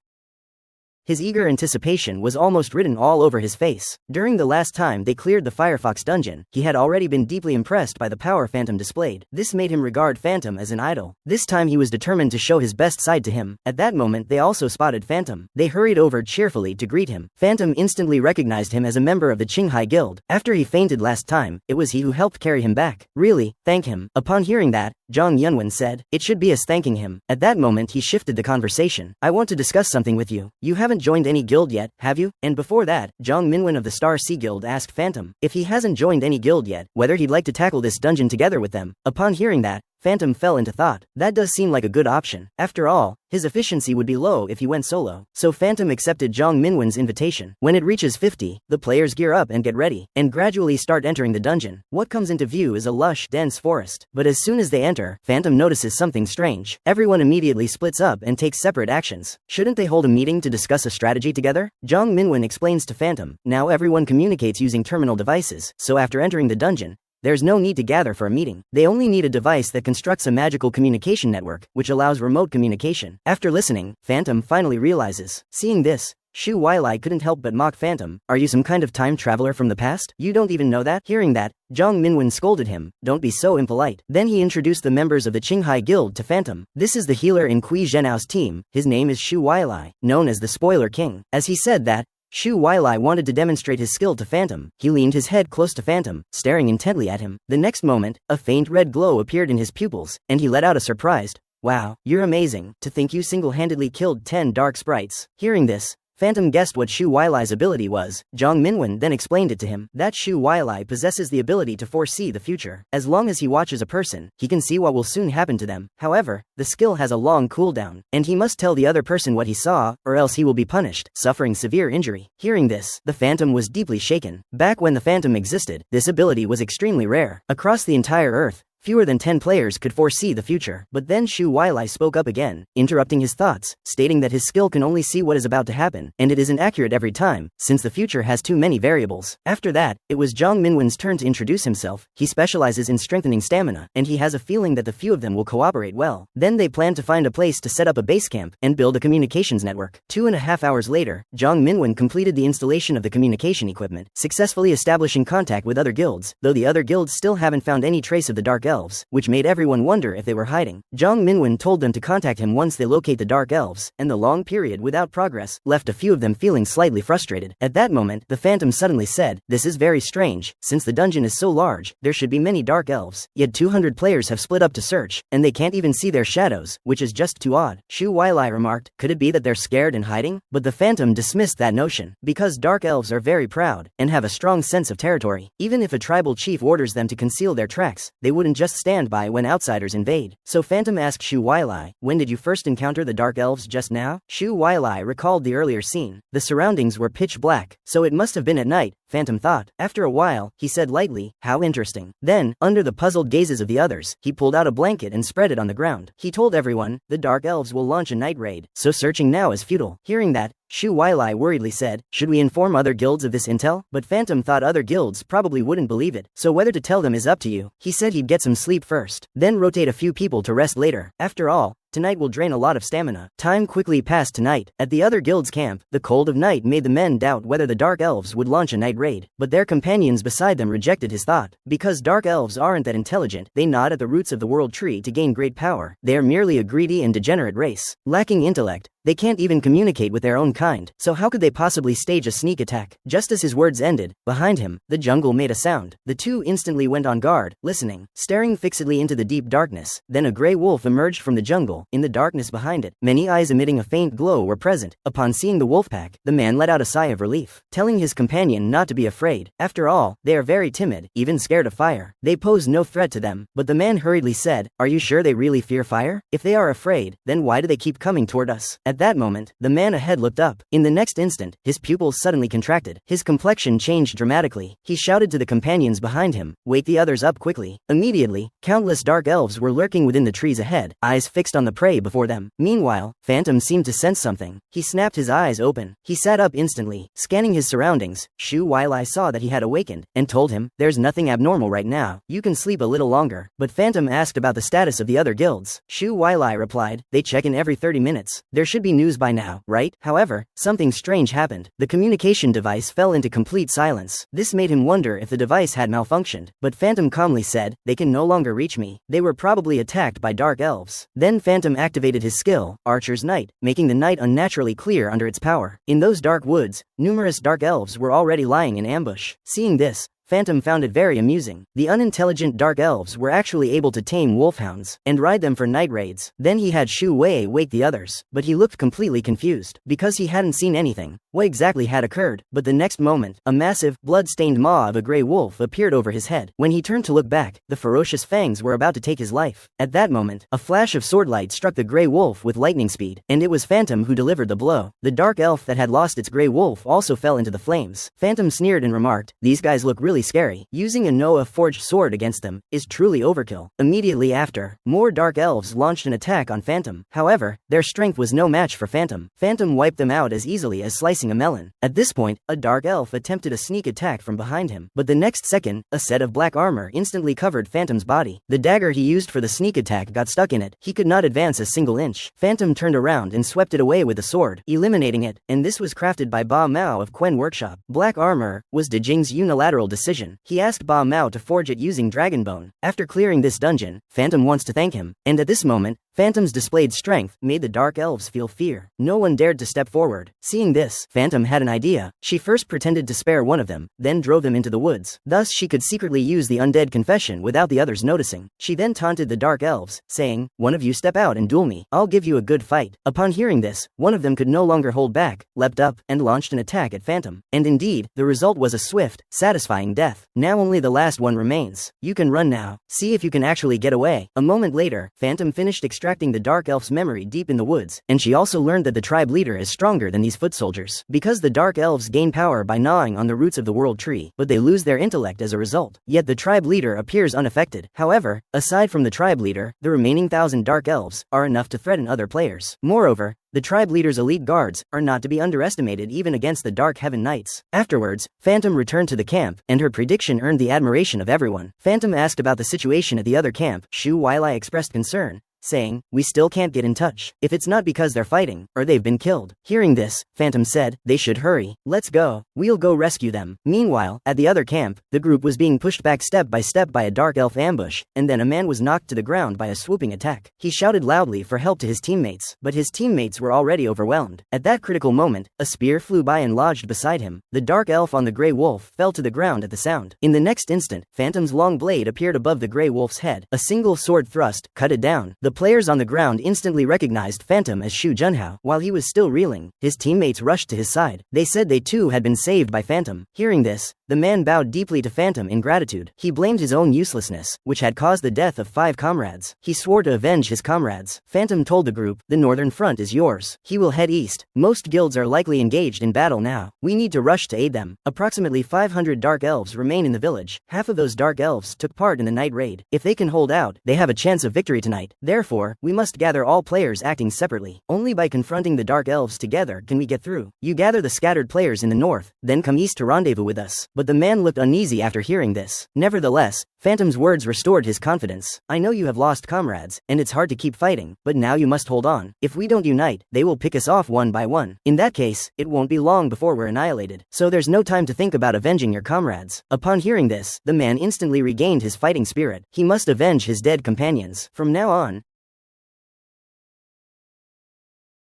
[SPEAKER 1] His eager anticipation was almost written all over his face. During the last time they cleared the Firefox dungeon, he had already been deeply impressed by the power Phantom displayed. This made him regard Phantom as an idol. This time he was determined to show his best side to him. At that moment they also spotted Phantom. They hurried over cheerfully to greet him. Phantom instantly recognized him as a member of the Qinghai Guild. After he fainted last time, it was he who helped carry him back. Really, thank him. Upon hearing that, Zhang Yunwen said, it should be us thanking him. At that moment he shifted the conversation. I want to discuss something with you. You haven't joined any guild yet, have you? And before that, Zhang Minwen of the Star Sea Guild asked Phantom if he hasn't joined any guild yet, whether he'd like to tackle this dungeon together with them. Upon hearing that, Phantom fell into thought. That does seem like a good option. After all, his efficiency would be low if he went solo. So Phantom accepted Jong Minwon's invitation. When it reaches 50, the players gear up and get ready, and gradually start entering the dungeon. What comes into view is a lush, dense forest. But as soon as they enter, Phantom notices something strange. Everyone immediately splits up and takes separate actions. Shouldn't they hold a meeting to discuss a strategy together? Jong Minwon explains to Phantom, now everyone communicates using terminal devices, so after entering the dungeon, there's no need to gather for a meeting. They only need a device that constructs a magical communication network, which allows remote communication. After listening, Phantom finally realizes. Seeing this, Shu Weilai couldn't help but mock Phantom. Are you some kind of time traveler from the past? You don't even know that? Hearing that, Jong Minwon scolded him, don't be so impolite. Then he introduced the members of the Qinghai Guild to Phantom. This is the healer in Kui Zhenao's team. His name is Shu Weilai, known as the Spoiler King. As he said that, Shu Weilai wanted to demonstrate his skill to Phantom. He leaned his head close to Phantom, staring intently at him. The next moment, a faint red glow appeared in his pupils, and he let out a surprised, "Wow, you're amazing. To think you single-handedly killed 10 dark sprites." Hearing this, Phantom guessed what Shu Weilai's ability was. Jong Minwon then explained it to him. That Shu Weilai possesses the ability to foresee the future. As long as he watches a person, he can see what will soon happen to them. However, the skill has a long cooldown, and he must tell the other person what he saw, or else he will be punished, suffering severe injury. Hearing this, the Phantom was deeply shaken. Back when the Phantom existed, this ability was extremely rare. Across the entire Earth, fewer than 10 players could foresee the future. But then Shu Weilai spoke up again, interrupting his thoughts, stating that his skill can only see what is about to happen, and it isn't accurate every time, since the future has too many variables. After that, it was Jong Minwon's turn to introduce himself. He specializes in strengthening stamina, and he has a feeling that the few of them will cooperate well. Then they plan to find a place to set up a base camp and build a communications network. 2.5 hours later, Jong Minwon completed the installation of the communication equipment, successfully establishing contact with other guilds, though the other guilds still haven't found any trace of the Dark Elves, which made everyone wonder if they were hiding. Jong Minwon told them to contact him once they locate the Dark Elves, and the long period without progress left a few of them feeling slightly frustrated. At that moment, the Phantom suddenly said, "This is very strange. Since the dungeon is so large, there should be many Dark Elves, yet 200 players have split up to search, and they can't even see their shadows, which is just too odd." Shu Weilai remarked, "Could it be that they're scared and hiding?" But the Phantom dismissed that notion, because Dark Elves are very proud, and have a strong sense of territory. Even if a tribal chief orders them to conceal their tracks, they wouldn't just stand by when outsiders invade. So Phantom asked Shu Weilai, "When did you first encounter the Dark Elves? Just now?" Shu Weilai recalled the earlier scene. The surroundings were pitch black, so it must have been at night, Phantom thought. After a while, he said lightly, "How interesting." Then, under the puzzled gazes of the others, he pulled out a blanket and spread it on the ground. He told everyone, "The Dark Elves will launch a night raid, so searching now is futile." Hearing that, Shu Weilai worriedly said, "Should we inform other guilds of this intel?" But Phantom thought other guilds probably wouldn't believe it, so whether to tell them is up to you. He said he'd get some sleep first, then rotate a few people to rest later. After all, tonight will drain a lot of stamina. Time quickly passed to night. At the other guild's camp, the cold of night made the men doubt whether the Dark Elves would launch a night raid, but their companions beside them rejected his thought. Because Dark Elves aren't that intelligent, they gnawed at the roots of the world tree to gain great power. They are merely a greedy and degenerate race. Lacking intellect, they can't even communicate with their own kind, so how could they possibly stage a sneak attack? Just as his words ended, behind him, the jungle made a sound. The two instantly went on guard, listening, staring fixedly into the deep darkness. Then a gray wolf emerged from the jungle. In the darkness behind it, many eyes emitting a faint glow were present. Upon seeing the wolf pack, the man let out a sigh of relief, telling his companion not to be afraid. After all, they are very timid, even scared of fire. They pose no threat to them. But the man hurriedly said, "Are you sure they really fear fire? If they are afraid, then why do they keep coming toward us?" At that moment, the man ahead looked up. In the next instant, his pupils suddenly contracted. His complexion changed dramatically. He shouted to the companions behind him, "Wake the others up quickly." Immediately, countless Dark Elves were lurking within the trees ahead, eyes fixed on the prey before them. Meanwhile, Phantom seemed to sense something. He snapped his eyes open. He sat up instantly, scanning his surroundings. Shu Weilai saw that he had awakened, and told him, "There's nothing abnormal right now. You can sleep a little longer." But Phantom asked about the status of the other guilds. Shu Weilai replied, "They check in every 30 minutes. There should be news by now, right?" However, something strange happened. The communication device fell into complete silence. This made him wonder if the device had malfunctioned. But Phantom calmly said, "They can no longer reach me. They were probably attacked by Dark Elves." Then Phantom activated his skill, Archer's Night, making the night unnaturally clear under its power. In those dark woods, numerous Dark Elves were already lying in ambush. Seeing this, Phantom found it very amusing. The unintelligent dark elves were actually able to tame wolfhounds and ride them for night raids. Then he had Shu Wei wake the others, but he looked completely confused because he hadn't seen anything. What exactly had occurred? But the next moment, a massive, blood-stained maw of a grey wolf appeared over his head. When he turned to look back, the ferocious fangs were about to take his life. At that moment, a flash of swordlight struck the grey wolf with lightning speed, and it was Phantom who delivered the blow. The dark elf that had lost its grey wolf also fell into the flames. Phantom sneered and remarked, "These guys look really scary. Using a Noah-forged sword against them is truly overkill." Immediately after, more dark elves launched an attack on Phantom. However, their strength was no match for Phantom. Phantom wiped them out as easily as slicing a melon. At this point, a dark elf attempted a sneak attack from behind him, but the next second, a set of black armor instantly covered Phantom's body. The dagger he used for the sneak attack got stuck in it. He could not advance a single inch. Phantom turned around and swept it away with a sword, eliminating it, and this was crafted by Ba Mao of Quen Workshop. Black armor was De Jing's unilateral decision. He asked Ba Mao to forge it using dragon bone. After clearing this dungeon, Phantom wants to thank him, and at this moment, Phantom's displayed strength made the dark elves feel fear. No one dared to step forward. Seeing this, Phantom had an idea. She first pretended to spare one of them, then drove them into the woods. Thus she could secretly use the undead confession without the others noticing. She then taunted the dark elves, saying, "One of you step out and duel me. I'll give you a good fight." Upon hearing this, one of them could no longer hold back, leapt up, and launched an attack at Phantom. And indeed, the result was a swift, satisfying death. Now only the last one remains. You can run now. See if you can actually get away. A moment later, Phantom finished extracting the dark elf's memory deep in the woods, and she also learned that the tribe leader is stronger than these foot soldiers, because the dark elves gain power by gnawing on the roots of the world tree, but they lose their intellect as a result. Yet the tribe leader appears unaffected. However, aside from the tribe leader, the remaining 1,000 dark elves are enough to threaten other players. Moreover, the tribe leader's elite guards are not to be underestimated even against the Dark Heaven Knights. Afterwards, Phantom returned to the camp, and her prediction earned the admiration of everyone. Phantom asked about the situation at the other camp. Shu Weilai expressed concern, saying, "We still can't get in touch. If it's not because they're fighting, or they've been killed." Hearing this, Phantom said, "They should hurry. Let's go. We'll go rescue them." Meanwhile, at the other camp, the group was being pushed back step by step by a dark elf ambush, and then a man was knocked to the ground by a swooping attack. He shouted loudly for help to his teammates, but his teammates were already overwhelmed. At that critical moment, a spear flew by and lodged beside him. The dark elf on the grey wolf fell to the ground at the sound. In the next instant, Phantom's long blade appeared above the grey wolf's head. A single sword thrust cut it down. The players on the ground instantly recognized Phantom as Shu Junhao. While he was still reeling, his teammates rushed to his side. They said they too had been saved by Phantom. Hearing this, the man bowed deeply to Phantom in gratitude. He blamed his own uselessness, which had caused the death of 5 comrades. He swore to avenge his comrades. Phantom told the group, "The northern front is yours." He will head east. Most guilds are likely engaged in battle now. We need to rush to aid them. Approximately 500 dark elves remain in the village. Half of those dark elves took part in the night raid. If they can hold out, they have a chance of victory tonight. Therefore, we must gather all players acting separately. Only by confronting the dark elves together can we get through. You gather the scattered players in the north, then come east to rendezvous with us. But the man looked uneasy after hearing this. Nevertheless, Phantom's words restored his confidence. "I know you have lost comrades, and it's hard to keep fighting, but now you must hold on. If we don't unite, they will pick us off one by one. In that case, it won't be long before we're annihilated. So there's no time to think about avenging your comrades." Upon hearing this, the man instantly regained his fighting spirit. He must avenge his dead companions. From now on,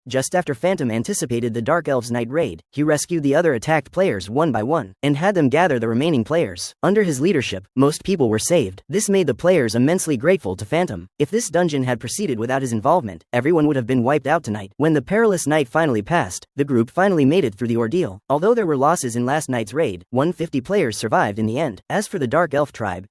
[SPEAKER 1] just after Phantom anticipated the Dark Elves' night raid, he rescued the other attacked players one by one, and had them gather the remaining players. Under his leadership, most people were saved. This made the players immensely grateful to Phantom. If this dungeon had proceeded without his involvement, everyone would have been wiped out tonight. When the perilous night finally passed, the group finally made it through the ordeal. Although there were losses in last night's raid, 150 players survived in the end. As for the Dark Elf tribe,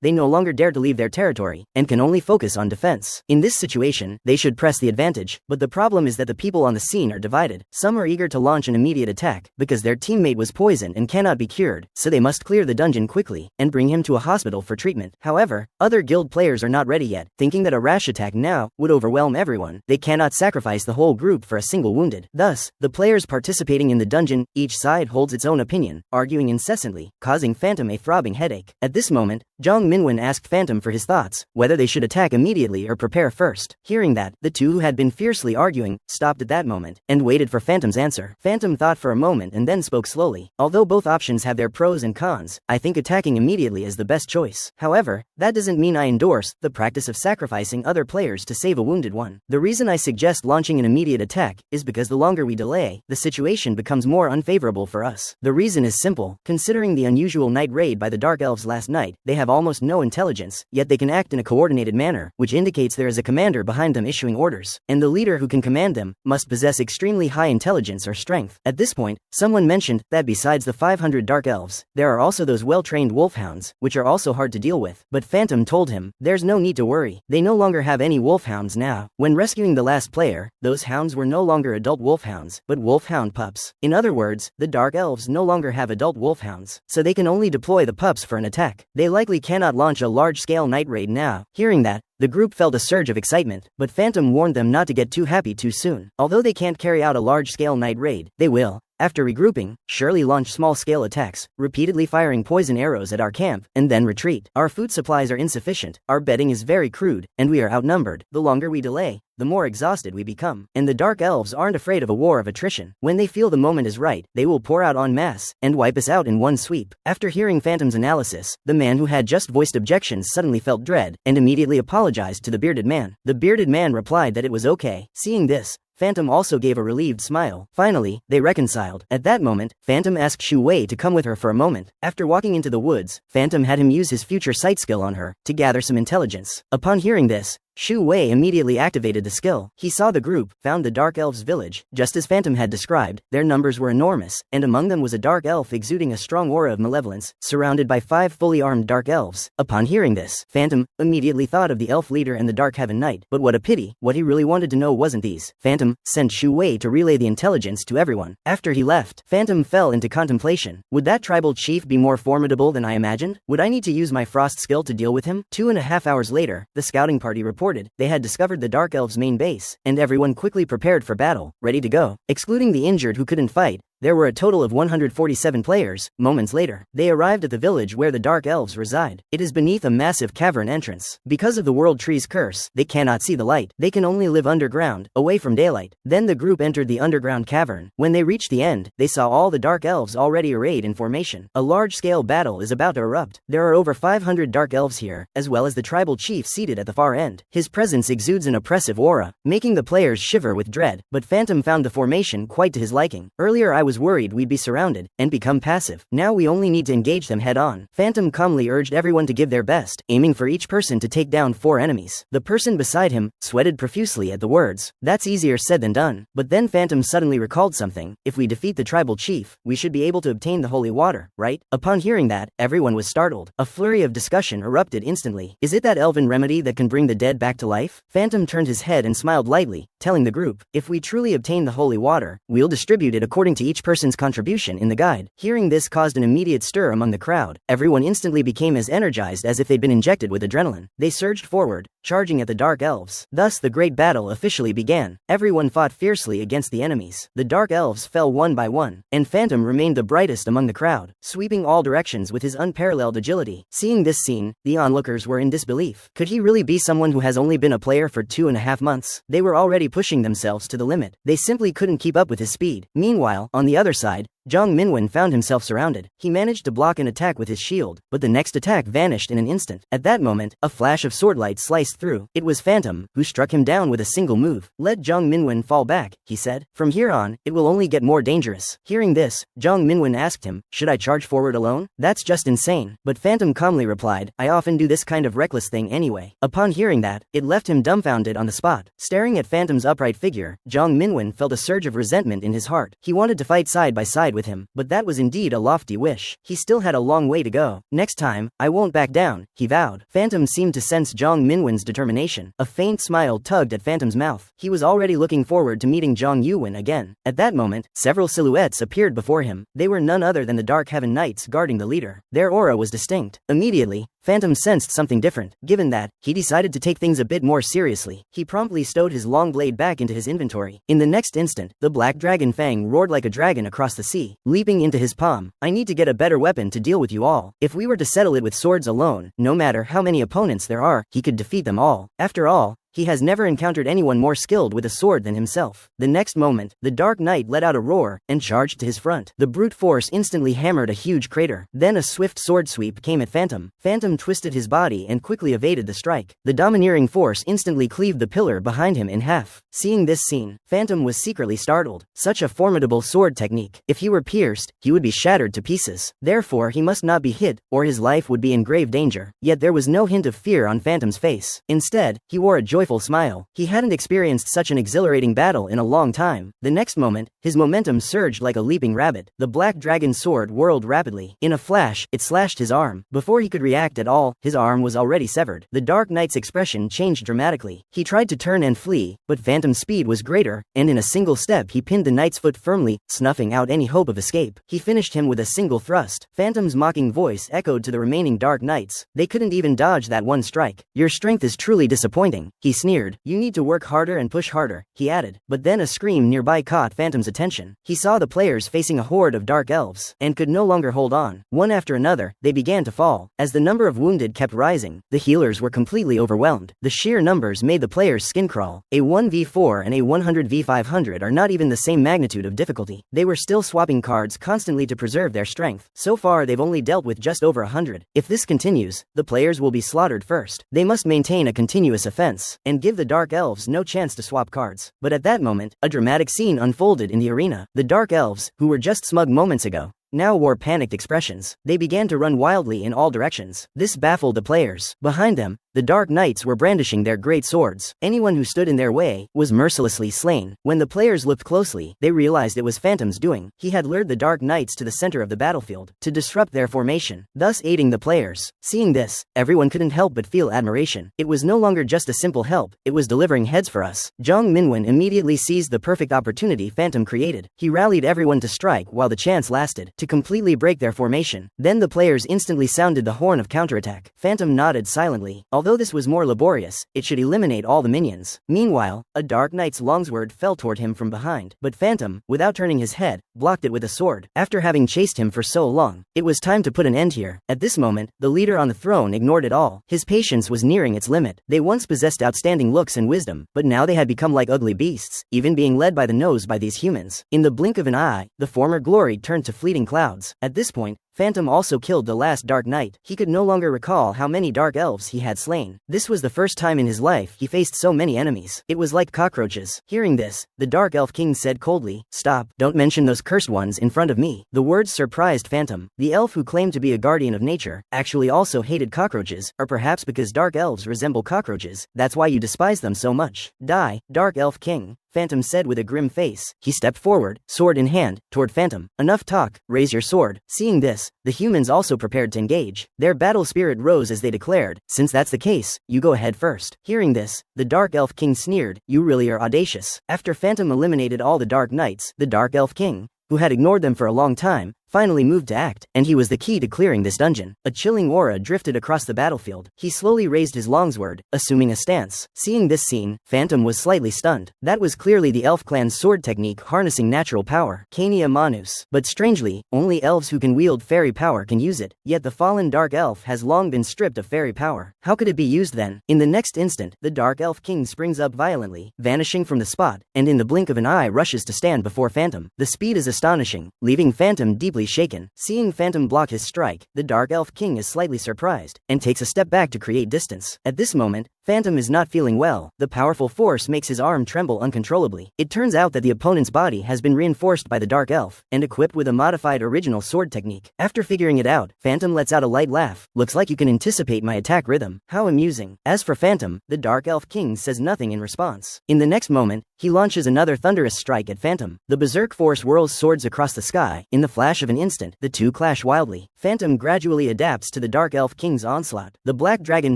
[SPEAKER 1] they no longer dare to leave their territory, and can only focus on defense. In this situation, they should press the advantage, but the problem is that the people on the scene are divided. Some are eager to launch an immediate attack, because their teammate was poisoned and cannot be cured, so they must clear the dungeon quickly, and bring him to a hospital for treatment. However, other guild players are not ready yet, thinking that a rash attack now would overwhelm everyone. They cannot sacrifice the whole group for a single wounded. Thus, the players participating in the dungeon, each side holds its own opinion, arguing incessantly, causing Phantom a throbbing headache. At this moment, Zhang Minwen asked Phantom for his thoughts, whether they should attack immediately or prepare first. Hearing that, the two who had been fiercely arguing stopped at that moment and waited for Phantom's answer. Phantom thought for a moment and then spoke slowly. Although both options have their pros and cons, I think attacking immediately is the best choice. However, that doesn't mean I endorse the practice of sacrificing other players to save a wounded one. The reason I suggest launching an immediate attack is because the longer we delay, the situation becomes more unfavorable for us. The reason is simple. Considering the unusual night raid by the Dark Elves last night, they have almost no intelligence, yet they can act in a coordinated manner, which indicates there is a commander behind them issuing orders, and the leader who can command them must possess extremely high intelligence or strength. At this point, someone mentioned that besides the 500 Dark Elves, there are also those well-trained wolfhounds, which are also hard to deal with. But Phantom told him, there's no need to worry. They no longer have any wolfhounds now. When rescuing the last player, those hounds were no longer adult wolfhounds, but wolfhound pups. In other words, the Dark Elves no longer have adult wolfhounds, so they can only deploy the pups for an attack. They likely cannot launch a large-scale night raid now. Hearing that, the group felt a surge of excitement, but Phantom warned them not to get too happy too soon. Although they can't carry out a large-scale night raid, they will, after regrouping, surely launch small-scale attacks, repeatedly firing poison arrows at our camp, and then retreat. Our food supplies are insufficient, our bedding is very crude, and we are outnumbered. The longer we delay, the more exhausted we become. And the Dark Elves aren't afraid of a war of attrition. When they feel the moment is right, they will pour out en masse and wipe us out in one sweep. After hearing Phantom's analysis, the man who had just voiced objections suddenly felt dread and immediately apologized to the bearded man. The bearded man replied that it was okay. Seeing this, Phantom also gave a relieved smile. Finally, they reconciled. At that moment, Phantom asked Shu Wei to come with her for a moment. After walking into the woods, Phantom had him use his future sight skill on her to gather some intelligence. Upon hearing this, Shu Wei immediately activated the skill. He saw the group, found the Dark Elves' village, just as Phantom had described. Their numbers were enormous, and among them was a Dark Elf exuding a strong aura of malevolence, surrounded by 5 fully armed Dark Elves. Upon hearing this, Phantom immediately thought of the Elf leader and the Dark Heaven Knight. But what a pity, what he really wanted to know wasn't these. Phantom sent Shu Wei to relay the intelligence to everyone. After he left, Phantom fell into contemplation. Would that tribal chief be more formidable than I imagined? Would I need to use my frost skill to deal with him? 2.5 hours later, the scouting party reported they had discovered the Dark Elves' main base, and everyone quickly prepared for battle, ready to go. Excluding the injured who couldn't fight, there were a total of 147 players. Moments later, they arrived at the village where the Dark Elves reside. It is beneath a massive cavern entrance. Because of the World Tree's curse, they cannot see the light. They can only live underground, away from daylight. Then the group entered the underground cavern. When they reached the end, they saw all the Dark Elves already arrayed in formation. A large-scale battle is about to erupt. There are over 500 Dark Elves here, as well as the tribal chief seated at the far end. His presence exudes an oppressive aura, making the players shiver with dread. But Phantom found the formation quite to his liking. Earlier I was worried we'd be surrounded and become passive. Now we only need to engage them head-on. Phantom calmly urged everyone to give their best, aiming for each person to take down 4 enemies. The person beside him sweated profusely at the words. That's easier said than done. But then Phantom suddenly recalled something. If we defeat the tribal chief, we should be able to obtain the holy water, right? Upon hearing that, everyone was startled. A flurry of discussion erupted instantly. Is it that elven remedy that can bring the dead back to life? Phantom turned his head and smiled lightly, telling the group, if we truly obtain the holy water, we'll distribute it according to each person's contribution in the guide. Hearing this caused an immediate stir among the crowd. Everyone instantly became as energized as if they'd been injected with adrenaline. They surged forward, charging at the Dark Elves. Thus the great battle officially began. Everyone fought fiercely against the enemies. The Dark Elves fell one by one, and Phantom remained the brightest among the crowd, sweeping all directions with his unparalleled agility. Seeing this scene, the onlookers were in disbelief. Could he really be someone who has only been a player for 2.5 months? They were already pushing themselves to the limit. They simply couldn't keep up with his speed. Meanwhile, on the other side, Jiang Minwen found himself surrounded. He managed to block an attack with his shield, but the next attack vanished in an instant. At that moment, a flash of swordlight sliced through. It was Phantom, who struck him down with a single move. Let Jiang Minwen fall back, he said. From here on, it will only get more dangerous. Hearing this, Jiang Minwen asked him, should I charge forward alone? That's just insane. But Phantom calmly replied, I often do this kind of reckless thing anyway. Upon hearing that, it left him dumbfounded on the spot. Staring at Phantom's upright figure, Jiang Minwen felt a surge of resentment in his heart. He wanted to fight side by side with him, but that was indeed a lofty wish. He still had a long way to go. Next time, I won't back down, he vowed. Phantom seemed to sense Jiang Minwen's determination. A faint smile tugged at Phantom's mouth. He was already looking forward to meeting Jiang Yuwen again. At that moment, several silhouettes appeared before him. They were none other than the Dark Heaven Knights guarding the leader. Their aura was distinct. Immediately, Phantom sensed something different. Given that, he decided to take things a bit more seriously. He promptly stowed his long blade back into his inventory. In the next instant, the black dragon fang roared like a dragon across the sea, leaping into his palm. I need to get a better weapon to deal with you all. If we were to settle it with swords alone, no matter how many opponents there are, he could defeat them all. After all, he has never encountered anyone more skilled with a sword than himself. The next moment, the Dark Knight let out a roar and charged to his front. The brute force instantly hammered a huge crater. Then a swift sword sweep came at Phantom. Phantom twisted his body and quickly evaded the strike. The domineering force instantly cleaved the pillar behind him in half. Seeing this scene, Phantom was secretly startled. Such a formidable sword technique. If he were pierced, he would be shattered to pieces. Therefore, he must not be hit, or his life would be in grave danger. Yet there was no hint of fear on Phantom's face. Instead, he wore a joyful smile. He hadn't experienced such an exhilarating battle in a long time. The next moment, his momentum surged like a leaping rabbit. The black dragon sword whirled rapidly. In a flash, it slashed his arm. Before he could react at all, his arm was already severed. The Dark Knight's expression changed dramatically. He tried to turn and flee, but Phantom's speed was greater, and in a single step he pinned the knight's foot firmly, snuffing out any hope of escape. He finished him with a single thrust. Phantom's mocking voice echoed to the remaining Dark Knights. They couldn't even dodge that one strike. Your strength is truly disappointing, he sneered. You need to work harder and push harder, he added. But then a scream nearby caught Phantom's attention. He saw the players facing a horde of dark elves, and could no longer hold on. One after another, they began to fall. As the number of wounded kept rising, the healers were completely overwhelmed. The sheer numbers made the players' skin crawl. A 1v4 and a 100v500 are not even the same magnitude of difficulty. They were still swapping cards constantly to preserve their strength. So far they've only dealt with just over 100. If this continues, the players will be slaughtered first. They must maintain a continuous offense, and give the dark elves no chance to swap cards. But at that moment, a dramatic scene unfolded in the arena. The dark elves, who were just smug moments ago, now wore panicked expressions. They began to run wildly in all directions. This baffled the players. Behind them, the Dark Knights were brandishing their great swords. Anyone who stood in their way was mercilessly slain. When the players looked closely, they realized it was Phantom's doing. He had lured the Dark Knights to the center of the battlefield to disrupt their formation, thus aiding the players. Seeing this, everyone couldn't help but feel admiration. It was no longer just a simple help, it was delivering heads for us. Zhang Minwen immediately seized the perfect opportunity Phantom created. He rallied everyone to strike while the chance lasted, to completely break their formation. Then the players instantly sounded the horn of counterattack. Phantom nodded silently. Although this was more laborious, it should eliminate all the minions. Meanwhile, a Dark Knight's longsword fell toward him from behind, but Phantom, without turning his head, blocked it with a sword. After having chased him for so long, it was time to put an end here. At this moment, the leader on the throne ignored it all. His patience was nearing its limit. They once possessed outstanding looks and wisdom, but now they had become like ugly beasts, even being led by the nose by these humans. In the blink of an eye, the former glory turned to fleeting clouds. At this point, Phantom also killed the last Dark Knight. He could no longer recall how many dark elves he had slain. This was the first time in his life he faced so many enemies. It was like cockroaches. Hearing this, the Dark Elf King said coldly, "Stop, don't mention those cursed ones in front of me." The words surprised Phantom. The elf who claimed to be a guardian of nature actually also hated cockroaches, or perhaps because dark elves resemble cockroaches, that's why you despise them so much. Die, Dark Elf King, Phantom said with a grim face. He stepped forward, sword in hand, toward Phantom. Enough talk, raise your sword. Seeing this, the humans also prepared to engage. Their battle spirit rose as they declared, "Since that's the case, you go ahead first." Hearing this, the Dark Elf King sneered, "You really are audacious." After Phantom eliminated all the Dark Knights, the Dark Elf King, who had ignored them for a long time, finally moved to act, and he was the key to clearing this dungeon. A chilling aura drifted across the battlefield. He slowly raised his longsword, assuming a stance. Seeing this scene, Phantom was slightly stunned. That was clearly the elf clan's sword technique harnessing natural power, Kania Manus. But strangely, only elves who can wield fairy power can use it, yet the fallen dark elf has long been stripped of fairy power. How could it be used then? In the next instant, the Dark Elf King springs up violently, vanishing from the spot, and in the blink of an eye rushes to stand before Phantom. The speed is astonishing, leaving Phantom deeply shaken. Seeing Phantom block his strike, the Dark Elf King is slightly surprised, and takes a step back to create distance. At this moment, Phantom is not feeling well. The powerful force makes his arm tremble uncontrollably. It turns out that the opponent's body has been reinforced by the Dark Elf, and equipped with a modified original sword technique. After figuring it out, Phantom lets out a light laugh. "Looks like you can anticipate my attack rhythm. How amusing." As for Phantom, the Dark Elf King says nothing in response. In the next moment, he launches another thunderous strike at Phantom. The berserk force whirls swords across the sky. In the flash of an instant, the two clash wildly. Phantom gradually adapts to the Dark Elf King's onslaught. The black dragon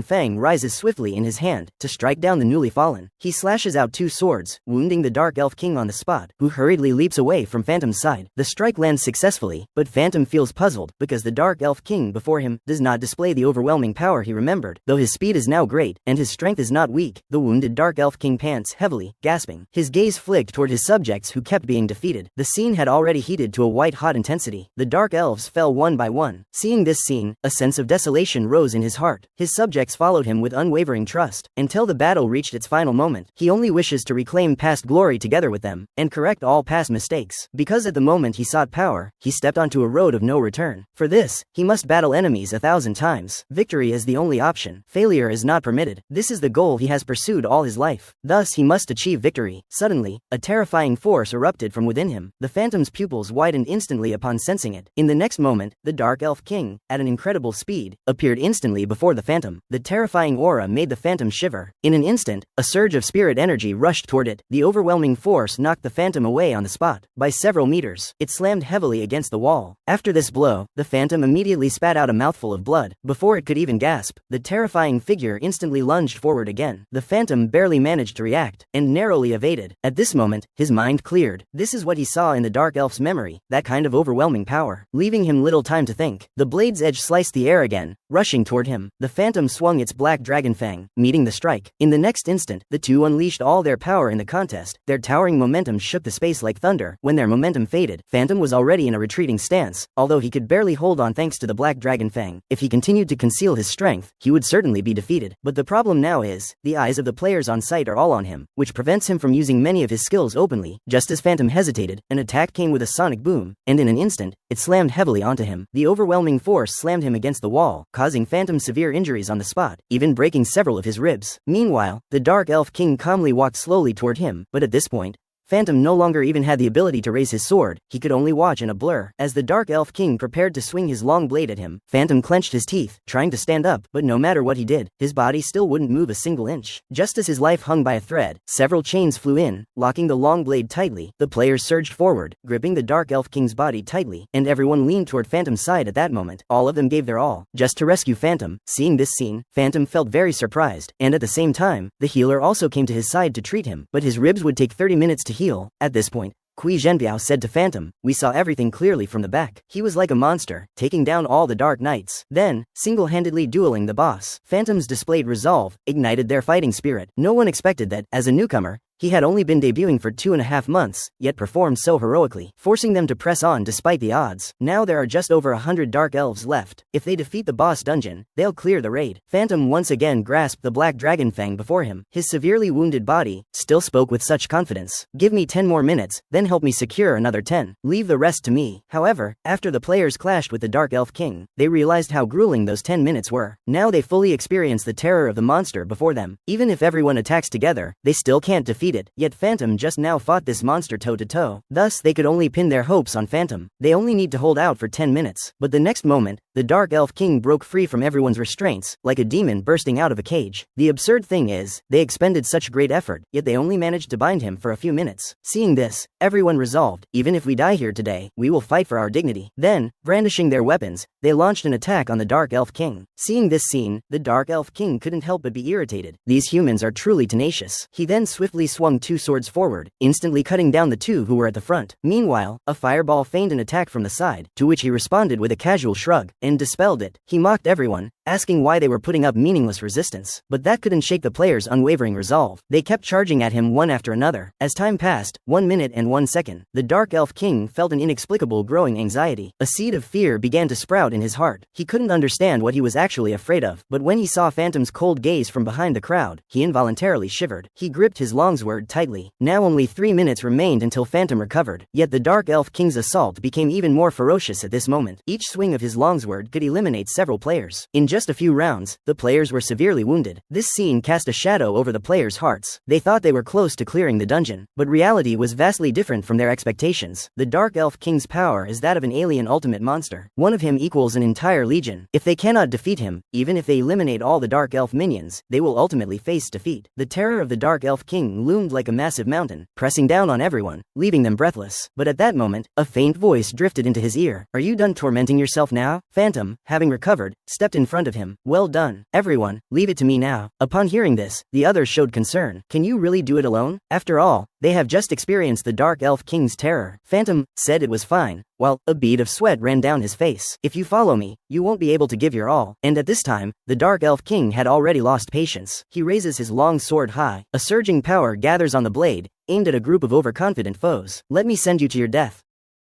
[SPEAKER 1] fang rises swiftly in his hand to strike down the newly fallen. He slashes out 2 swords, wounding the Dark Elf King on the spot, who hurriedly leaps away from Phantom's side. The strike lands successfully, but Phantom feels puzzled because the Dark Elf King before him does not display the overwhelming power he remembered. Though his speed is now great and his strength is not weak, the wounded Dark Elf King pants heavily, gasping. His gaze flicked toward his subjects who kept being defeated. The scene had already heated to a white-hot intensity. The Dark Elves fell one by one. Seeing this scene, a sense of desolation rose in his heart. His subjects followed him with unwavering trust until the battle reached its final moment. He only wishes to reclaim past glory together with them and correct all past mistakes. Because at the moment he sought power, he stepped onto a road of no return. For this, he must battle enemies 1,000 times. Victory is the only option. Failure is not permitted. This is the goal he has pursued all his life. Thus he must achieve victory. Suddenly, a terrifying force erupted from within him. The Phantom's pupils widened instantly upon sensing it. In the next moment, the Dark Elf King, at an incredible speed, appeared instantly before the Phantom. The terrifying aura made the Phantom shiver. In an instant, a surge of spirit energy rushed toward it. The overwhelming force knocked the Phantom away on the spot. By several meters, it slammed heavily against the wall. After this blow, the Phantom immediately spat out a mouthful of blood. Before it could even gasp, the terrifying figure instantly lunged forward again. The Phantom barely managed to react, and narrowly evaded. At this moment, his mind cleared. This is what he saw in the Dark Elf's memory, that kind of overwhelming power. Leaving him little time to think, the blade's edge sliced the air again, rushing toward him. The Phantom swung its black dragon fang, meeting the strike. In the next instant, the two unleashed all their power in the contest. Their towering momentum shook the space like thunder. When their momentum faded, Phantom was already in a retreating stance, although he could barely hold on thanks to the black dragon fang. If he continued to conceal his strength, he would certainly be defeated. But the problem now is, the eyes of the players on site are all on him, which prevents him from using many of his skills openly. Just as Phantom hesitated, an attack came with a sonic boom, and in an instant, it slammed heavily onto him. The overwhelming force slammed him against the wall, causing Phantom severe injuries on the spot, even breaking several of his ribs. Meanwhile, the Dark Elf King calmly walked slowly toward him, but at this point, Phantom no longer even had the ability to raise his sword. He could only watch in a blur. As the Dark Elf King prepared to swing his long blade at him, Phantom clenched his teeth, trying to stand up, but no matter what he did, his body still wouldn't move a single inch. Just as his life hung by a thread, several chains flew in, locking the long blade tightly. The players surged forward, gripping the Dark Elf King's body tightly, and everyone leaned toward Phantom's side at that moment. All of them gave their all, just to rescue Phantom. Seeing this scene, Phantom felt very surprised, and at the same time, the healer also came to his side to treat him, but his ribs would take 30 minutes to heal. At this point, Kui Zhenbiao said to Phantom, "We saw everything clearly from the back. He was like a monster, taking down all the Dark Knights, then, single-handedly dueling the boss." Phantom's displayed resolve ignited their fighting spirit. No one expected that, as a newcomer, he had only been debuting for 2.5 months, yet performed so heroically, forcing them to press on despite the odds. Now there are just over 100 Dark Elves left. If they defeat the boss dungeon, they'll clear the raid. Phantom once again grasped the black dragon fang before him. His severely wounded body still spoke with such confidence. "Give me 10 more minutes, then help me secure another 10. Leave the rest to me." However, after the players clashed with the Dark Elf King, they realized how grueling those 10 minutes were. Now they fully experience the terror of the monster before them. Even if everyone attacks together, they still can't defeat it. Yet Phantom just now fought this monster toe-to-toe. Thus, they could only pin their hopes on Phantom. They only need to hold out for 10 minutes. But the next moment, the Dark Elf King broke free from everyone's restraints, like a demon bursting out of a cage. The absurd thing is, they expended such great effort, yet they only managed to bind him for a few minutes. Seeing this, everyone resolved, even if we die here today, we will fight for our dignity. Then, brandishing their weapons, they launched an attack on the Dark Elf King. Seeing this scene, the Dark Elf King couldn't help but be irritated. These humans are truly tenacious. He then swiftly swung 2 swords forward, instantly cutting down the 2 who were at the front. Meanwhile, a fireball feigned an attack from the side, to which he responded with a casual shrug, and dispelled it. He mocked everyone, asking why they were putting up meaningless resistance. But that couldn't shake the players' unwavering resolve. They kept charging at him one after another. As time passed, 1 minute and 1 second, the Dark Elf King felt an inexplicable growing anxiety. A seed of fear began to sprout in his heart. He couldn't understand what he was actually afraid of, but when he saw Phantom's cold gaze from behind the crowd, he involuntarily shivered. He gripped his longsword tightly. Now only 3 minutes remained until Phantom recovered. Yet the Dark Elf King's assault became even more ferocious at this moment. Each swing of his longsword could eliminate several players. In just just a few rounds, the players were severely wounded. This scene cast a shadow over the players' hearts. They thought they were close to clearing the dungeon, but reality was vastly different from their expectations. The Dark Elf King's power is that of an alien ultimate monster. One of him equals an entire legion. If they cannot defeat him, even if they eliminate all the Dark Elf minions, they will ultimately face defeat. The terror of the Dark Elf King loomed like a massive mountain, pressing down on everyone, leaving them breathless. But at that moment, a faint voice drifted into his ear. "Are you done tormenting yourself now?" Phantom, having recovered, stepped in front of him. "Well done. Everyone, leave it to me now." Upon hearing this, the others showed concern. "Can you really do it alone? After all, they have just experienced the Dark Elf King's terror." Phantom said it was fine, while a bead of sweat ran down his face. "If you follow me, you won't be able to give your all." And at this time, the Dark Elf King had already lost patience. He raises his long sword high. A surging power gathers on the blade, aimed at a group of overconfident foes. "Let me send you to your death."